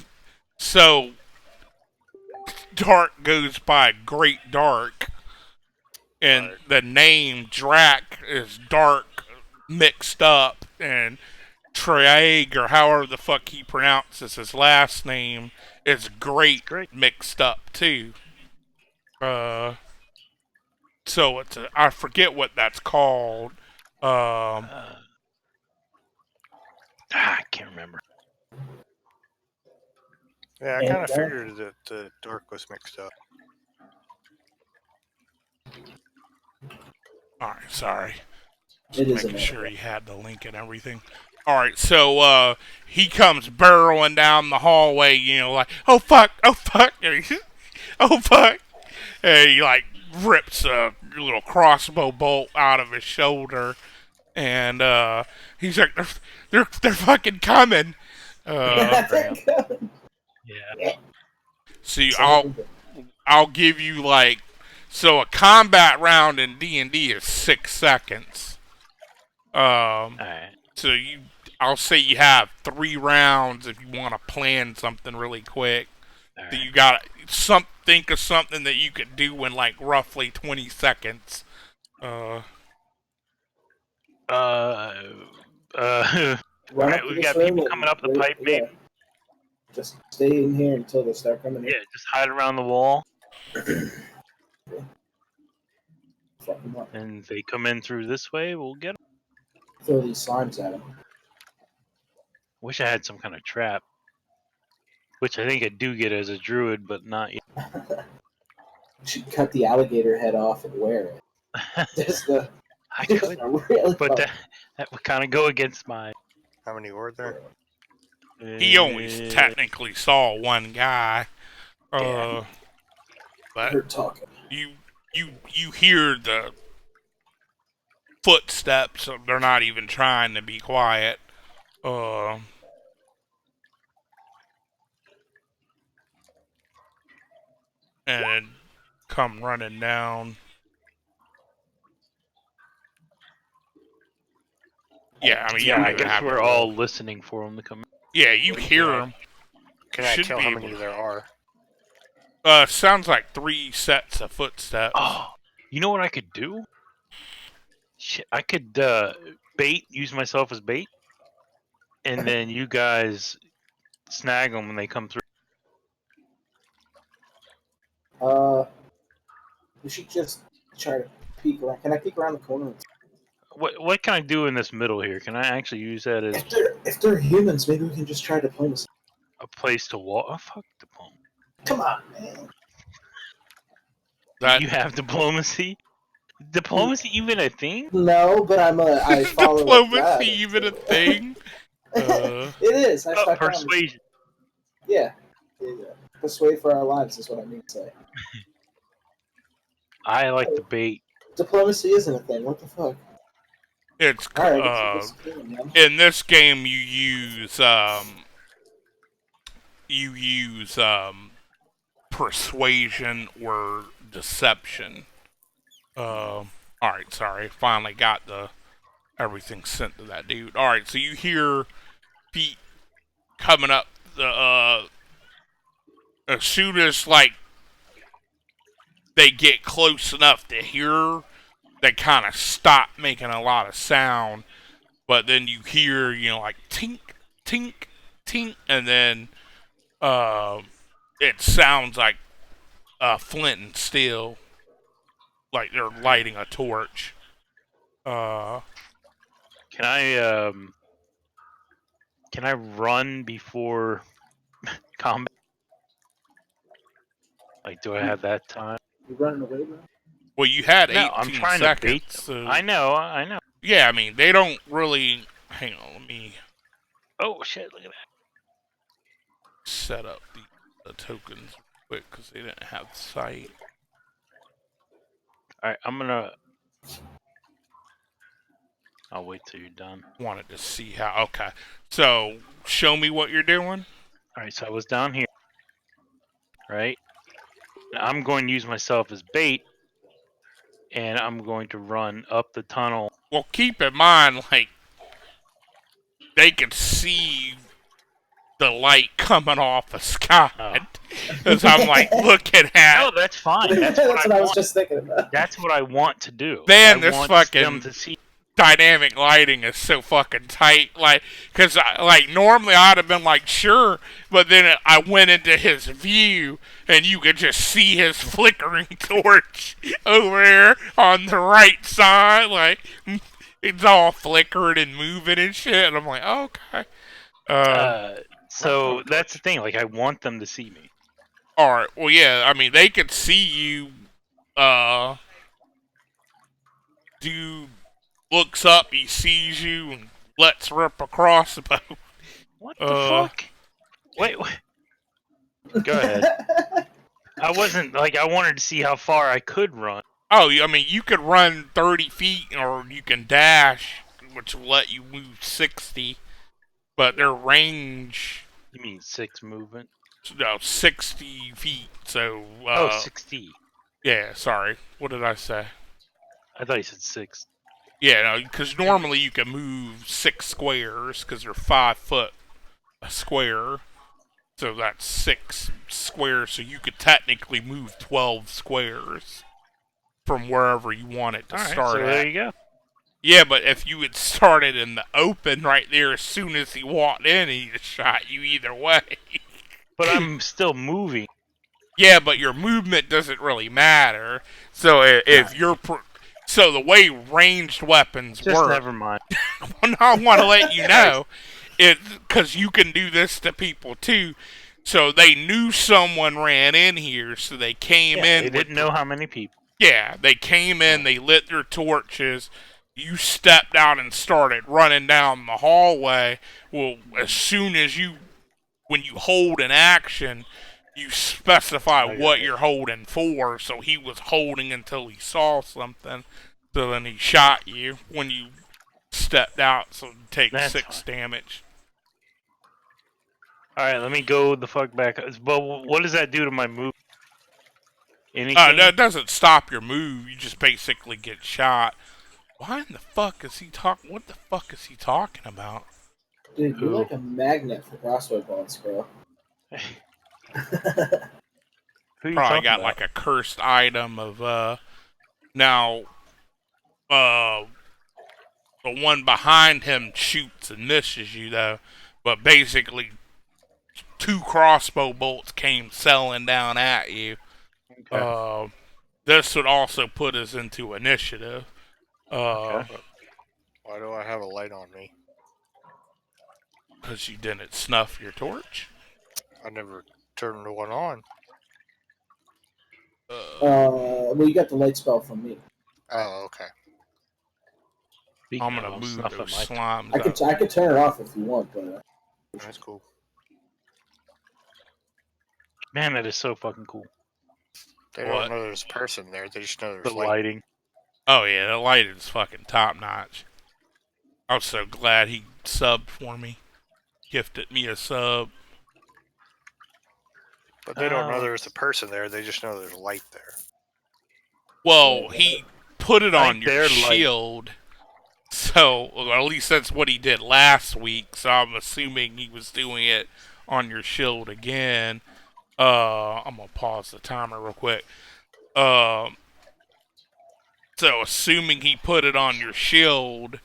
So, Dark goes by Great Dark, and Right. the name Drac is Dark mixed up, and Triag, or however the fuck he pronounces his last name, is Great mixed up too. So I forget what that's called. I can't remember. Yeah, I And kind of Dark. figured that the dark was mixed up. Alright, sorry. It is Making a sure he had the link and everything. Alright, so he comes burrowing down the hallway, like, oh fuck, oh fuck, oh fuck. And he like rips a little crossbow bolt out of his shoulder, and he's like, they're fucking coming. Yeah. See, I'll give you like, so a combat round in D&D is 6 seconds. All right. So I'll say you have 3 rounds if you want to plan something really quick. All So right. you gotta think of something that you could do in like roughly 20 seconds. All Run right. up to We've this got room people and coming up the wait, pipe, yeah. maybe. Just stay in here until they start coming in. Yeah, just hide around the wall, Fuck them up. and if they come in through this way, we'll get them. Throw these slimes at them. Wish I had some kind of trap, which I think I do get as a druid, but not yet. You should cut the alligator head off and wear it. Just the. I could, Really but that would kind of go against my. How many were there? He only technically saw one guy. Yeah. But You're talking. you hear the footsteps. They're not even trying to be quiet. And come running down. Yeah, I mean, Yeah, you I don't even guess have we're to all roll. listening for them to come in. Yeah, you hear them. Can I Should tell be how able many to. there are? Sounds like 3 sets of footsteps. Oh, you know what I could do? Shit, I could use myself as bait, and then you guys snag them when they come through. We should just try to peek around. Can I peek around the corner? What can I do in this middle here? Can I actually use that as If they're humans, maybe we can just try diplomacy. a place to walk? Oh, fuck diplomacy. Come on, man. That You have diplomacy? Diplomacy even a thing? No, but I follow diplomacy that. even a thing? It is. I promise. Persuasion. Yeah. Persuade for our lives is what I mean to say. I like the bait. Diplomacy isn't a thing. What the fuck? It's All right, let's kill him, man. in this game you use persuasion or deception. All right, sorry. Finally got everything sent to that dude. All right, so you hear feet coming up the as soon as like they get close enough to hear, they kind of stop making a lot of sound, but then you hear, like tink, tink, tink, and then it sounds like flint and steel, like they're lighting a torch. Can I run before combat? Like, do I have that time? You running away, bro? Well, you had 18 No, I'm trying seconds. to bait them. So I know. yeah, I mean they don't really. Hang on, let me Oh shit! Look at that. set up the tokens quick because they didn't have sight. All right, I'll wait till you're done. Wanted to see how. Okay, so show me what you're doing. All right, so I was down here, right? Now I'm going to use myself as bait, and I'm going to run up the tunnel. Well, keep in mind, like they can see the light coming off the sky. Oh. Because I'm like looking at. No, that's fine. That's That's what what I was want. just thinking about. That's what I want to do. Man, I this want fucking them to see. dynamic lighting is so fucking tight. Like, because like normally I'd have been like sure, but then I went into his view and you could just see his flickering torch over there on the right side. Like it's all flickering and moving and shit. And I'm like, oh, okay. So that's the thing. Like, I want them to see me. All right. Well, yeah. I mean, they could see you. Dude looks up, he sees you, and lets rip a crossbow. What the fuck? Wait. Go ahead. I wasn't like I wanted to see how far I could run. Oh, I mean, you could run 30 feet, or you can dash, which will let you move 60. But their range, You mean 6 movement? no, 60 feet. So, 60. Yeah, sorry. What did I say? I thought you said 6. Yeah, no, because normally you can move 6 squares, because they're 5 foot a square. So that's 6 squares, so you could technically move 12 squares from wherever you want it to start so at. there you go. Yeah, but if you had started in the open right there as soon as he walked in, he'd have shot you either way. But I'm still moving. Yeah, but your movement doesn't really matter. So if you're... So the way ranged weapons Just work... never mind. I want to let you know, because you can do this to people too. So they knew someone ran in here, so they came in. They didn't know how many people. Yeah, they came in, they lit their torches. You stepped out and started running down the hallway. Well, as soon as when you hold an action, you specify what you're holding for. So he was holding until he saw something. So then he shot you when you stepped out, so you take 6 damage. Alright, let me go the fuck back. But what does that do to my move? Anything? That doesn't stop your move. You just basically get shot. Why in the fuck is he talking? What the fuck is he talking about? Dude, you're like a magnet for crossbow bolts, bro. Who you Probably talking got about? like a cursed item of now the one behind him shoots and misses you though, but basically 2 crossbow bolts came sailing down at you. Okay. This would also put us into initiative. Okay. Why do I have a light on me? Because you didn't snuff your torch. I never turned the one on. Well, you got the light spell from me. Oh, okay. Speaking I'm of, gonna I'm move snuffing those my- slimes. I could turn it off if you want, but That's cool. Man, that is so fucking cool. They What? don't know there's a person there. They just know The there's light. lighting. Oh yeah, the light is fucking top notch. I was so glad he subbed for me. Gifted me a sub. But they don't know there's a person there. They just know there's light there. Well, he put it I on think your they're light. shield. So, or at least that's what he did last week. So I'm assuming he was doing it on your shield again. I'm gonna pause the timer real quick. So assuming he put it on your shield,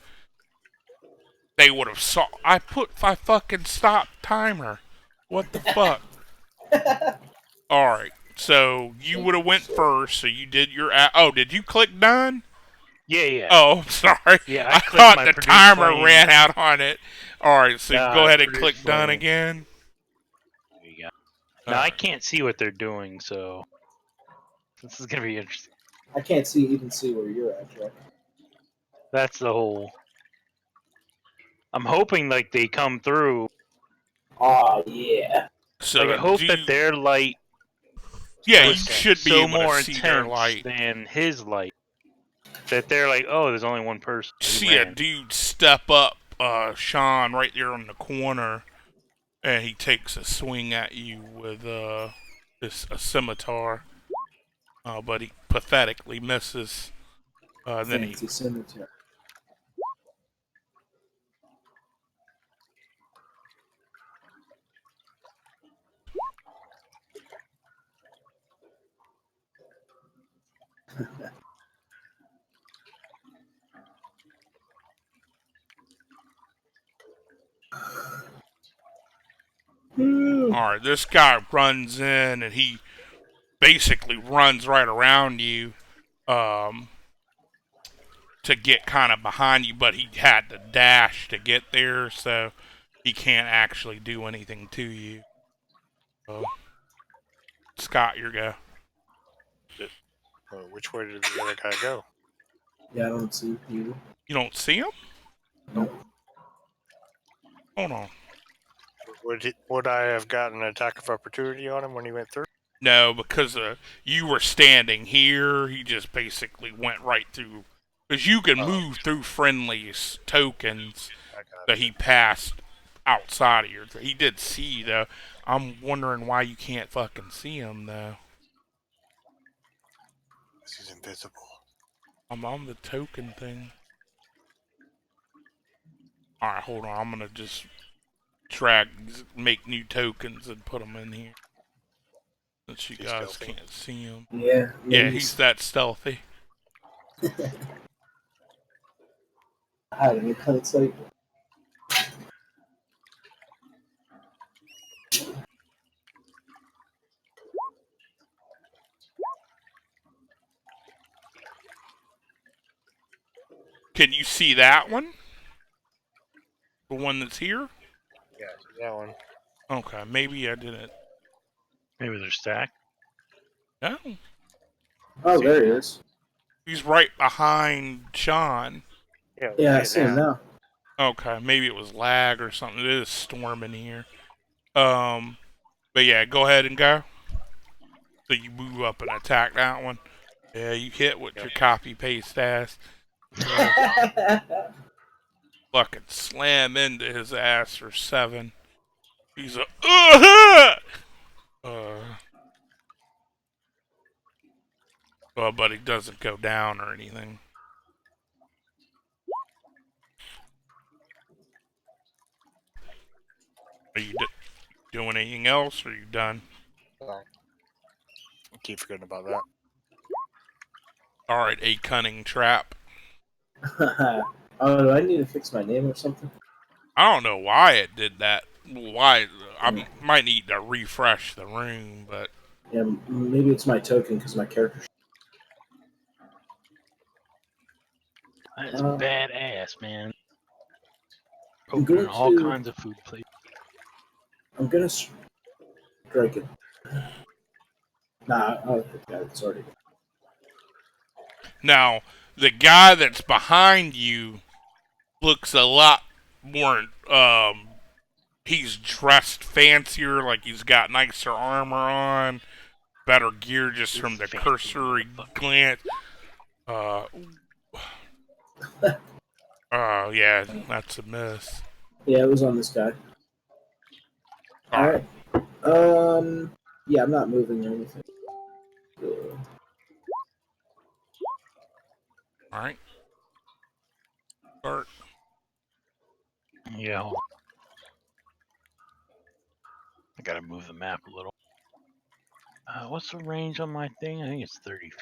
they would have saw. I fucking stopped timer. What the fuck? All right. So you would have went first. So you did your. Oh, did you click done? Yeah. Oh, I'm sorry. Yeah, I clicked thought my the produce timer flame. ran out on it. All right, so go ahead and Produce click done flame. again. There you go. Now I Alright. can't see what they're doing, so this is gonna be interesting. I can't even see where you're at, Jack. That's the whole. I'm hoping like they come through. Oh yeah. So Like I hope do that you, their light yeah, you is should be so able to more see their intense light. than his light. That they're like, oh, there's only one person. He See a ran. dude step up, Sean, right there in the corner, and he takes a swing at you with a scimitar. But he pathetically misses. Then he Fancy cemetery. Alright, this guy runs in and he basically runs right around you to get kind of behind you, but he had to dash to get there, so he can't actually do anything to you. So, Scott, your go. Which way did the other guy go? Yeah, I don't see you. You don't see him? Nope. Hold on. Would I have gotten an attack of opportunity on him when he went through? No, because you were standing here, he just basically went right through. Because you can move through friendlies tokens I got that he passed outside of your. He did see you, though. I'm wondering why you can't fucking see him, though. He's invisible. I'm on the token thing. Alright, hold on. I'm gonna just make new tokens and put them in here. Since you He's guys stealthy. can't see him. Yeah. Yeah, he's that stealthy. hiding in plain sight. Can you see that one? The one that's here? Yeah, that one. Okay, maybe I didn't. Maybe they're stacked. No. Oh, See? there he is. He's right behind Sean. Yeah, I see him now. Okay, maybe it was lag or something. It is storming here. But yeah, go ahead and go. So you move up and attack that one. Yeah, you hit with your copy paste ass. Fucking slam into his ass for 7. He's a but he doesn't go down or anything. Are you doing anything else, or are you done? I keep forgetting about that. Alright, a cunning trap. Oh, do I need to fix my name or something? I don't know why it did that. Why? I might need to refresh the room, but... Yeah, maybe it's my token because my character. That is badass, man. I'm Opening going all to. kinds of food places. I'm gonna strike it. Nah, oh, yeah, it's already. Now, the guy that's behind you looks a lot more, he's dressed fancier, like he's got nicer armor on, better gear just from the cursory glance. Yeah, that's a miss. Yeah, it was on this guy. Alright. Yeah, I'm not moving or anything. Alright. Start. Yeah. I gotta move the map a little. What's the range on my thing? I think it's 30 feet.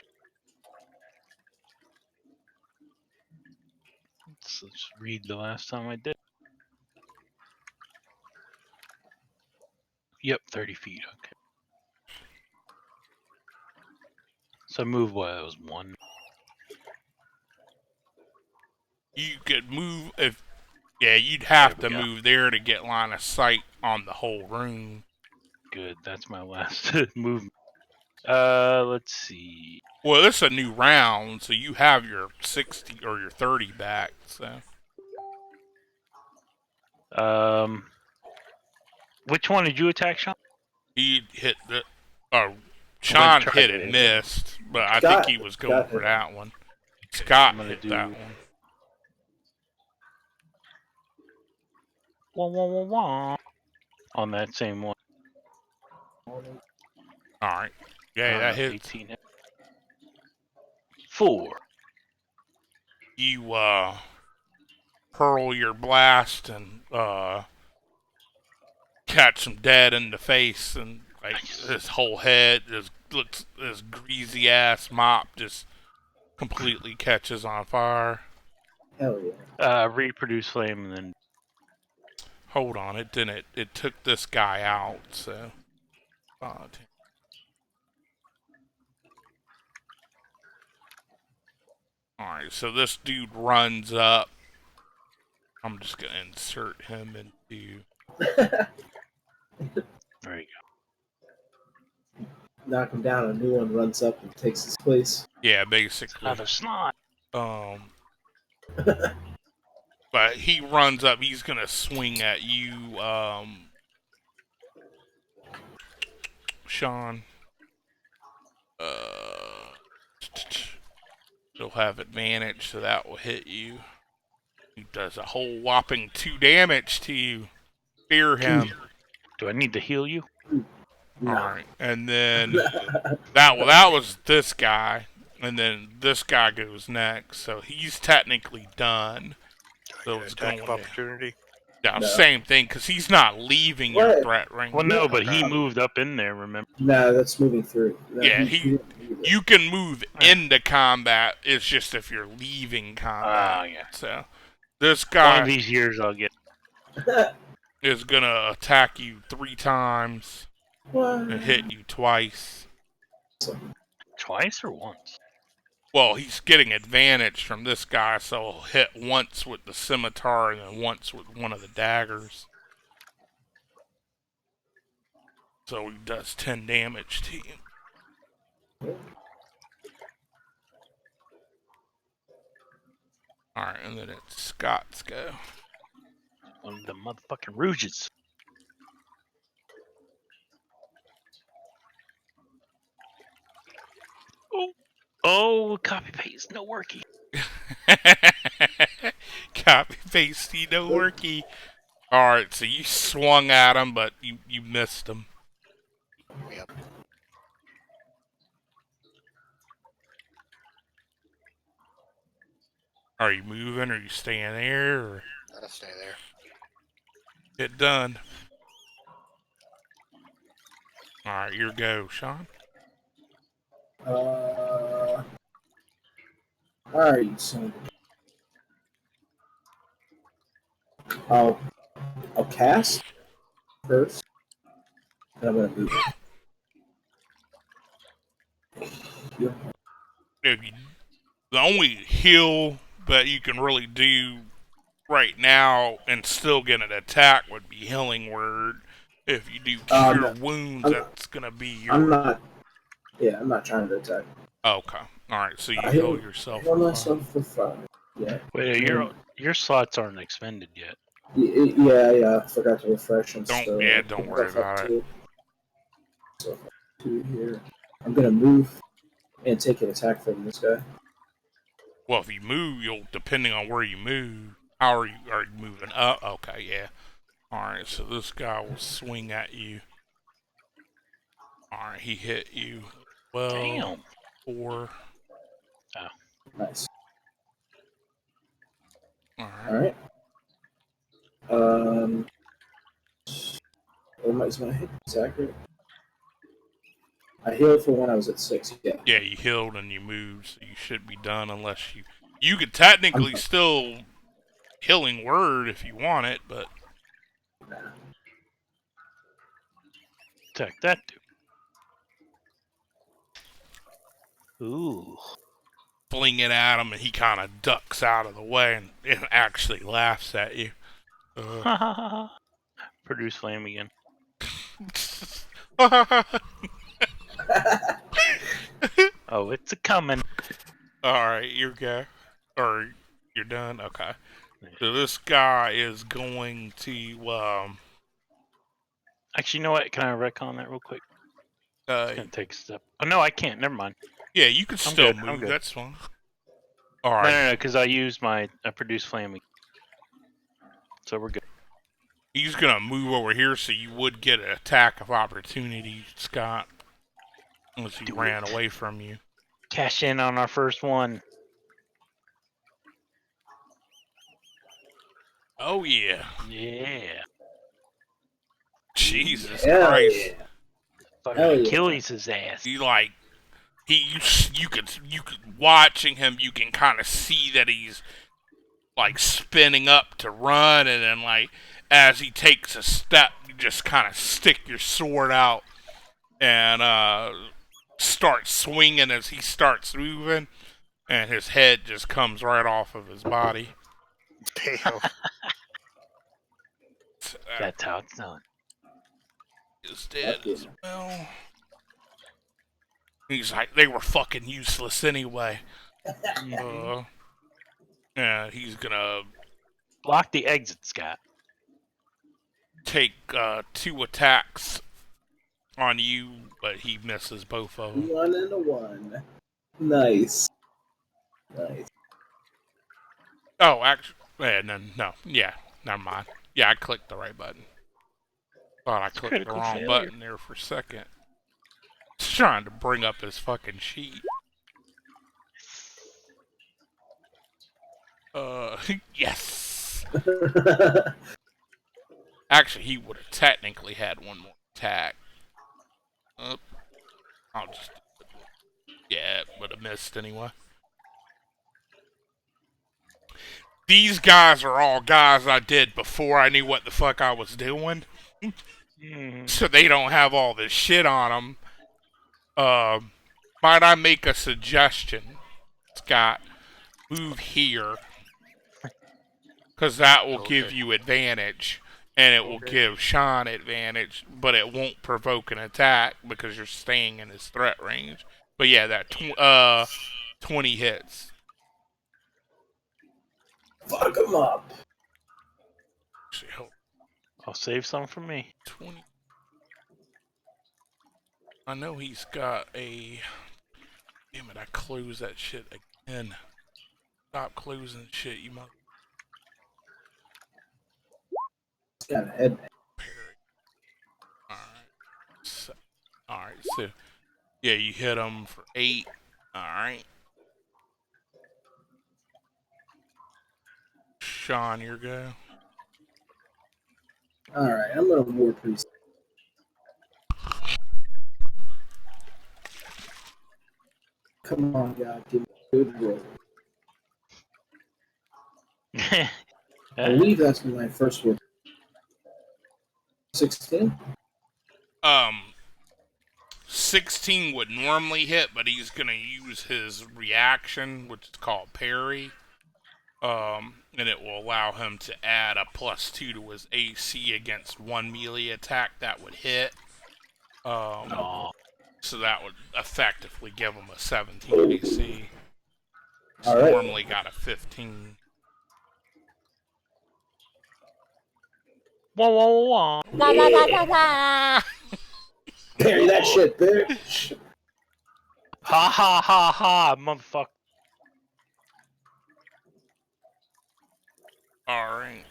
Let's read the last time I did. Yep, 30 feet. Okay. So move what? It was 1. You could move if. Yeah, you'd have There to we go. move there to get line of sight on the whole room. Good. That's my last movement. Let's see. Well, this is a new round, so you have your 60 or your 30 back. So Which one did you attack, Sean? he hit the. Oh, Went Sean tried hit to and hit. missed, but I Scott- think he was going Scott for hit. that one. Okay, Scott I'm gonna hit do- that one. Wah, wah, wah, wah. On that same one. All right. Yeah, that hits. 18. 4. You hurl your blast and catch him dead in the face, and like Nice. his whole head just looks, this greasy ass mop just completely catches on fire. Hell yeah. Reproduce flame and then. Hold on, it didn't. It took this guy out, so. Alright, so this dude runs up. I'm just gonna insert him into. There you go. Knock him down, a new one runs up and takes his place. Yeah, basically. Another snot. But he runs up. He's gonna swing at you, Sean. He'll have advantage, so that will hit you. He does a whole whopping 2 damage to you. Fear him. Do I need to heal you? No. Alright, and then that was this guy, and then this guy goes next, so he's technically done. So it's Attack going of to, opportunity. yeah, No. same thing, because he's not leaving your What? threat ring. Well, no, but he No. moved up in there, remember? No, that's moving through. No, Yeah, didn't do that. you can move into combat. It's just if you're leaving combat. Ah, yeah. So this One guy of these years I'll get. is gonna attack you 3 times and hit you twice. Twice or once? Well, he's getting advantage from this guy, so he'll hit once with the scimitar and then once with one of the daggers. So he does 10 damage to you. Alright, and then it's Scott's go. One of the motherfucking rouges. Oh, copy paste, no worky. Copy pasty, no worky. Alright, so you swung at him, but you missed him. Yep. Are you moving? Or are you staying there? Or Gotta stay there. get done? Alright, your go, Sean. Alright, so I'll cast first. And I'm gonna move it. Yep. If you, the only heal that you can really do right now and still get an attack would be Healing Word. If you do Cure Wounds, that's gonna be your. I'm not trying to attack. Okay. Alright, so you I heal heal- yourself. Heal for myself for 5. Yeah. Wait, your slots aren't expended yet. Yeah, I forgot to refresh them. Don't- so yeah, don't worry about it. So 2 here. I'm gonna move and take an attack from this guy. Well, if you move, you'll, depending on where you move, how are you moving up? Okay, yeah. Alright, so this guy will swing at you. Alright, he hit you. Well, Damn. 4. Nice. Alright. Alright. Is my hit accurate? I healed for when I was at 6. Yeah. Yeah, you healed and you moved, so you should be done unless you... You could technically still Healing Word if you want it, but... Attack that dude. Ooh. fling it at him, and he kind of ducks out of the way and actually laughs at you. Produce flame again. Oh, it's a coming. Alright, you're good. Or you're done? Okay. So this guy is going to, Actually, you know what? Can I retcon that real quick? It's gonna take a step. Oh no, I can't. Never mind. yeah, you can I'm still good, I'm move, good. that's fine. No, Alright. no, no, because I used I produced flame again. So we're good. He's gonna move over here so you would get an attack of opportunity, Scott. Unless he ran away from you. Cash in on our first one. Oh yeah. Yeah. Jesus Hell Christ. yeah. Fucking Hell yeah. Achilles his ass. You like you could watching him, you can kind of see that he's like spinning up to run, and then like as he takes a step, you just kind of stick your sword out and start swinging as he starts moving, and his head just comes right off of his body. Damn. That's how it's done. Is dead Fuck yeah. as well. He's like, they were fucking useless anyway. Yeah, he's gonna Block the exit, Scott. take 2 attacks on you, but he misses both of them. 1 and a 1. Nice. Nice. Oh, actually, no, yeah, never mind. Yeah, I clicked the right button. Thought I clicked the critical wrong failure. button there for a second. Just trying to bring up his fucking sheet. Yes. Actually, he would have technically had 1 more attack. I'll just... Yeah, it would have missed anyway. These guys are all guys I did before I knew what the fuck I was doing. So they don't have all this shit on them. Might I make a suggestion, Scott? Move here. Because that will give you advantage. And it will give Sean advantage. But it won't provoke an attack because you're staying in his threat range. But yeah, that 20 hits. Fuck him up. Actually, hold I'll save some for me. 20. I know he's got a... Damn it, I closed that shit again. Stop closing shit, you mother... Got a head. Alright, so... Yeah, you hit him for 8. Alright. Sean, your go. Alright, I'm gonna war priest. Come on, God, give me a good roll. I believe that's my first one. 16? 16 would normally hit, but he's gonna use his reaction, which is called parry. And it will allow him to add a +2 to his AC against 1 melee attack that would hit. So that would effectively give him a 17 AC. He's All right. normally got a 15. Wah, wah, wah, wah. Yeah. Parry that shit, bitch. Ha ha ha ha, motherfucker. Alright.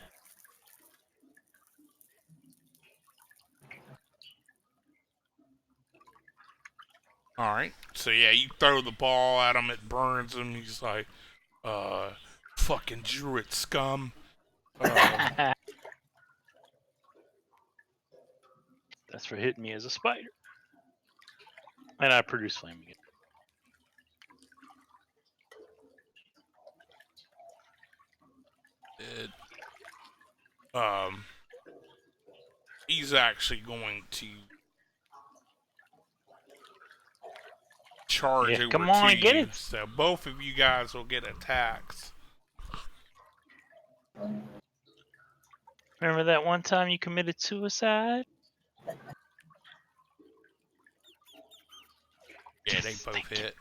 Alright. So yeah, you throw the ball at him, it burns him. He's like, fucking druid scum. That's for hitting me as a spider. And I produce flame again. He's actually going to charge Yeah, over come on, to get you. it. So both of you guys will get attacks. Remember that one time you committed suicide? Yeah, they both hit.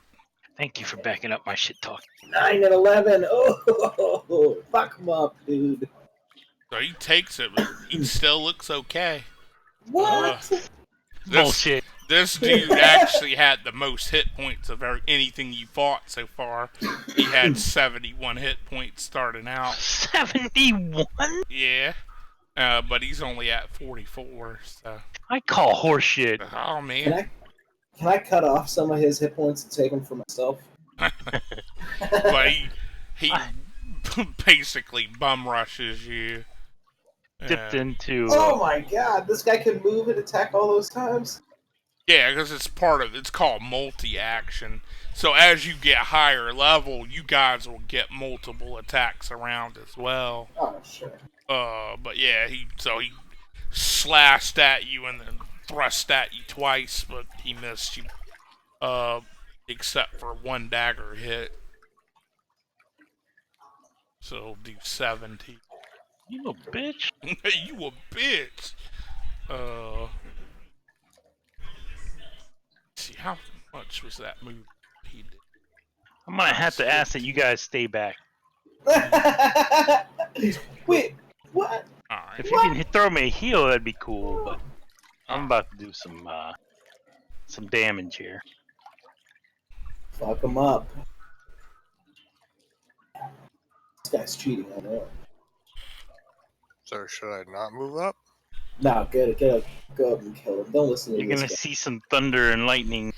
Thank you for backing up my shit talk. 9 and 11. Oh, fuck him up, dude. So he takes it, but he still looks okay. What? Bullshit. This dude actually had the most hit points of anything you fought so far. He had 71 hit points starting out. 71? Yeah. But he's only at 44, so. I call horseshit. Oh, man. Can I cut off some of his hit points and take them for myself? But he basically bum rushes you. Dipped into. Oh my god, this guy can move and attack all those times? Yeah, because it's called multi-action. So as you get higher level, you guys will get multiple attacks around as well. Oh, sure. But yeah, he slashed at you and then thrust at you twice, but he missed you. Except for one dagger hit. So it'll do 70. You a bitch. You a bitch. See, how much was that move he did? I'm gonna have to ask that you guys stay back. Wait, what? Alright. If you can throw me a heal, that'd be cool. But I'm about to do some damage here. Fuck him up. This guy's cheating, I know. So should I not move up? No, get up, go up and kill him. Don't listen to You're this gonna guy. see some thunder and lightning.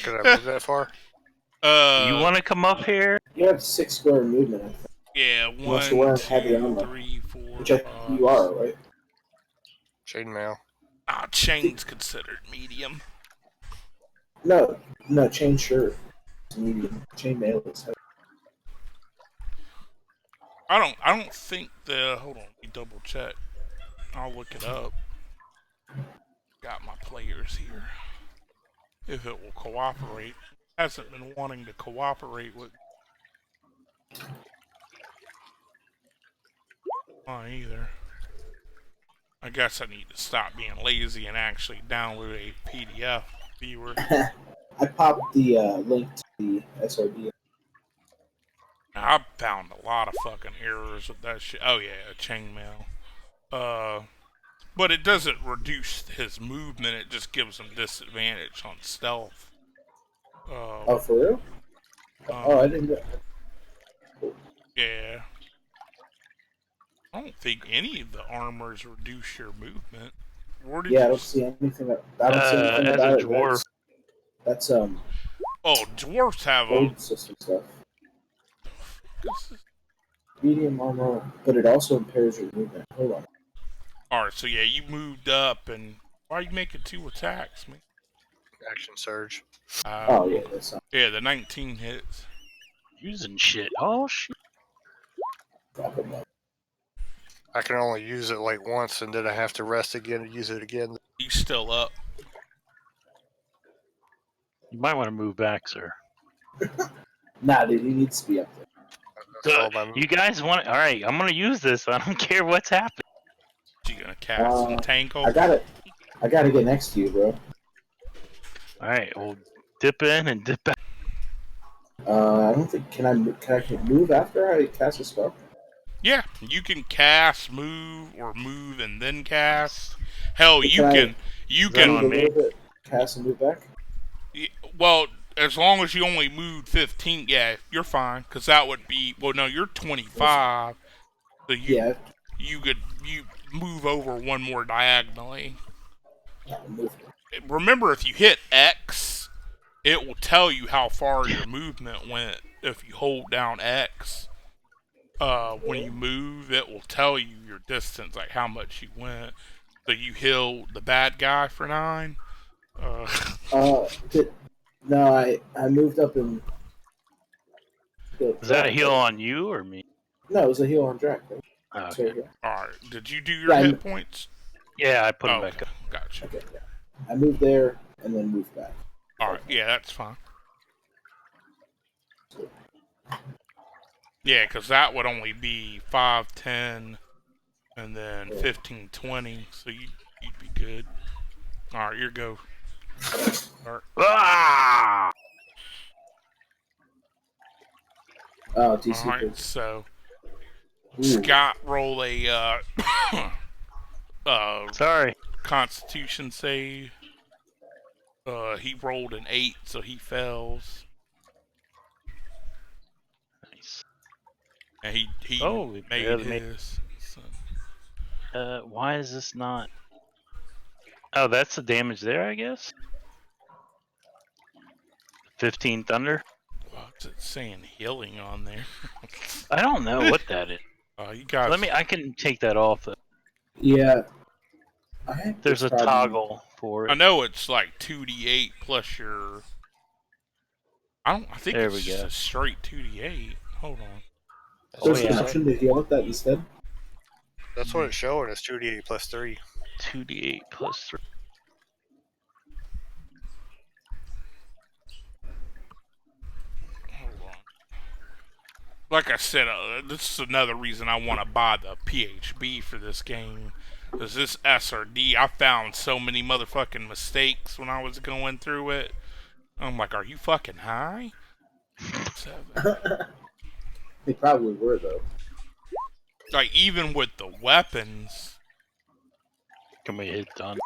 Could I move that far? You want to come up here? You have 6 square movement, I think. Yeah, Unless 1, you're wearing heavy 2, armor. 3, 4, Which you are, right? Chainmail. Chain's considered medium. No, chain shirt. It's medium. Chain mail is heavy. I don't think hold on, let me double check. I'll look it up. Got my players here. If it will cooperate. Hasn't been wanting to cooperate with either. I guess I need to stop being lazy and actually download a PDF viewer. I popped the link to the SRD. Now, I've found a lot of fucking errors with that shit. Oh yeah, chainmail. But it doesn't reduce his movement, it just gives him disadvantage on stealth. Oh, for real? I didn't get. Yeah. I don't think any of the armors reduce your movement. Where did I you don't see anything. I don't see anything as about a it. dwarf. That's Oh, dwarves have old system stuff. Medium armor, but it also impairs your movement. Hold on. Alright, so yeah, you moved up, and why are you making 2 attacks, man? Action surge. Oh yeah, that's not. Yeah, the 19 hits. Using shit. Oh shit. Fuck 'em up. I can only use it like once, and then I have to rest again and use it again. He's still up. You might want to move back, sir. Nah, dude, he needs to be up there. That's all my You guys want? All right, I'm gonna use this. I don't care what's happening. You gonna cast some tankle? I gotta get next to you, bro. All right, we'll dip in and dip out. I don't think can I move after I cast a spell? Yeah, you can cast, move, or move and then cast. Hell, Can you I- can Move on a me. little bit, cast and move back. Well, as long as you only moved 15, yeah, you're fine. Because that would be, well, no, you're 25. So you move over one more diagonally. Move. Remember, if you hit X, it will tell you how far your movement went. If you hold down X, when you move, it will tell you your distance, like how much you went. So you heal the bad guy for 9. No, I moved up and. Is that a heal on you or me? No, it was a heal on Drac. Right? Oh, So, okay. yeah. Alright, did you do your Yeah, hit points? Yeah, I put him back okay. up. Gotcha. Okay, yeah. I moved there and then moved back. Alright, yeah, that's fine. Yeah, because that would only be 5, 10, and then 15, 20, so you'd be good. Alright, your go. Start. Ah! Oh, DC. Alright, so Ooh. Scott roll a Sorry. Constitution save. He rolled an 8, so he fails. Nice. And he Oh, we made barely made. his. So. Why is this not? Oh, that's the damage there, I guess. 15 thunder. What's it saying? Healing on there. I don't know what that is. You guys. I can take that off. Yeah. There's a toggle for I it. know it's like 2d8 plus your. I think There it's we just go. a straight 2d8. Hold on. There's yeah. an option to heal with that instead. That's what it's showing. It's 2d8 plus 3. 2d8 plus 3. Hold on. Like I said, this is another reason I want to buy the PHB for this game. Because this SRD, I found so many motherfucking mistakes when I was going through it. I'm like, are you fucking high? 7. They probably were though. Like, even with the weapons. Can we hit done?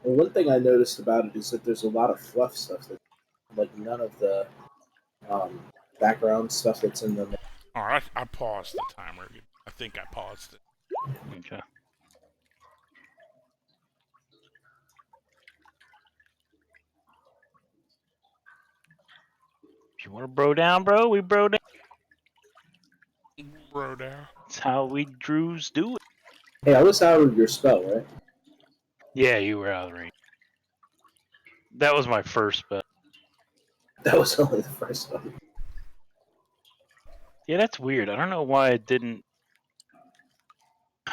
Well, one thing I noticed about it is that there's a lot of fluff stuff that, like, none of the background stuff that's in them. Alright, I paused the timer. I think I paused it. Okay. If you want to bro down, bro, we bro down. Bro down. That's how we Drews do it. Hey, I was out of your spell, right? Yeah, you were out of range. That was my first bet. That was only the first one. Yeah, that's weird. I don't know why it didn't.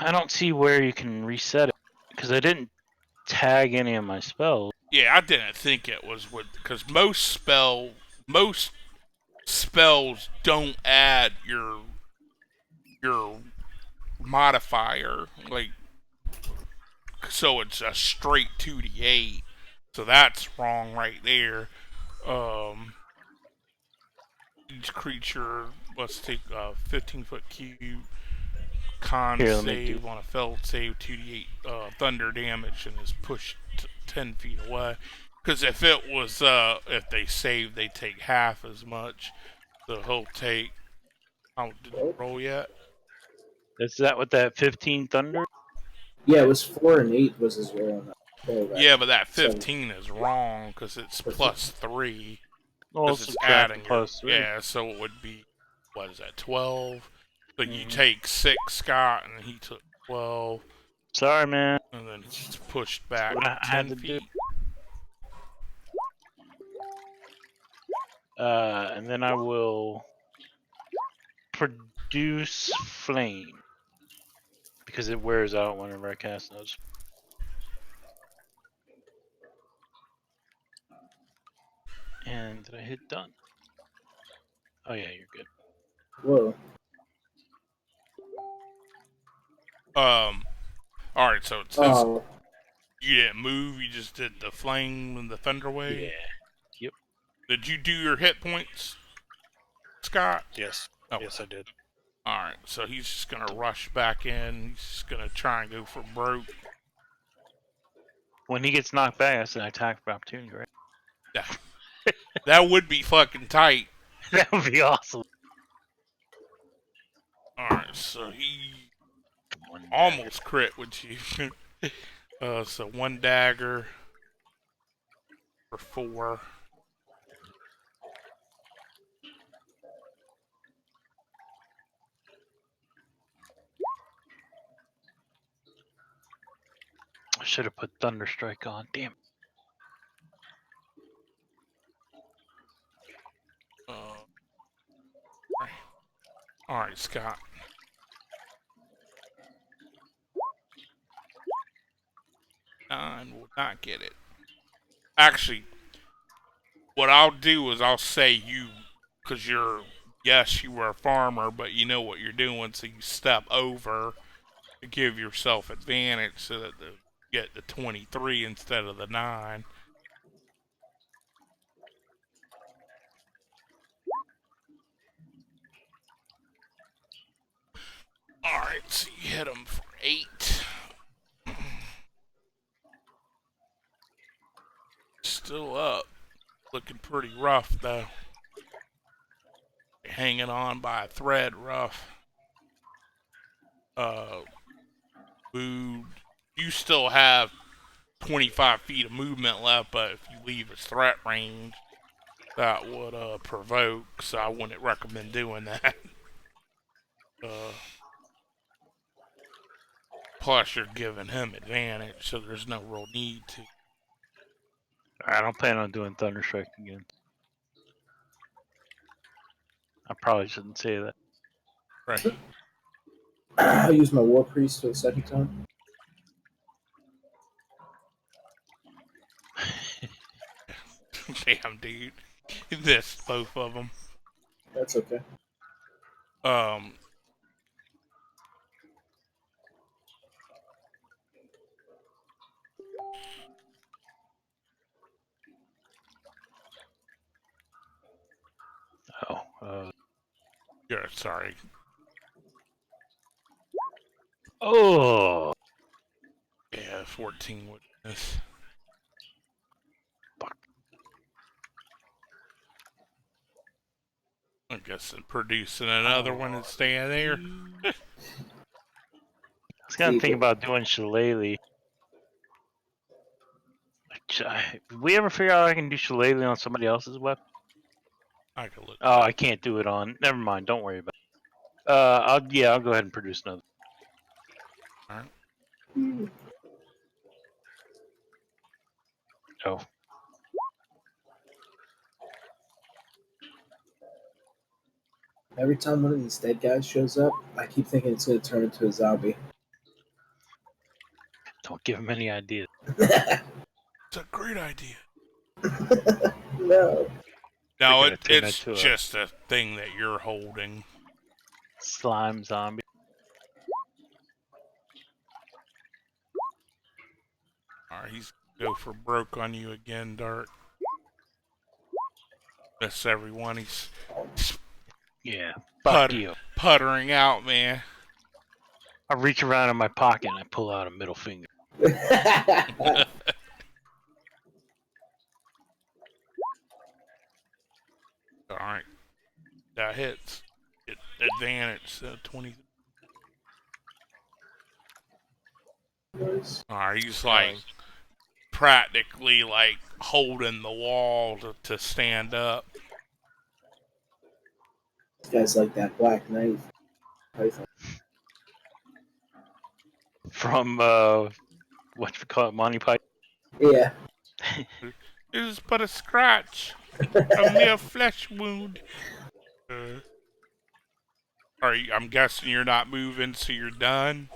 I don't see where you can reset it because I didn't tag any of my spells. Yeah, I didn't think it was because most spells don't add your modifier, like, so it's a straight 2d8. So that's wrong right there. Each creature must take a 15-foot cube. Con Here, let me save do. on a failed save 2d8 thunder damage and is pushed 10 feet away. Because if it was, if they save, they take half as much. So he'll take. Oh, did you roll yet? Is that what that 15 thunder? Yeah, it was 4 and 8 was his roll on that. Yeah, but that 15 is wrong because it's plus 3. Well, Because it's adding your, plus 3. yeah, so it would be, what is that, 12? But you take 6, Scott, and he took 12. Sorry, man. And then he's pushed back What I had 10 to feet. And then I will produce flame because it wears out whenever I cast those. And did I hit done? Oh yeah, you're good. Whoa. Alright, so it says you didn't move, you just did the flame and the thunder wave? Yeah. Yep. Did you do your hit points, Scott? Yes. Oh. Yes, I did. Alright, so he's just gonna rush back in. He's just gonna try and go for broke. When he gets knocked back, that's an attack for opportunity, right? Yeah. That would be fucking tight. That would be awesome. Alright, so he almost crit with you. So 1 dagger for 4. I should have put Thunderstrike on. Damn. Alright, Scott. Nine will not get it. Actually, what I'll do is I'll say you, because yes, you were a farmer, but you know what you're doing, so you step over to give yourself advantage so that you get the 23 instead of the 9. Alright, so you hit him for 8. Still up. Looking pretty rough, though. Hanging on by a thread, rough. Boo, you still have 25 feet of movement left, but if you leave his threat range, that would provoke, so I wouldn't recommend doing that. Plus, you're giving him advantage, so there's no real need to. I don't plan on doing Thunderstrike again. I probably shouldn't say that. Right. I use my War Priest for the second time. Damn, dude. You missed both of them. That's okay. Yeah, sorry. Oh, Yeah, 14 would miss. fuck. I guess producing another one and staying there. I was gonna think about doing Shillelagh. Did we ever figure out I can do Shillelagh on somebody else's weapon? I could look. Oh, I can't do it on. Never mind. Don't worry about it. I'll go ahead and produce another. Alright. Oh. Every time one of these dead guys shows up, I keep thinking it's going to turn into a zombie. Don't give him any ideas. It's a great idea. No. No, They're gonna turn it's into a just a thing that you're holding. slime zombie. Alright, he's gonna go for broke on you again, Dart. That's everyone. He's Yeah. Fuck you. puttering out, man. I reach around in my pocket and I pull out a middle finger. Alright. That hits. Advantage, 20. Alright, he's like practically like holding the wall to stand up. This guy's like that Black Knight. From what you call it, Monty Python. Yeah. It is but a scratch, a mere flesh wound. I'm guessing you're not moving, so you're done.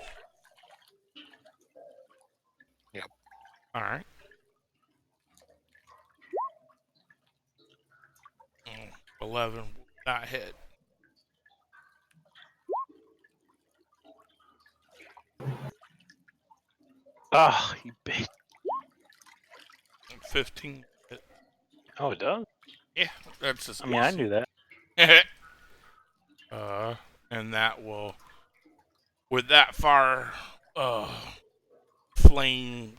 Yep. All right. 11 will not hit. Oh, you bitch. 15 hit. Oh, it does? Yeah, that's his. I mean, I knew that. And that will, with that fire, flame,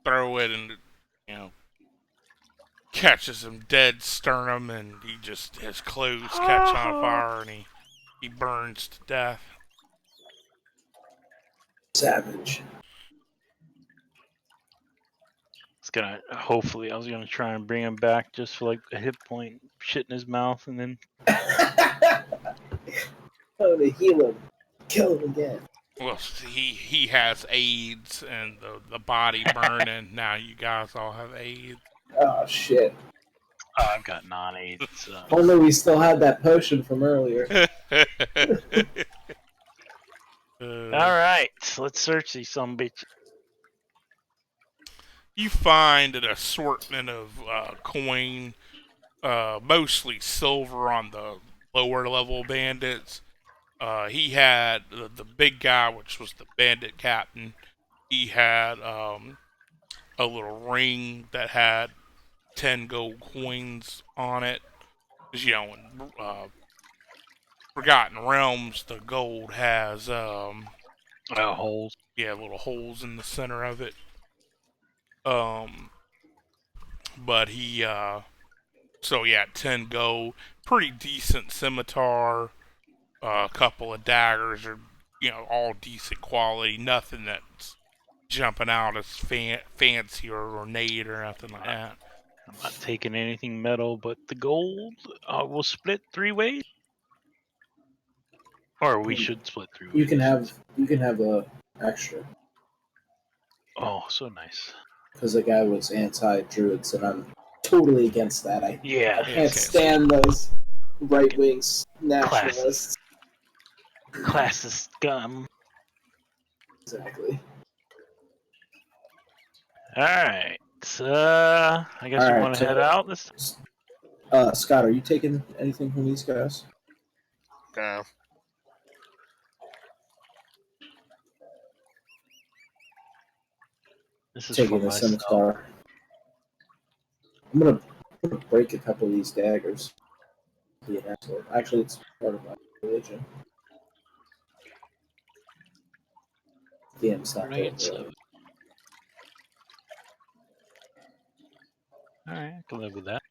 throw it and, catches him dead sternum, and his clothes catch on fire, and he burns to death. Savage. I was gonna try and bring him back just for like a hit point, shit in his mouth, and then Oh, to heal him. Kill him again. Well, he has AIDS and the body burning. Now you guys all have AIDS. Oh, shit. I've got non-AIDS. So. Only we still had that potion from earlier. Alright, let's search these some bitches. You find an assortment of coin mostly silver on the lower level bandits. He had the big guy, which was the bandit captain. He had a little ring that had 10 gold coins on it. 'Cause, you know, in Forgotten Realms, the gold has Holes. little holes in the center of it. But he so yeah, 10 gold, pretty decent scimitar, a couple of daggers are all decent quality, nothing that's jumping out as fancy or ornate or nothing like that. I'm not taking anything metal but the gold. We'll split 3 ways. Or we should split 3 ways. You can have a extra Oh, so nice. because the guy was anti-druids, and I'm totally against that. I Yeah. can't stand those right-wing nationalists. Classist scum. Exactly. Alright. I guess we want to head out this time? Scott, are you taking anything from these guys? No. This is Taking for the myself. scimitar. I'm gonna break a couple of these daggers. Be an asshole. Actually, it's part of my religion. Damn, it's not Grade there. 7. Alright, I can live with that.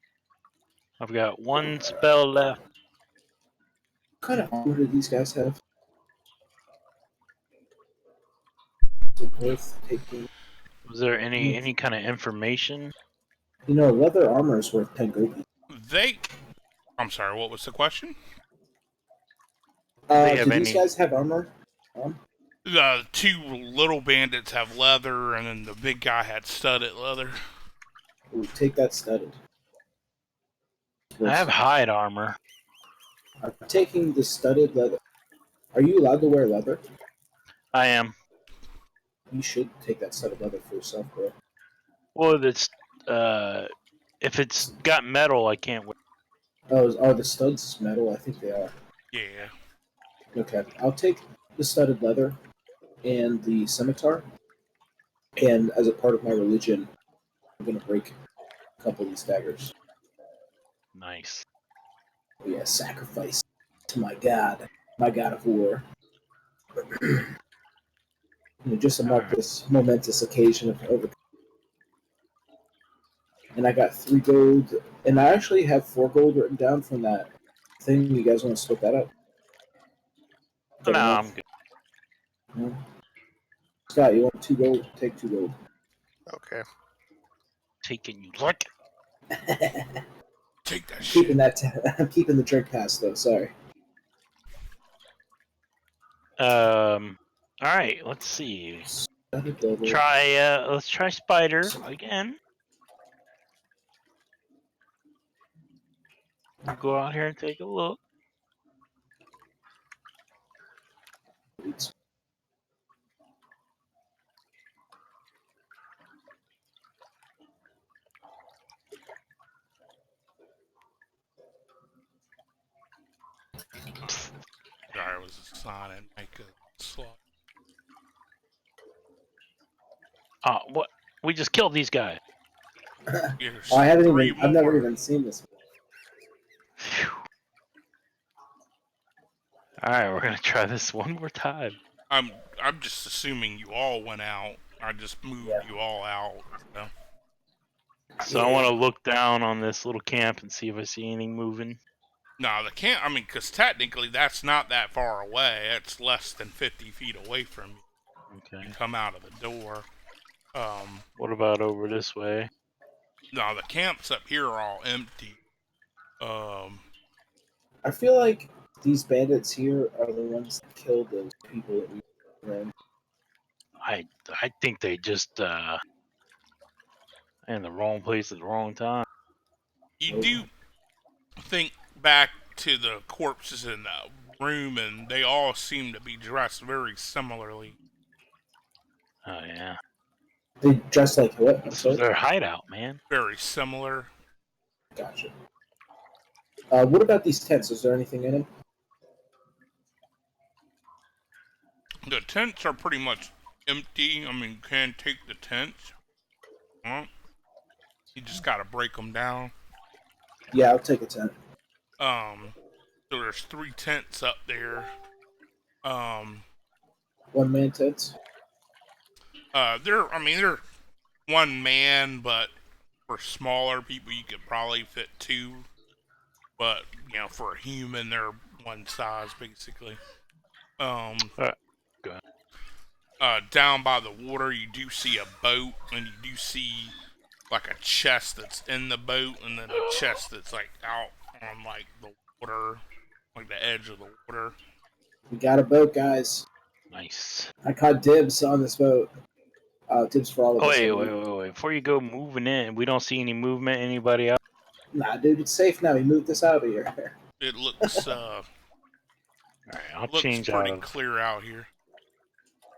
I've got 1 spell left. What kind of armor do these guys have? Is it worth taking? Was there any kind of information? You know, leather armor is worth 10 gold. I'm sorry, what was the question? Do these guys have armor? The 2 little bandits have leather, and then the big guy had studded leather. Ooh, take that studded. I have hide armor. I'm taking the studded leather. Are you allowed to wear leather? I am. You should take that studded leather for yourself, bro. Well, if it's got metal, I can't wear. Oh, are the studs metal? I think they are. Yeah. Okay, I'll take the studded leather and the scimitar. And as a part of my religion, I'm going to break a couple of these daggers. Nice. Oh, yeah, sacrifice to my god of war. Just to mark this momentous occasion of overcoming. And I got 3 gold, and I actually have 4 gold written down from that thing. You guys want to split that up? No, I'm good. No? Scott, you want 2 gold? Take 2 gold. Okay. Taking you look. Take that shit. I'm keeping the drink pass though. Sorry. All right. Let's see. Let's try spider again. We'll go out here and take a look. Sorry, it was a sign and make a slot. What? We just killed these guys. I've never even seen this. Phew. All right, we're gonna try this one more time. I'm just assuming you all went out. I just moved you all out. So I want to look down on this little camp and see if I see anything moving. No, the camp. I mean, because technically that's not that far away. It's less than 50 feet away from you. Okay. You come out of the door. What about over this way? No, the camps up here are all empty. I feel like these bandits here are the ones that killed those people that we ran. I think they just in the wrong place at the wrong time. You do think back to the corpses in the room, and they all seem to be dressed very similarly. Oh yeah. They dress like what? This was their hideout, man. Very similar. Gotcha. What about these tents? Is there anything in them? The tents are pretty much empty. I mean, you can take the tents. You just gotta break them down. Yeah, I'll take a tent. So there's 3 tents up there. One-man tents? They're 1 man, but for smaller people, you could probably fit 2. But, for a human, they're 1 size, basically. Down by the water, you do see a boat, and you do see, like, a chest that's in the boat, and then a chest that's, like, out on, like, the water, like the edge of the water. We got a boat, guys. Nice. I caught dibs on this boat. Dibs for all of us. Wait. Before you go moving in, we don't see any movement. Anybody out? Nah, dude, it's safe now. We moved this out of here. It looks, Alright, I'll looks change pretty out. clear out here.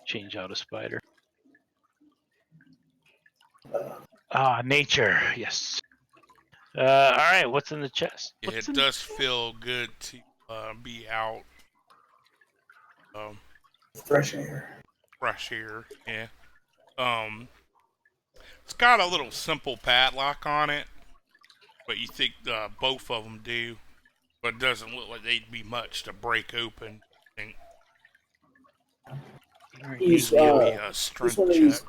Change out a spider. Uh, Nature. Yes. Alright, what's in the chest? Yeah, it does feel good to be out. Fresh air. Fresh air, yeah. It's got a little simple padlock on it, but you think both of them do, but it doesn't look like they'd be much to break open. I think. Use Give me one a of strength these. check.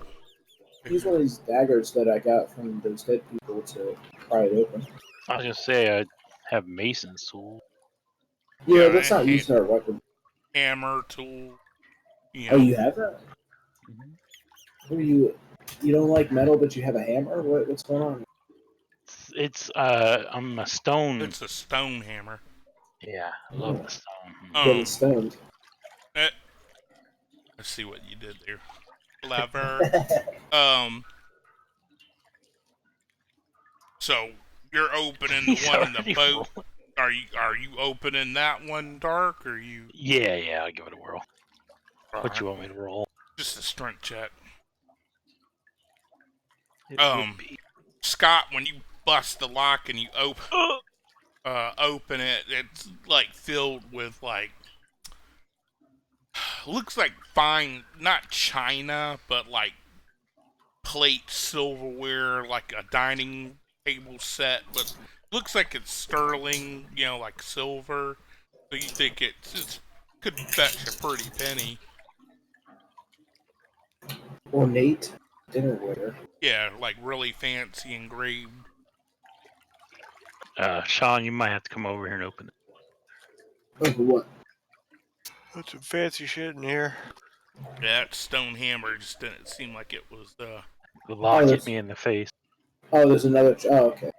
Use one of these daggers that I got from those dead people to pry it open. I was gonna say I have Mason's tool. Yeah, let's not use our weapon. Hammer, tool. Oh, you have that? Mm-hmm. What are you? You don't like metal, but you have a hammer? What's going on? It's I'm a stone. It's a stone hammer. Yeah, I love the stone. Getting stoned. Let's see what you did there. Clever. So you're opening the He's one in the already boat. rolling. Are you opening that one, Dark? Or you? Yeah, I'll give it a whirl. What Alright. you want me to roll? Just a strength check. It would be. Scott, when you bust the lock and you open it, it's like filled with like looks like fine, not china, but like plate, silverware, like a dining table set, but looks like it's sterling, like silver. So you think it could fetch a pretty penny. Ornate dinnerware. Yeah, like really fancy engraved. Sean, you might have to come over here and open it. Oh, what? That's some fancy shit in here. That stone hammer just didn't seem like it was The lock Oh, hit me in the face. Oh, there's another. Oh, okay.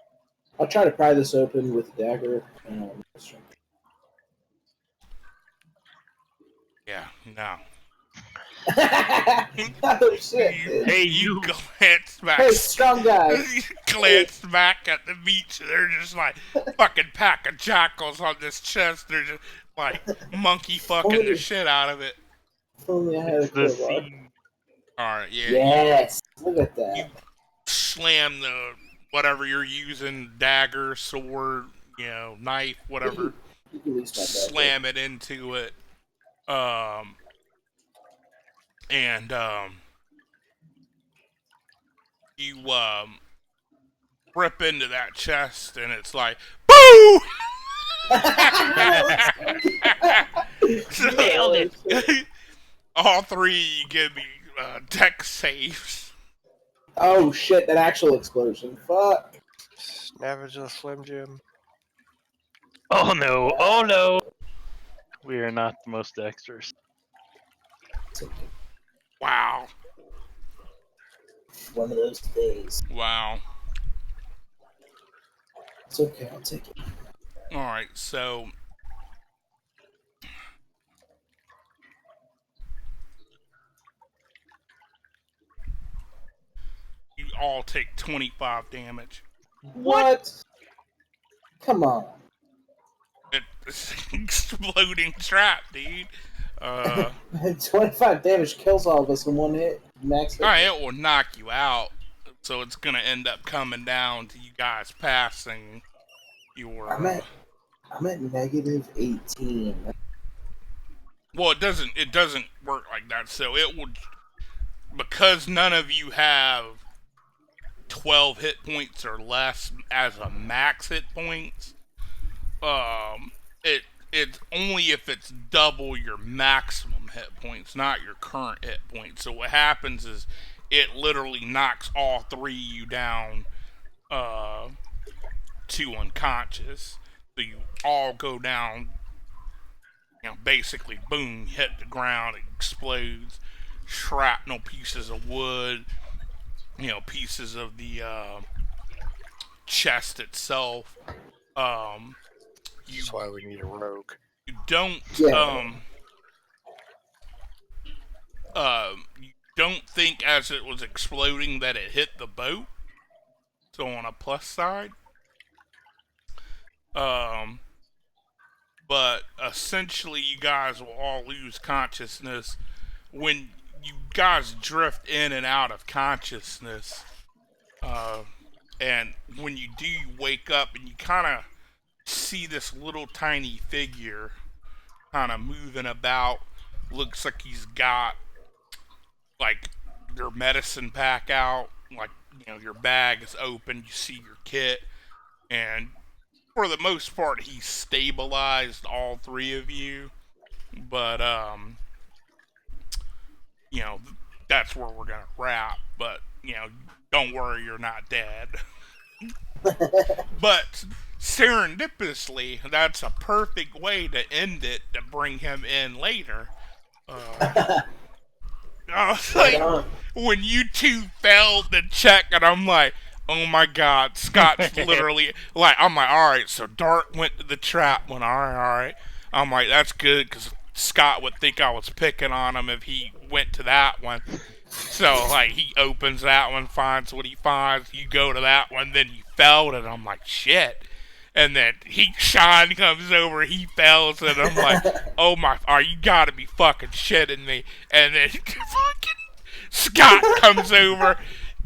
I'll try to pry this open with a dagger. Yeah, no. Oh shit! Hey, you glance back. Hey, strong guy. You glance back at the beach, and they're just like fucking pack of jackals on this chest. They're just like monkey fucking the shit out of it. If only I had a It's the crowbar. scene. Alright, yeah. Yes, look at that. You slam the whatever you're using, dagger, sword, knife, whatever. You can use my dagger. Slam it into it. And you rip into that chest, and it's like, boo! Nailed it. All 3 give me deck saves. Oh shit! That actual explosion. Fuck. Snavage the Slim Jim. Oh no! We are not the most dexterous. Wow. One of those days. Wow. It's okay. I'll take it. Alright, so you all take 25 damage. What? Come on. It's an exploding trap, dude. 25 damage kills all of us in one hit. Max hit. Alright, it will knock you out. So it's gonna end up coming down to you guys passing your I'm at negative 18. Well, it doesn't work like that. So it will, because none of you have 12 hit points or less as a max hit points. Um, it it's only if it's double your maximum hit points, not your current hit points. So what happens is it literally knocks all three of you down uh, to unconscious. So you all go down, basically boom, hit the ground, it explodes, shrapnel pieces of wood, pieces of the chest itself. Um, you That's why we need a rogue. you don't Yeah. you don't think as it was exploding that it hit the boat. So on a plus side, um, but essentially you guys will all lose consciousness when you guys drift in and out of consciousness. And when you do, you wake up and you kind of see this little tiny figure kind of moving about. Looks like he's got like your medicine pack out, like your bag is open. You see your kit, and for the most part, he stabilized all three of you. But you know, that's where we're gonna wrap. But don't worry, you're not dead. But serendipitously, that's a perfect way to end it to bring him in later. I was Right like, on. when you two failed the check, and I'm like, oh my god, Scott's literally like, I'm like, all right, so Dark went to the trap one, all right. I'm like, that's good because Scott would think I was picking on him if he went to that one. So like, he opens that one, finds what he finds. You go to that one, then you failed, and I'm like, shit. And then Sean comes over, he fails, and I'm like, oh my, you gotta be fucking shitting me. And then fucking Scott comes over,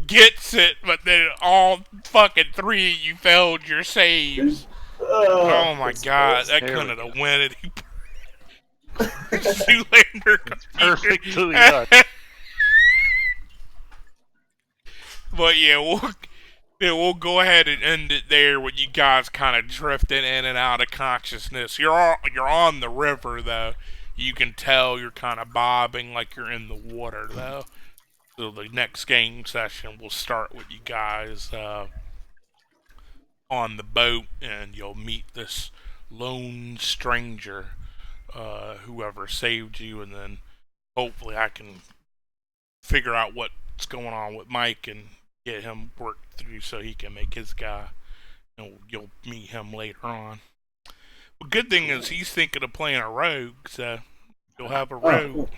gets it, but then all fucking three of you failed your saves. Oh my god, that There we couldn't go. have won it. Zoolander Perfectly done. But yeah, we'll go ahead and end it there with you guys kind of drifting in and out of consciousness. You're on the river though. You can tell you're kind of bobbing like you're in the water though. So the next game session will start with you guys on the boat, and you'll meet this lone stranger, whoever saved you, and then hopefully I can figure out what's going on with Mike and get him worked through so he can make his guy. You'll meet him later on. But good thing is he's thinking of playing a rogue, so you'll have a rogue. Cool.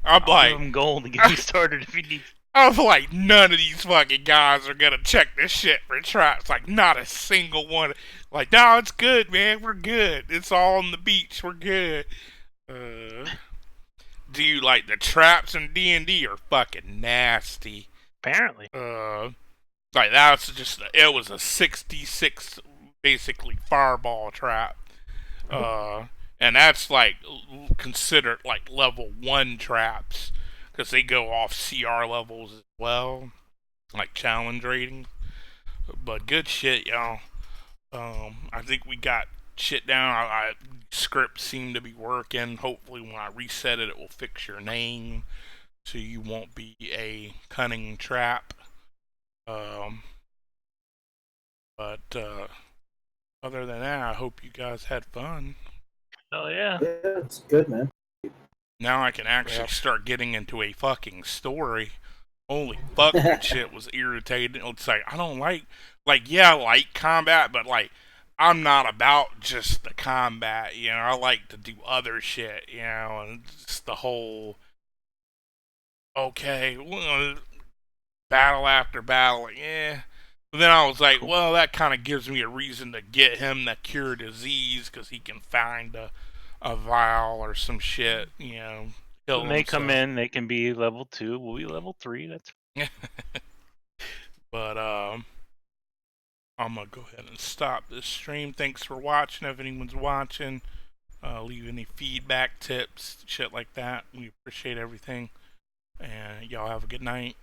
I'm I'll like, give him gold to get you started if you need. I'm like, none of these fucking guys are gonna check this shit for traps. Like, not a single one. Like, no, it's good, man. We're good. It's all on the beach. We're good. Dude, like the traps in D&D are fucking nasty. Apparently. Like that's just it was a 66 basically fireball trap. And that's like considered like level 1 traps because they go off CR levels as well, like challenge ratings. But good shit, y'all. I think we got shit down. Script seemed to be working. Hopefully, when I reset it, it will fix your name so you won't be a cunning trap. But other than that, I hope you guys had fun. Oh yeah. Yeah, it's good, man. Now I can actually start getting into a fucking story. Holy fuck, that shit was irritating. It's like, I don't like yeah, I like combat, but like, I'm not about just the combat, I like to do other shit, and just the whole, okay, well, battle after battle, yeah. But then I was like, well, that kind of gives me a reason to get him to cure disease, because he can find a vial or some shit, kill When they himself. come in, they can be level 2. We'll be level 3. That's But I'm gonna go ahead and stop this stream. Thanks for watching. If anyone's watching, leave any feedback, tips, shit like that. We appreciate everything. And y'all have a good night.